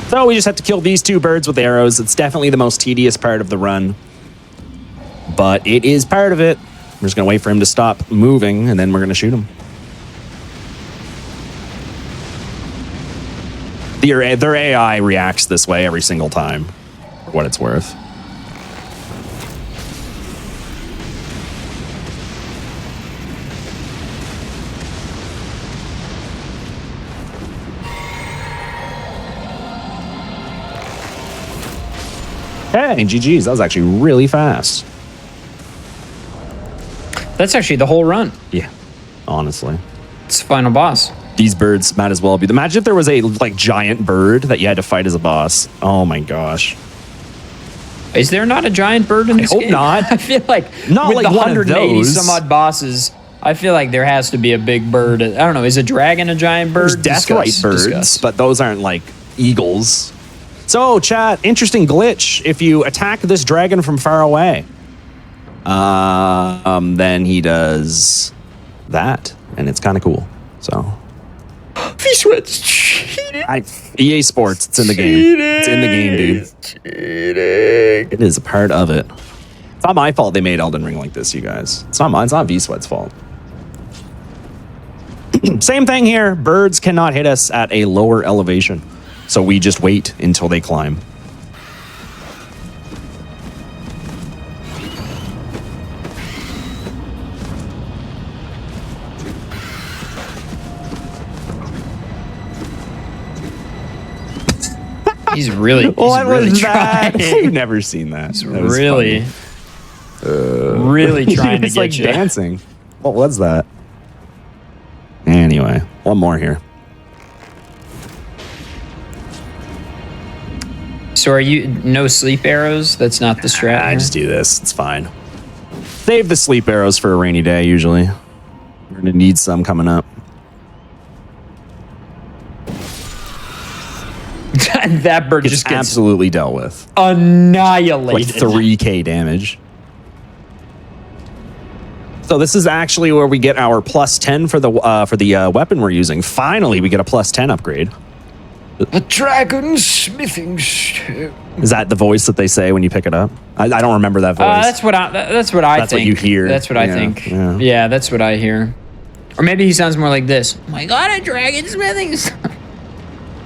So we just have to kill these 2 birds with arrows. It's definitely the most tedious part of the run. But it is part of it. We're just going to wait for him to stop moving, and then we're going to shoot him. Their AI reacts this way every single time, for what it's worth. Hey, GG's. That was actually really fast. That's actually the whole run. Yeah, honestly. It's the final boss. These birds might as well be. Imagine if there was a giant bird that you had to fight as a boss. Oh my gosh. Is there not a giant bird in this game? I hope not. I feel like Not with like the one of 180 those. some odd bosses, I feel like there has to be a big bird. I don't know. Is a dragon a giant bird? There's deathrite birds, but those aren't like eagles. So, chat, interesting glitch. If you attack this dragon from far away, then he does that, and it's kind of cool. So, V-Sweat's cheating. EA Sports, it's in the game. It's in the game, dude. Cheating. It is a part of it. It's not my fault they made Elden Ring like this, you guys. It's not mine. It's not V-Sweat's fault. Same thing here. Birds cannot hit us at a lower elevation. So we just wait until they climb. He's really, What really was that? trying. I've never seen that. He's That was really, really trying to It's get like you. dancing. What was that? Anyway, one more here. So are you no sleep arrows? That's not the strat. I here? just do this. It's fine. Save the sleep arrows for a rainy day, usually. We're going to need some coming up. That bird It's just gets absolutely dealt with. annihilated. Like 3k damage. So this is actually where we get our plus 10 for the weapon we're using. Finally, we get a plus 10 upgrade. A dragon smithing stone. Is that the voice that they say when you pick it up? I don't remember that voice. That's what I That's think. what you hear. That's what I Yeah, think. yeah. Yeah, that's what I hear. Or maybe he sounds more like this. Oh my god, a dragon smithing stone.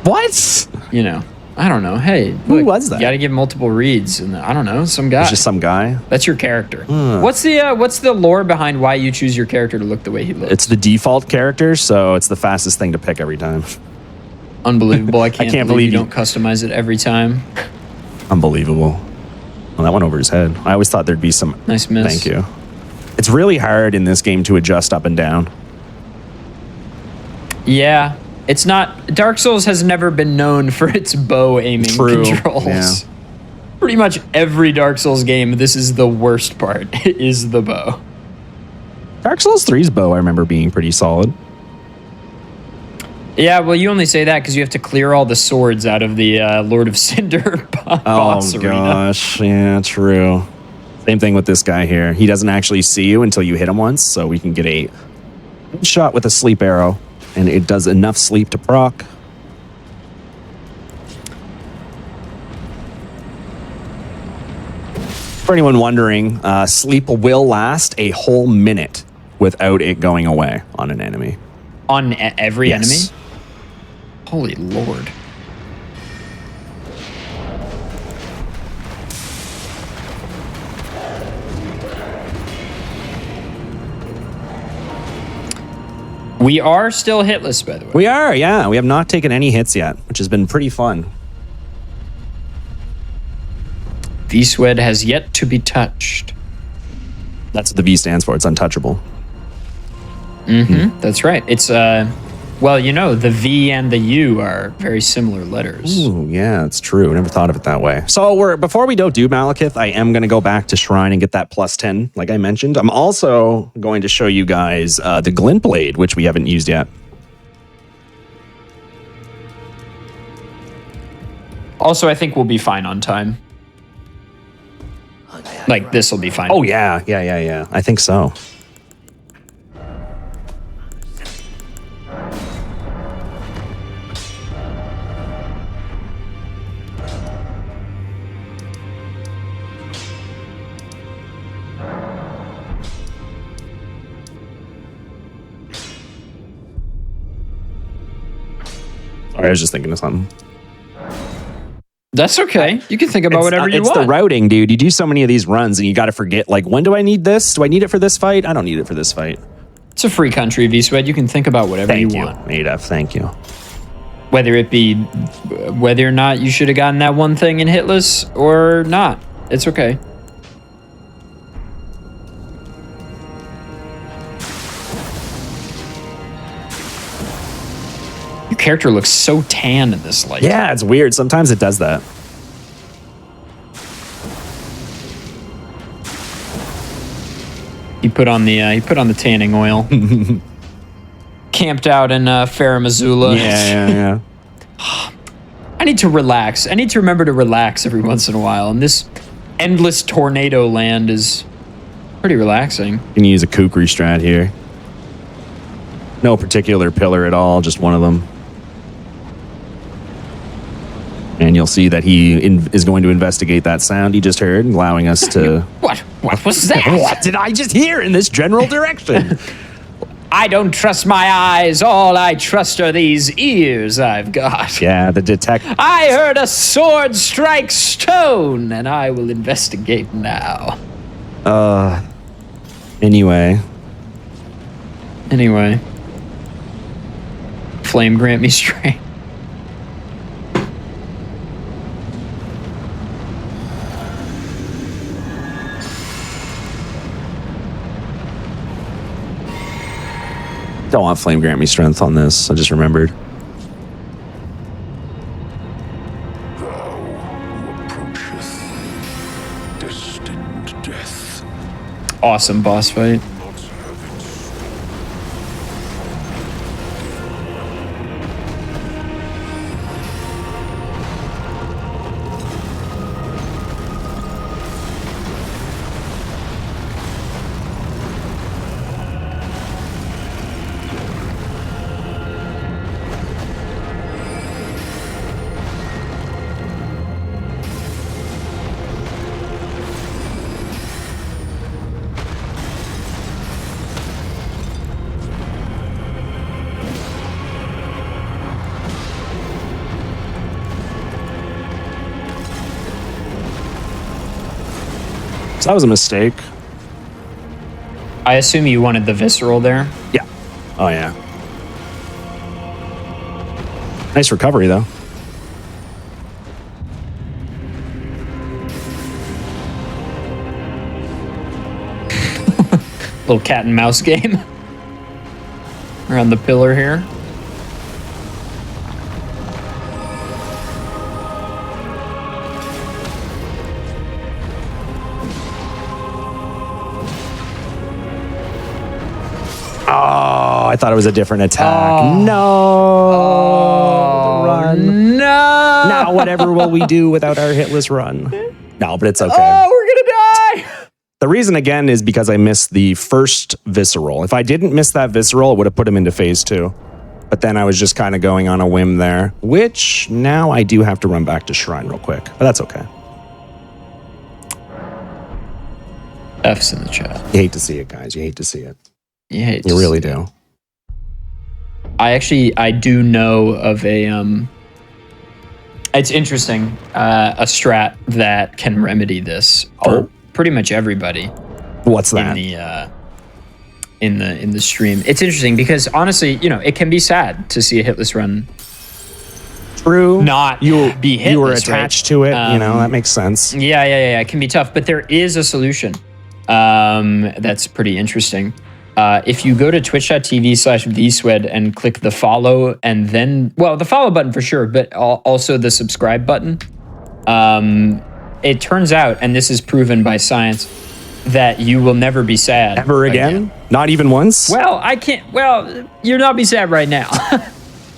What? You know, I don't know. Hey, Who was that? You got to give multiple reads, and I don't know, some guy. It's just some guy. That's your character. What's the lore behind why you choose your character to look the way he looks? It's the default character, so it's the fastest thing to pick every time. Unbelievable. I can't, can't believe believe you you- don't customize it every time. Unbelievable. Well, that went over his head. I always thought there'd be some... Nice miss. Thank you. It's really hard in this game to adjust up and down. Yeah. It's not... Dark Souls has never been known for its bow aiming controls. Yeah. Pretty much every Dark Souls game, this is the worst part, is the bow. Dark Souls 3's bow, I remember being pretty solid. Yeah, well, you only say that because you have to clear all the swords out of the Lord of Cinder boss arena. Oh, gosh. Yeah, true. Same thing with this guy here. He doesn't actually see you until you hit him once, so we can get a shot with a sleep arrow, and it does enough sleep to proc. For anyone wondering, sleep will last a whole minute without it going away on an enemy. On every Yes. enemy? Holy Lord. We are still hitless, by the way. We are, yeah. We have not taken any hits yet, which has been pretty fun. V-Swed has yet to be touched. That's what the V stands for. It's untouchable. Mm-hmm. That's right. It's, well, you know, the V and the U are very similar letters. Ooh, yeah, it's true. Never thought of it that way. So before we do Malekith, I am going to go back to Shrine and get that plus 10, like I mentioned. I'm also going to show you guys the Glint Blade, which we haven't used yet. Also, I think we'll be fine on time. Like, this will be fine. Oh, yeah. I think so. Sorry, I was just thinking of something. That's okay. You can think about whatever you want. It's the routing, dude. You do so many of these runs and you got to forget, like, when do I need this? Do I need it for this fight? I don't need it for this fight. It's a free country, V-Swed. You can think about whatever you want. Thank you, Adaf. Thank you. Whether it be whether or not you should have gotten that one thing in Hitless or not. It's okay. Your character looks so tan in this light. Yeah, it's weird. Sometimes it does that. He put on the tanning oil. Camped out in Farah Missoula. Yeah. I need to relax. I need to remember to relax every once in a while. And this endless tornado land is pretty relaxing. You can use a kukri strat here. No particular pillar at all, just one of them. And you'll see that he is going to investigate that sound he just heard, allowing us to... What was that? What did I just hear in this general direction? I don't trust my eyes. All I trust are these ears I've got. Yeah, the detect... I heard a sword strike stone, and I will investigate now. Anyway. Flame grant me strength. Don't want flame grant me strength on this. I just remembered. Destined death. Awesome boss fight. So that was a mistake. I assume you wanted the visceral there. Yeah. Oh, yeah. Nice recovery, though. Little cat and mouse game. Around the pillar here. Oh, I thought it was a different attack. Oh. No. The run. No. Now, whatever will we do without our hitless run? No, but it's okay. Oh, we're going to die. The reason, again, is because I missed the first visceral. If I didn't miss that visceral, it would have put him into phase 2. But then I was just kind of going on a whim there, which now I do have to run back to Shrine real quick. But that's okay. F's in the chat. You hate to see it, guys. You hate to see it. You hate You really do. I do know of a it's interesting, a strat that can remedy this for pretty much everybody. What's that? In the stream. It's interesting because honestly, you know, it can be sad to see a hitless run True. not be hitless. You were attached to it, you know, that makes sense. Yeah. It can be tough, but there is a solution. That's pretty interesting. If you go to twitch.tv/vswed and click the follow and then, well, the follow button for sure, but also the subscribe button. It turns out, and this is proven by science, that you will never be sad. Ever again? Not even once? Well, I can't, well, you'll not be sad right now.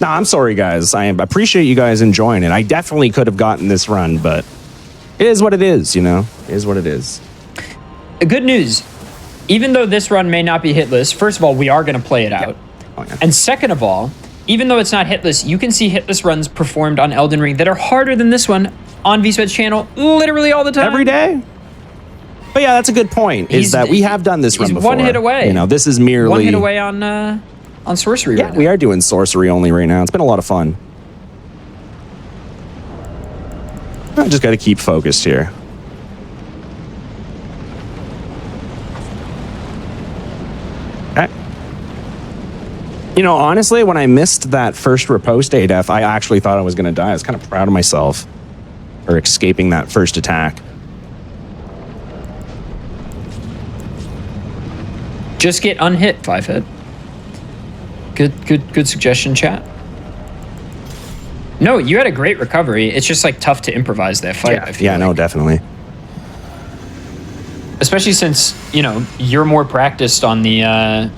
No, I'm sorry, guys. I appreciate you guys enjoying it. I definitely could have gotten this run, but it is what it is, you know? It is what it is. Good news. Even though this run may not be hitless, first of all, we are going to play it out. Oh, yeah. And second of all, even though it's not hitless, you can see hitless runs performed on Elden Ring that are harder than this one on VSwed's channel literally all the time. Every day? But yeah, that's a good point, is that we have done this run before. One hit away. You know, this is merely... One hit away on sorcery right now. We are doing sorcery only right now. It's been a lot of fun. I just got to keep focused here. Okay. You know, honestly, when I missed that first riposte ADF, I actually thought I was going to die. I was kind of proud of myself for escaping that first attack. Just get unhit, 5-hit. Good suggestion, chat. No, you had a great recovery. It's just like tough to improvise that fight. Yeah, I feel like. no, definitely. Especially since, you know, you're more practiced on the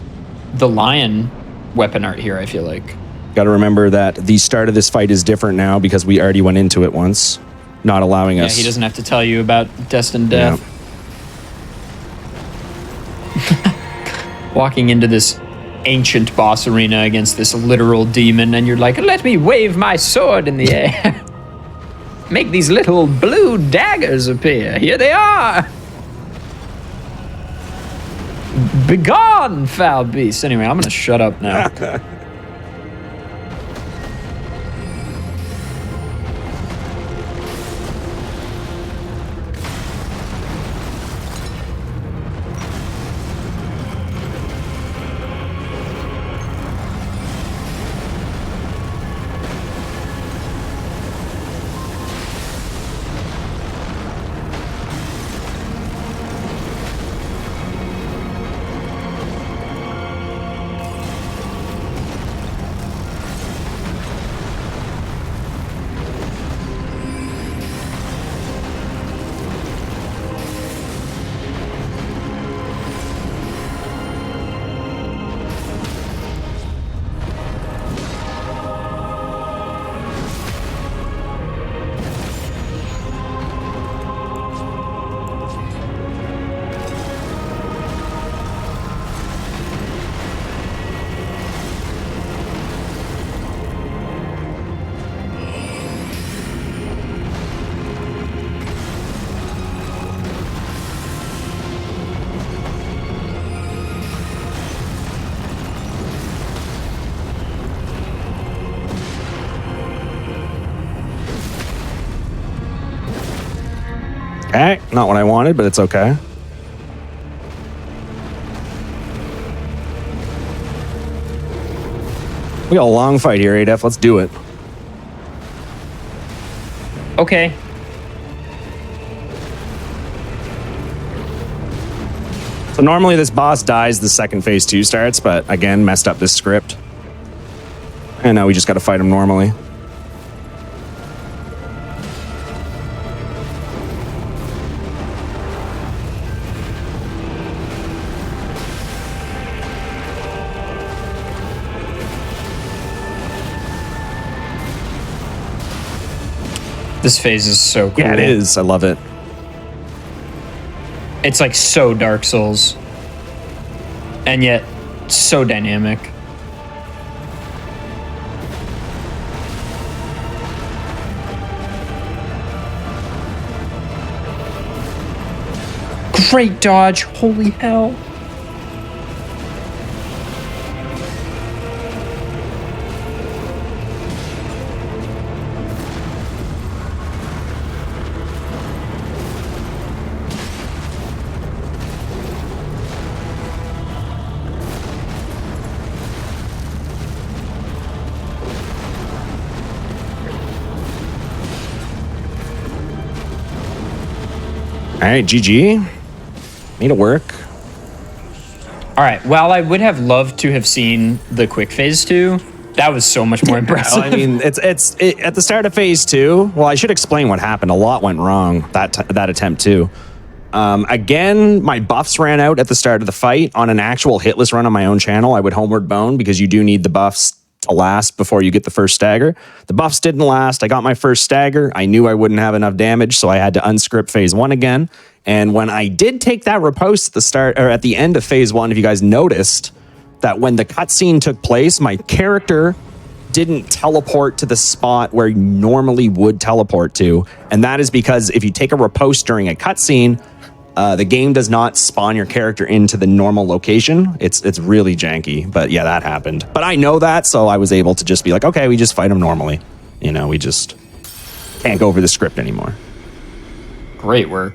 lion weapon art here, I feel like. Got to remember that the start of this fight is different now because we already went into it once, not allowing us. Yeah, he doesn't have to tell you about destined death. Yeah. Walking into this ancient boss arena against this literal demon, and you're like, let me wave my sword in the air. Make these little blue daggers appear. Here they are. Begone, foul beast. Anyway, I'm going to shut up now. Okay, not what I wanted, but it's okay. We got a long fight here, ADF. Let's do it. Okay. Okay. So normally this boss dies the second phase 2 starts, but again, messed up this script. And now we just got to fight him normally. This phase is so cool. Yeah, it is. I love it. It's like so Dark Souls. And yet so dynamic. Great dodge. Holy hell. All right, GG. Made it work. All right. While I would have loved to have seen the quick phase 2, that was so much more impressive. I mean, it's at the start of phase 2. Well, I should explain what happened. A lot went wrong that attempt too. Again, my buffs ran out at the start of the fight. On an actual hitless run on my own channel, I would homeward bone because you do need the buffs to last before you get the first stagger. The buffs didn't last. I got my first stagger. I knew I wouldn't have enough damage, so I had to unscript phase 1 again. And when I did take that riposte at the start or at the end of phase 1, if you guys noticed that when the cutscene took place, my character didn't teleport to the spot where you normally would teleport to. And that is because if you take a riposte during a cutscene, the game does not spawn your character into the normal location. It's really janky, but yeah, that happened. But I know that, so I was able to just be like, okay, we just fight him normally. You know, we just can't go over the script anymore. Great work.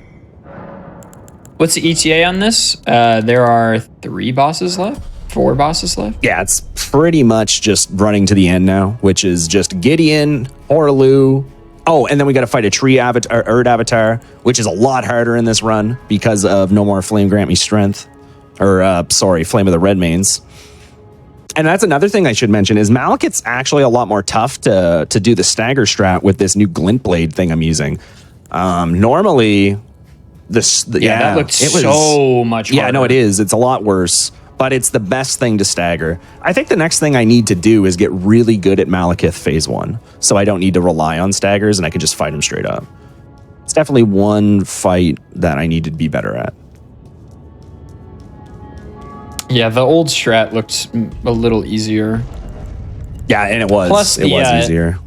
What's the ETA on this? There are 4 bosses left? Yeah, it's pretty much just running to the end now, which is just Gideon, Horlu. Oh, and then we got to fight a tree avatar, Erd avatar, which is a lot harder in this run because of No More Flame Grant Me Strength. Or, sorry, Flame of the Redmanes. And that's another thing I should mention is Malekith's actually a lot more tough to do the stagger strat with this new glint blade thing I'm using. Normally, that looked so much harder. Yeah, no, it is. It's a lot worse. But it's the best thing to stagger. I think the next thing I need to do is get really good at Malekith phase 1. So I don't need to rely on staggers and I can just fight him straight up. It's definitely one fight that I need to be better at. Yeah, the old strat looked a little easier. Yeah, and it was. Plus, it was easier.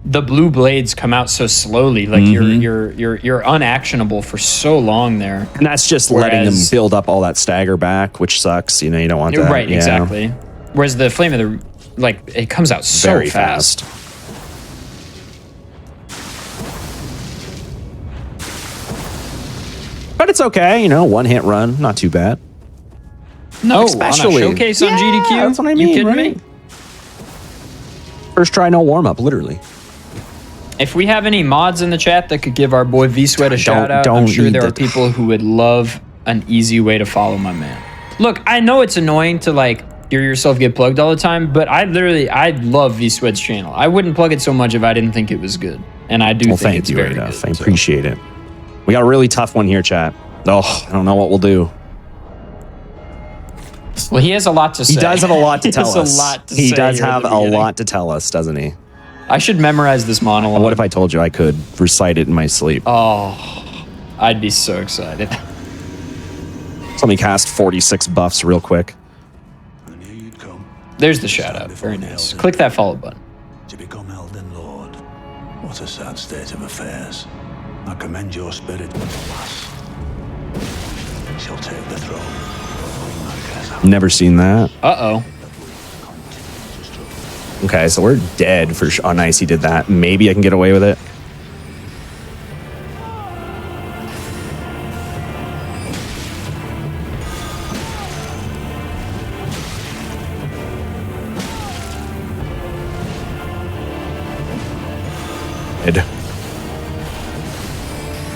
The blue blades come out so slowly, like you're unactionable for so long there. And that's just letting them build up all that stagger back, which sucks. You know, you don't want that. Right, yeah. Exactly. Whereas the flame of the it comes out so very fast. But it's okay, you know, one hit run, not too bad. No, especially on a showcase on GDQ. That's what I mean. You kidding right? me? First try, no warm up, literally. If we have any mods in the chat that could give our boy V-Sweat a shout out, I'm sure there are people who would love an easy way to follow my man. Look, I know it's annoying to hear yourself get plugged all the time, but I love V-Sweat's channel. I wouldn't plug it so much if I didn't think it was good. And I do think it's very good. I appreciate it. We got a really tough one here, chat. Oh, I don't know what we'll do. Well, he has a lot to say. He does have a lot to tell us. He does have a lot to tell us, doesn't he? I should memorize this monologue. What if I told you I could recite it in my sleep? Oh, I'd be so excited. So let me cast 46 buffs real quick. There's the shout out. Very nice. Click that follow button. To become Elden Lord. What a sad state of affairs. I commend your spirit, lass. She'll take the throne. Never seen that. Uh-oh. Okay, so we're dead for sure. Oh, nice, he did that. Maybe I can get away with it.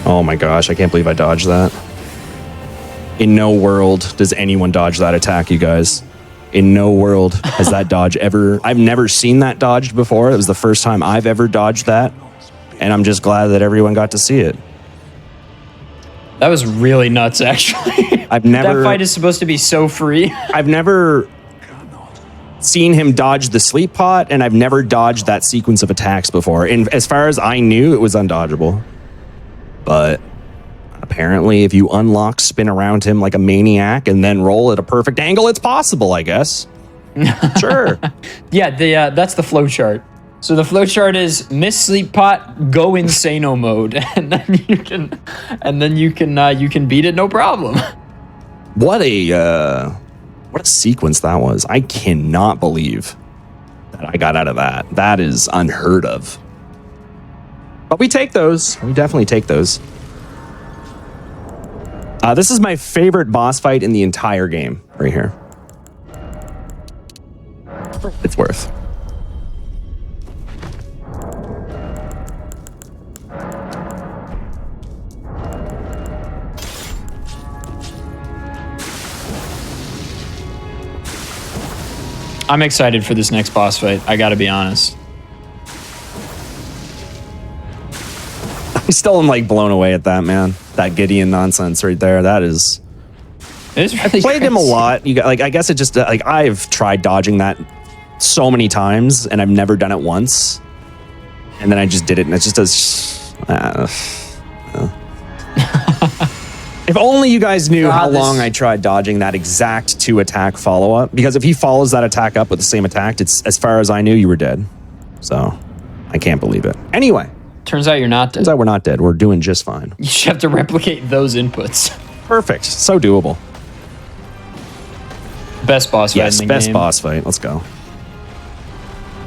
Oh my gosh, I can't believe I dodged that. In no world does anyone dodge that attack, you guys. In no world has that dodge ever... I've never seen that dodged before. It was the first time I've ever dodged that. And I'm just glad that everyone got to see it. That was really nuts, actually. I've never... That fight is supposed to be so free. I've never seen him dodge the sleep pot, and I've never dodged that sequence of attacks before. And as far as I knew, it was undodgeable. But apparently, if you unlock spin around him like a maniac and then roll at a perfect angle, it's possible, I guess. Sure. Yeah, that's the flow chart. So the flow chart is miss sleep pot, go insano mode, and then you can beat it no problem. What a sequence that was. I cannot believe that I got out of that. That is unheard of. But we take those. We definitely take those. This is my favorite boss fight in the entire game right here. It's worth. I'm excited for this next boss fight. I gotta be honest. I still am like blown away at that, man. That Gideon nonsense right there. That is. It is really I played him a crazy. lot. You got, like, I guess it just like I've tried dodging that so many times, and I've never done it once. And then I just did it, and it just does. If only you guys knew how long I tried dodging that exact 2 attack follow up. Because if he follows that attack up with the same attack, it's as far as I knew, you were dead. So I can't believe it. Anyway. Turns out you're not dead. Turns out we're not dead. We're doing just fine. You should have to replicate those inputs. Perfect. So doable. Best boss fight Yes, in the best game. boss fight. Let's go.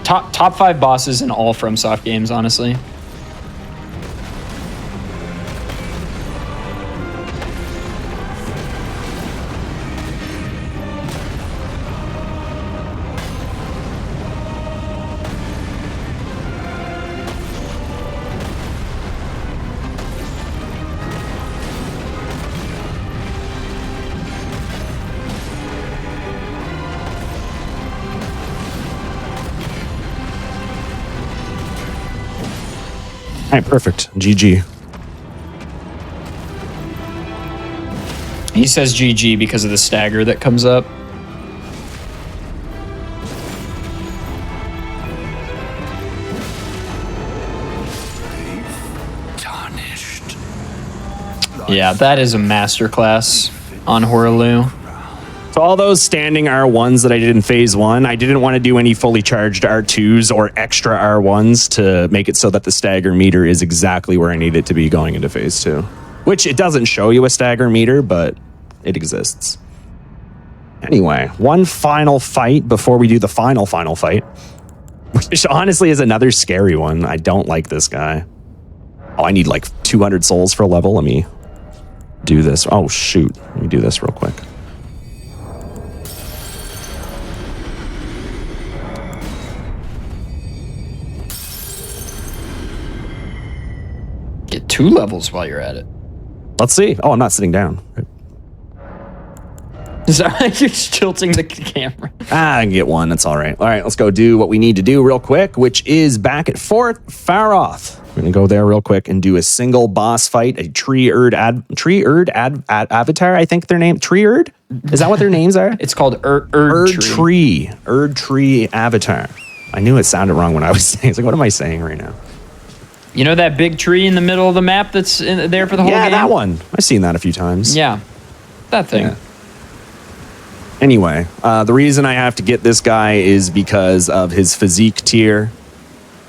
Top 5 bosses in all FromSoft games, honestly. All right, perfect. GG. He says GG because of the stagger that comes up. Tarnished. Yeah, that is a masterclass on Horaloo. So all those standing R1s that I did in phase 1, I didn't want to do any fully charged R2s or extra R1s to make it so that the stagger meter is exactly where I need it to be going into phase 2. Which it doesn't show you a stagger meter, but it exists. Anyway, one final fight before we do the final fight. Which honestly is another scary one. I don't like this guy. Oh, I need like 200 souls for a level. Let me do this. Oh, shoot. Let me do this real quick. Get 2 levels while you're at it. Let's see. Oh, I'm not sitting down. Sorry, you're just tilting the camera. I can get one. That's all right. All right, let's go do what we need to do real quick, which is back at Fort Faroth. We're going to go there real quick and do a single boss fight, a tree-erd avatar, I think their name. Tree-erd? Is that what their names are? It's called Erd Tree avatar. I knew it sounded wrong when I was saying it. It's like, what am I saying right now? You know that big tree in the middle of the map that's there for the whole game? Yeah, that one. I've seen that a few times. Yeah, that thing. Yeah. Anyway, the reason I have to get this guy is because of his physique tier.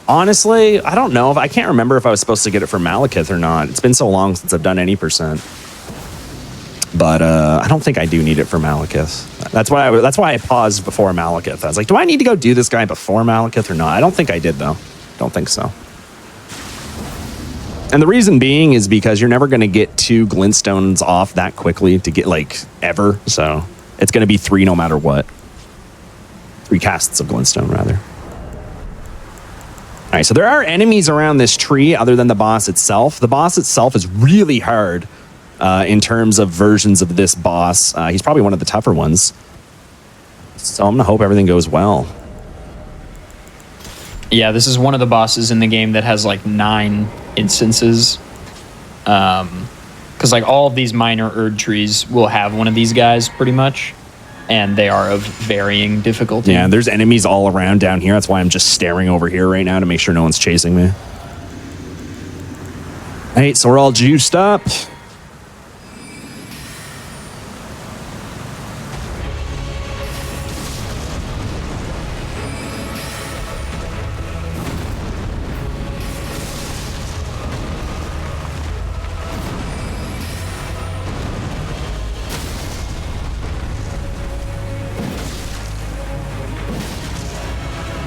Honestly, I don't know. I can't remember if I was supposed to get it for Malekith or not. It's been so long since I've done any percent. But I don't think I do need it for Malekith. That's why I paused before Malekith. I was like, do I need to go do this guy before Malekith or not? I don't think I did, though. Don't think so. And the reason being is because you're never going to get 2 glintstones off that quickly to get, like, ever. So it's going to be 3 no matter what. 3 casts of glintstone, rather. All right, so there are enemies around this tree other than the boss itself. The boss itself is really hard in terms of versions of this boss. He's probably one of the tougher ones. So I'm going to hope everything goes well. Yeah, this is one of the bosses in the game that has like 9 instances. Because like all of these minor Erd trees will have one of these guys pretty much. And they are of varying difficulty. Yeah, there's enemies all around down here. That's why I'm just staring over here right now to make sure no one's chasing me. Hey, so we're all juiced up.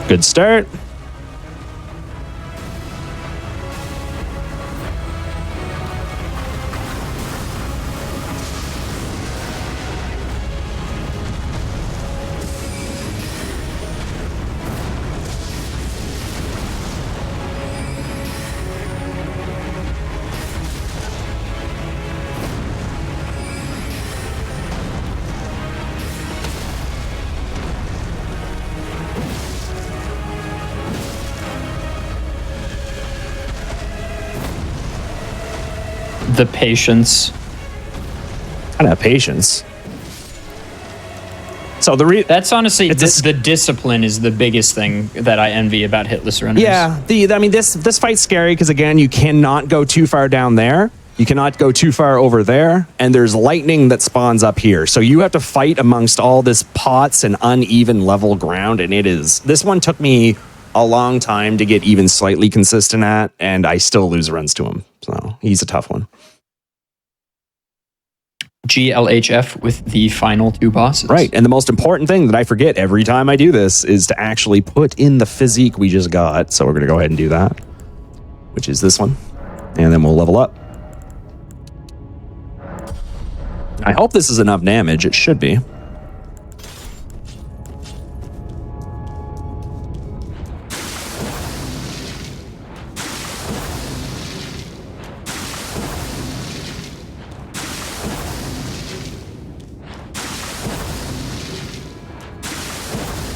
Good start. The patience. I don't have patience. So that's honestly the discipline is the biggest thing that I envy about hitless runners. Yeah, I mean this fight's scary because again, you cannot go too far down there. You cannot go too far over there, and there's lightning that spawns up here. So you have to fight amongst all this pots and uneven level ground, and this one took me a long time to get even slightly consistent at, and I still lose runs to him. So he's a tough one. GLHF with the final 2 bosses. Right, and the most important thing that I forget every time I do this is to actually put in the physique we just got. So we're going to go ahead and do that, which is this one, and then we'll level up. I hope this is enough damage. It should be.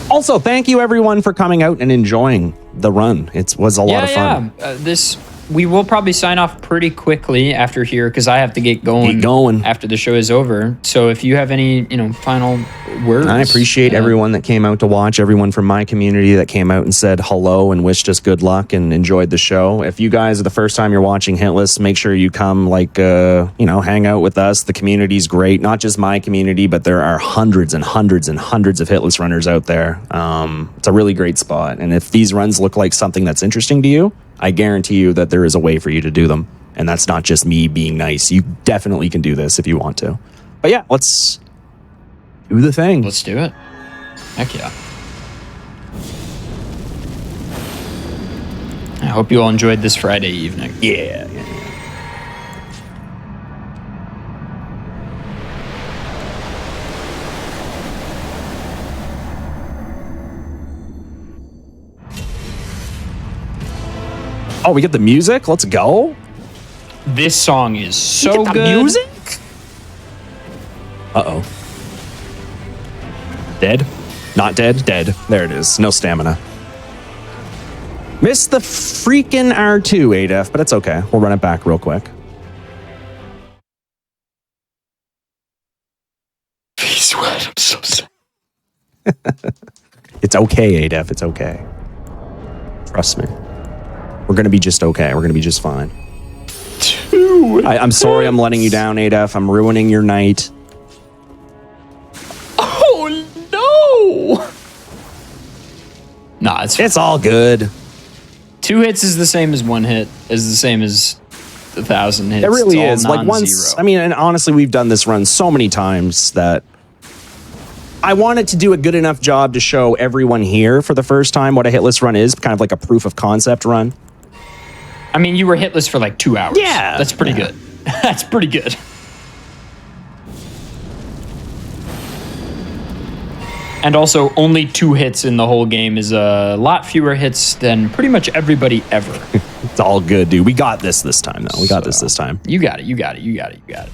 Also, thank you everyone for coming out and enjoying the run. It was a lot of fun. We will probably sign off pretty quickly after here because I have to get going after the show is over. So if you have any, final words. I appreciate everyone that came out to watch, everyone from my community that came out and said hello and wished us good luck and enjoyed the show. If you guys are the first time you're watching Hitless, make sure you come hang out with us. The community's great. Not just my community, but there are hundreds and hundreds and hundreds of Hitless runners out there. It's a really great spot. And if these runs look like something that's interesting to you, I guarantee you that there is a way for you to do them. And that's not just me being nice. You definitely can do this if you want to. But yeah, let's do the thing. Let's do it. Heck yeah. I hope you all enjoyed this Friday evening. Yeah. Oh, we get the music? Let's go. This song is so good. Music? Uh-oh. Dead? Not dead? Dead. There it is. No stamina. Missed the freaking R2, ADF, but it's okay. We'll run it back real quick. Sweat, I'm so sad. It's okay, ADF. It's okay. Trust me. We're going to be just okay. We're going to be just fine. I'm sorry I'm letting you down, ADF. I'm ruining your night. Oh, no! Nah, it's all good. 2 hits is the same as 1 hit, is the same as 1,000 hits. It really is. Like once, I mean, and honestly, we've done this run so many times that I wanted to do a good enough job to show everyone here for the first time what a hitless run is, kind of like a proof of concept run. I mean, you were hitless for like 2 hours. Yeah. That's pretty good. That's pretty good. And also, only 2 hits in the whole game is a lot fewer hits than pretty much everybody ever. It's all good, dude. We got this time, though. We got this time. You got it. You got it. You got it. You got it.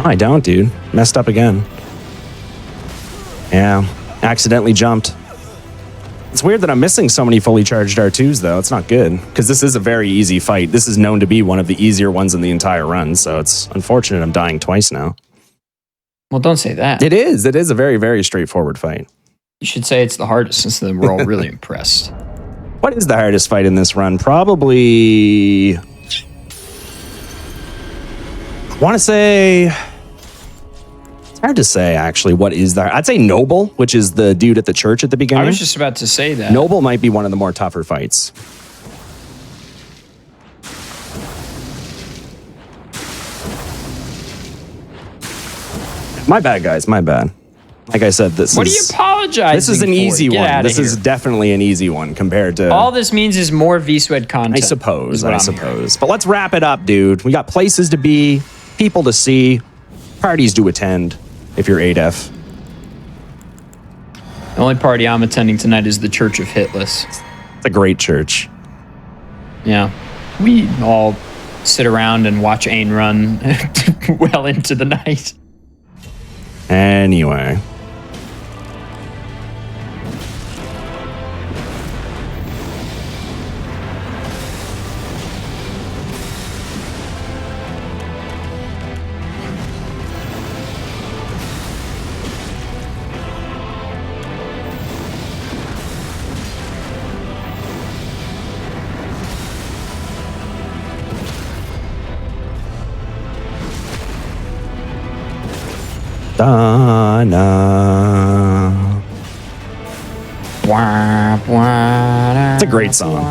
I don't, dude. Messed up again. Yeah, accidentally jumped. It's weird that I'm missing so many fully charged R2s, though. It's not good, because this is a very easy fight. This is known to be one of the easier ones in the entire run, so it's unfortunate I'm dying twice now. Well, don't say that. It is. It is a very, very straightforward fight. You should say it's the hardest, since then we're all really impressed. What is the hardest fight in this run? Probably... I want to say... It's hard to say, actually, what is that? I'd say Noble, which is the dude at the church at the beginning. I was just about to say that. Noble might be one of the more tougher fights. My bad, guys. My bad. Like I said, What are you apologizing This is an for? easy Get one. outta This is here. definitely an easy one compared to... All this means is more V-Sweat content. I is suppose. what I I'm suppose. But let's wrap it up, dude. We got places to be, people to see, parties to attend if you're ADEF. The only party I'm attending tonight is the Church of Hitless. It's a great church. Yeah. We all sit around and watch Ain run well into the night. Anyway. Donna. It's a great song.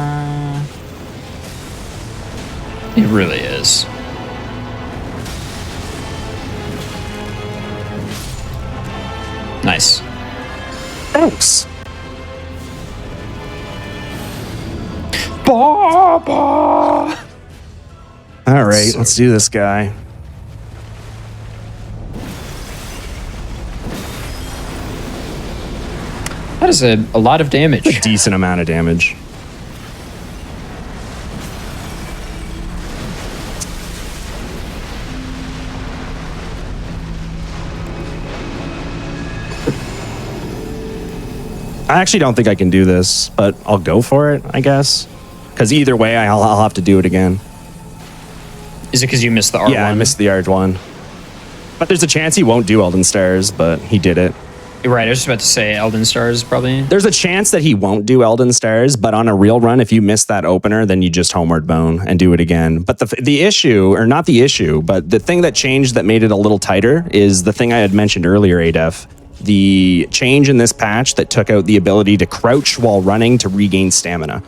It really is. Nice. Thanks. Baba. All right, let's do this guy. That is a lot of damage. A decent amount of damage. I actually don't think I can do this, but I'll go for it, I guess. Because either way, I'll have to do it again. Is it because you missed the R1? Yeah, I missed the R1. But there's a chance he won't do Elden Stars, but he did it. Right, I was just about to say Elden Stars probably. There's a chance that he won't do Elden Stars, but on a real run, if you miss that opener, then you just homeward bone and do it again. But the issue, or not the issue, but the thing that changed that made it a little tighter is the thing I had mentioned earlier, ADEF. The change in this patch that took out the ability to crouch while running to regain stamina.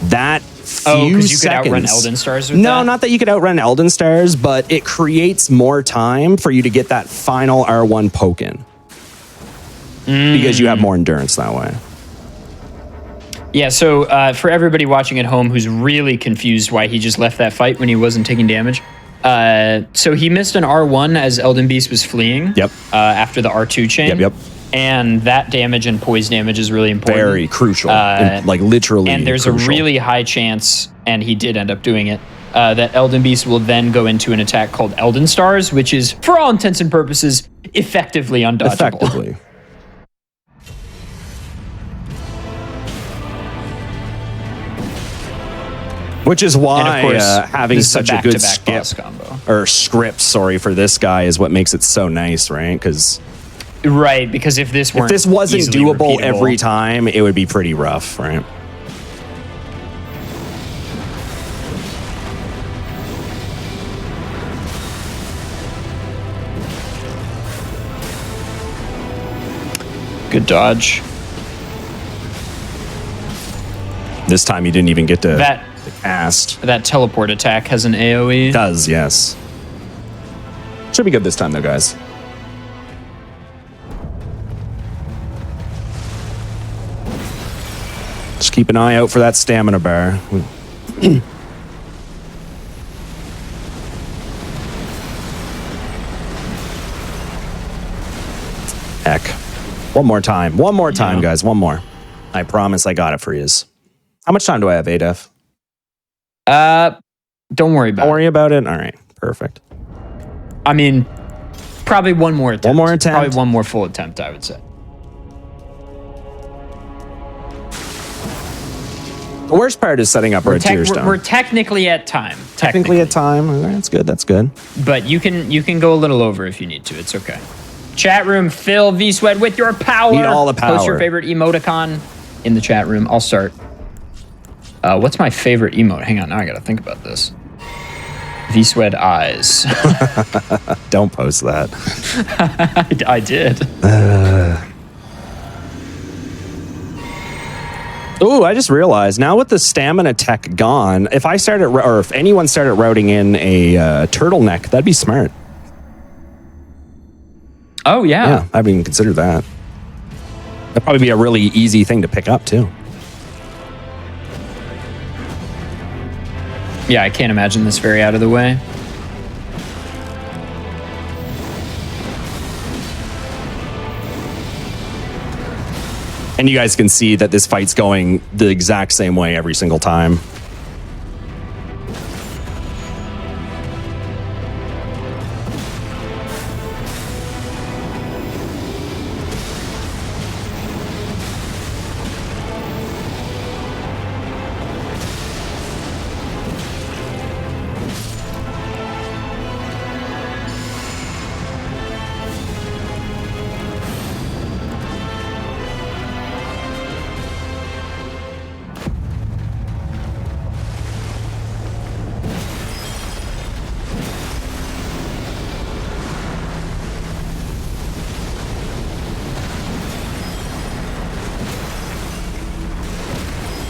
That few because you seconds, could outrun Elden Stars with No, that? not that you could outrun Elden Stars, but it creates more time for you to get that final R1 poke in. Because you have more endurance that way. Yeah, so for everybody watching at home who's really confused why he just left that fight when he wasn't taking damage, so he missed an R1 as Elden Beast was fleeing. Yep. After the R2 chain. Yep. And that damage and poise damage is really important. Very crucial. Like literally And there's crucial. a really high chance, and he did end up doing it, that Elden Beast will then go into an attack called Elden Stars, which is, for all intents and purposes, effectively undodgeable. Effectively. Which is why And of course, having this is such a good back-to-back boss skip combo. or script, sorry, for this guy is what makes it so nice, right? Because Right, because if this wasn't easily doable repeatable- every time, it would be pretty rough, right? Good dodge. This time he didn't even get to That cast. that teleport attack has an AoE. Does, yes. Should be good this time, though, guys. Just keep an eye out for that stamina bar. Heck. One more time. One more time, guys. One more. I promise I got it for yous. How much time do I have, ADEF? Don't worry about Don't it. worry about it? All right. Perfect. I mean, probably one more attempt. One more attempt. Probably one more full attempt, I would say. The worst part is setting up our tier stone. We're technically at time. Technically at time. That's good. That's good. But you can go a little over if you need to. It's okay. Chat room, fill V-Sweat with your power. Need all the power. Post your favorite emoticon in the chat room. I'll start. What's my favorite emote? Hang on, now I gotta think about this. V-Sweat eyes. Don't post that. I did. Ooh, I just realized now with the stamina tech gone, if I started, or if anyone started routing in a turtleneck, that'd be smart. Oh, yeah. Yeah, I haven't even considered that. That'd probably be a really easy thing to pick up, too. Yeah, I can't imagine this very out of the way. And you guys can see that this fight's going the exact same way every single time.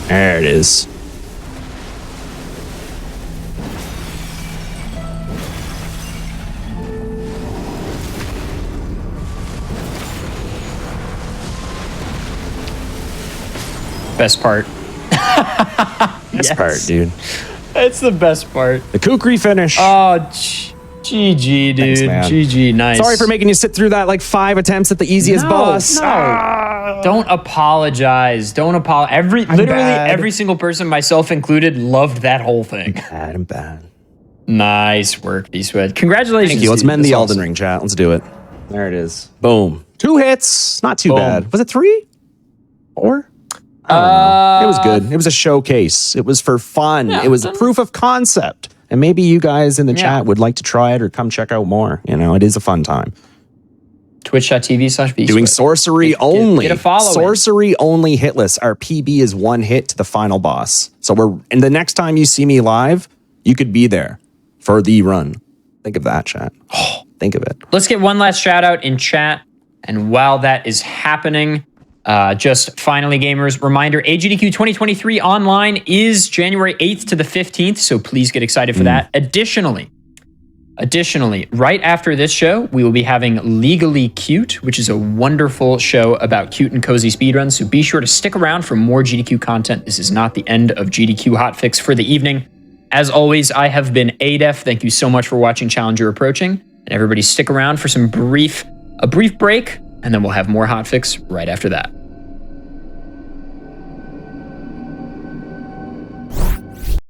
There it is. Best part. Best part, dude. It's the best part. The kukri finish. Oh, GG, dude. Thanks, man. GG, nice. Sorry for making you sit through that like 5 attempts at the easiest boss. No. Don't apologize. Don't apologize. Literally bad. every single person, myself included, loved that whole thing. I'm bad. Nice work, V-Sweat. Congratulations. Thank you. Let's dude. mend That's the Elden awesome. Ring, chat. Let's do it. There it is. Boom. 2 hits. Not too Boom. bad. Was it 3? 4? I don't know. It was good. It was a showcase. It was for fun. Yeah, it was a proof of concept. And maybe you guys in the Yeah. chat would like to try it or come check out more. You know, it is a fun time. Twitch.tv/V-Sweat. Doing sorcery only. Get a follow. Sorcery only hitless. Our PB is 1 hit to the final boss. So and the next time you see me live, you could be there for the run. Think of that, chat. Oh, think of it. Let's get one last shout out in chat. And while that is happening, just finally, gamers, reminder, AGDQ 2023 online is January 8th to the 15th. So please get excited for that. Additionally, right after this show, we will be having Legally Cute, which is a wonderful show about cute and cozy speedruns. So be sure to stick around for more GDQ content. This is not the end of GDQ Hotfix for the evening. As always, I have been ADEF. Thank you so much for watching Challenger Approaching. And everybody stick around for a brief break, and then we'll have more Hotfix right after that.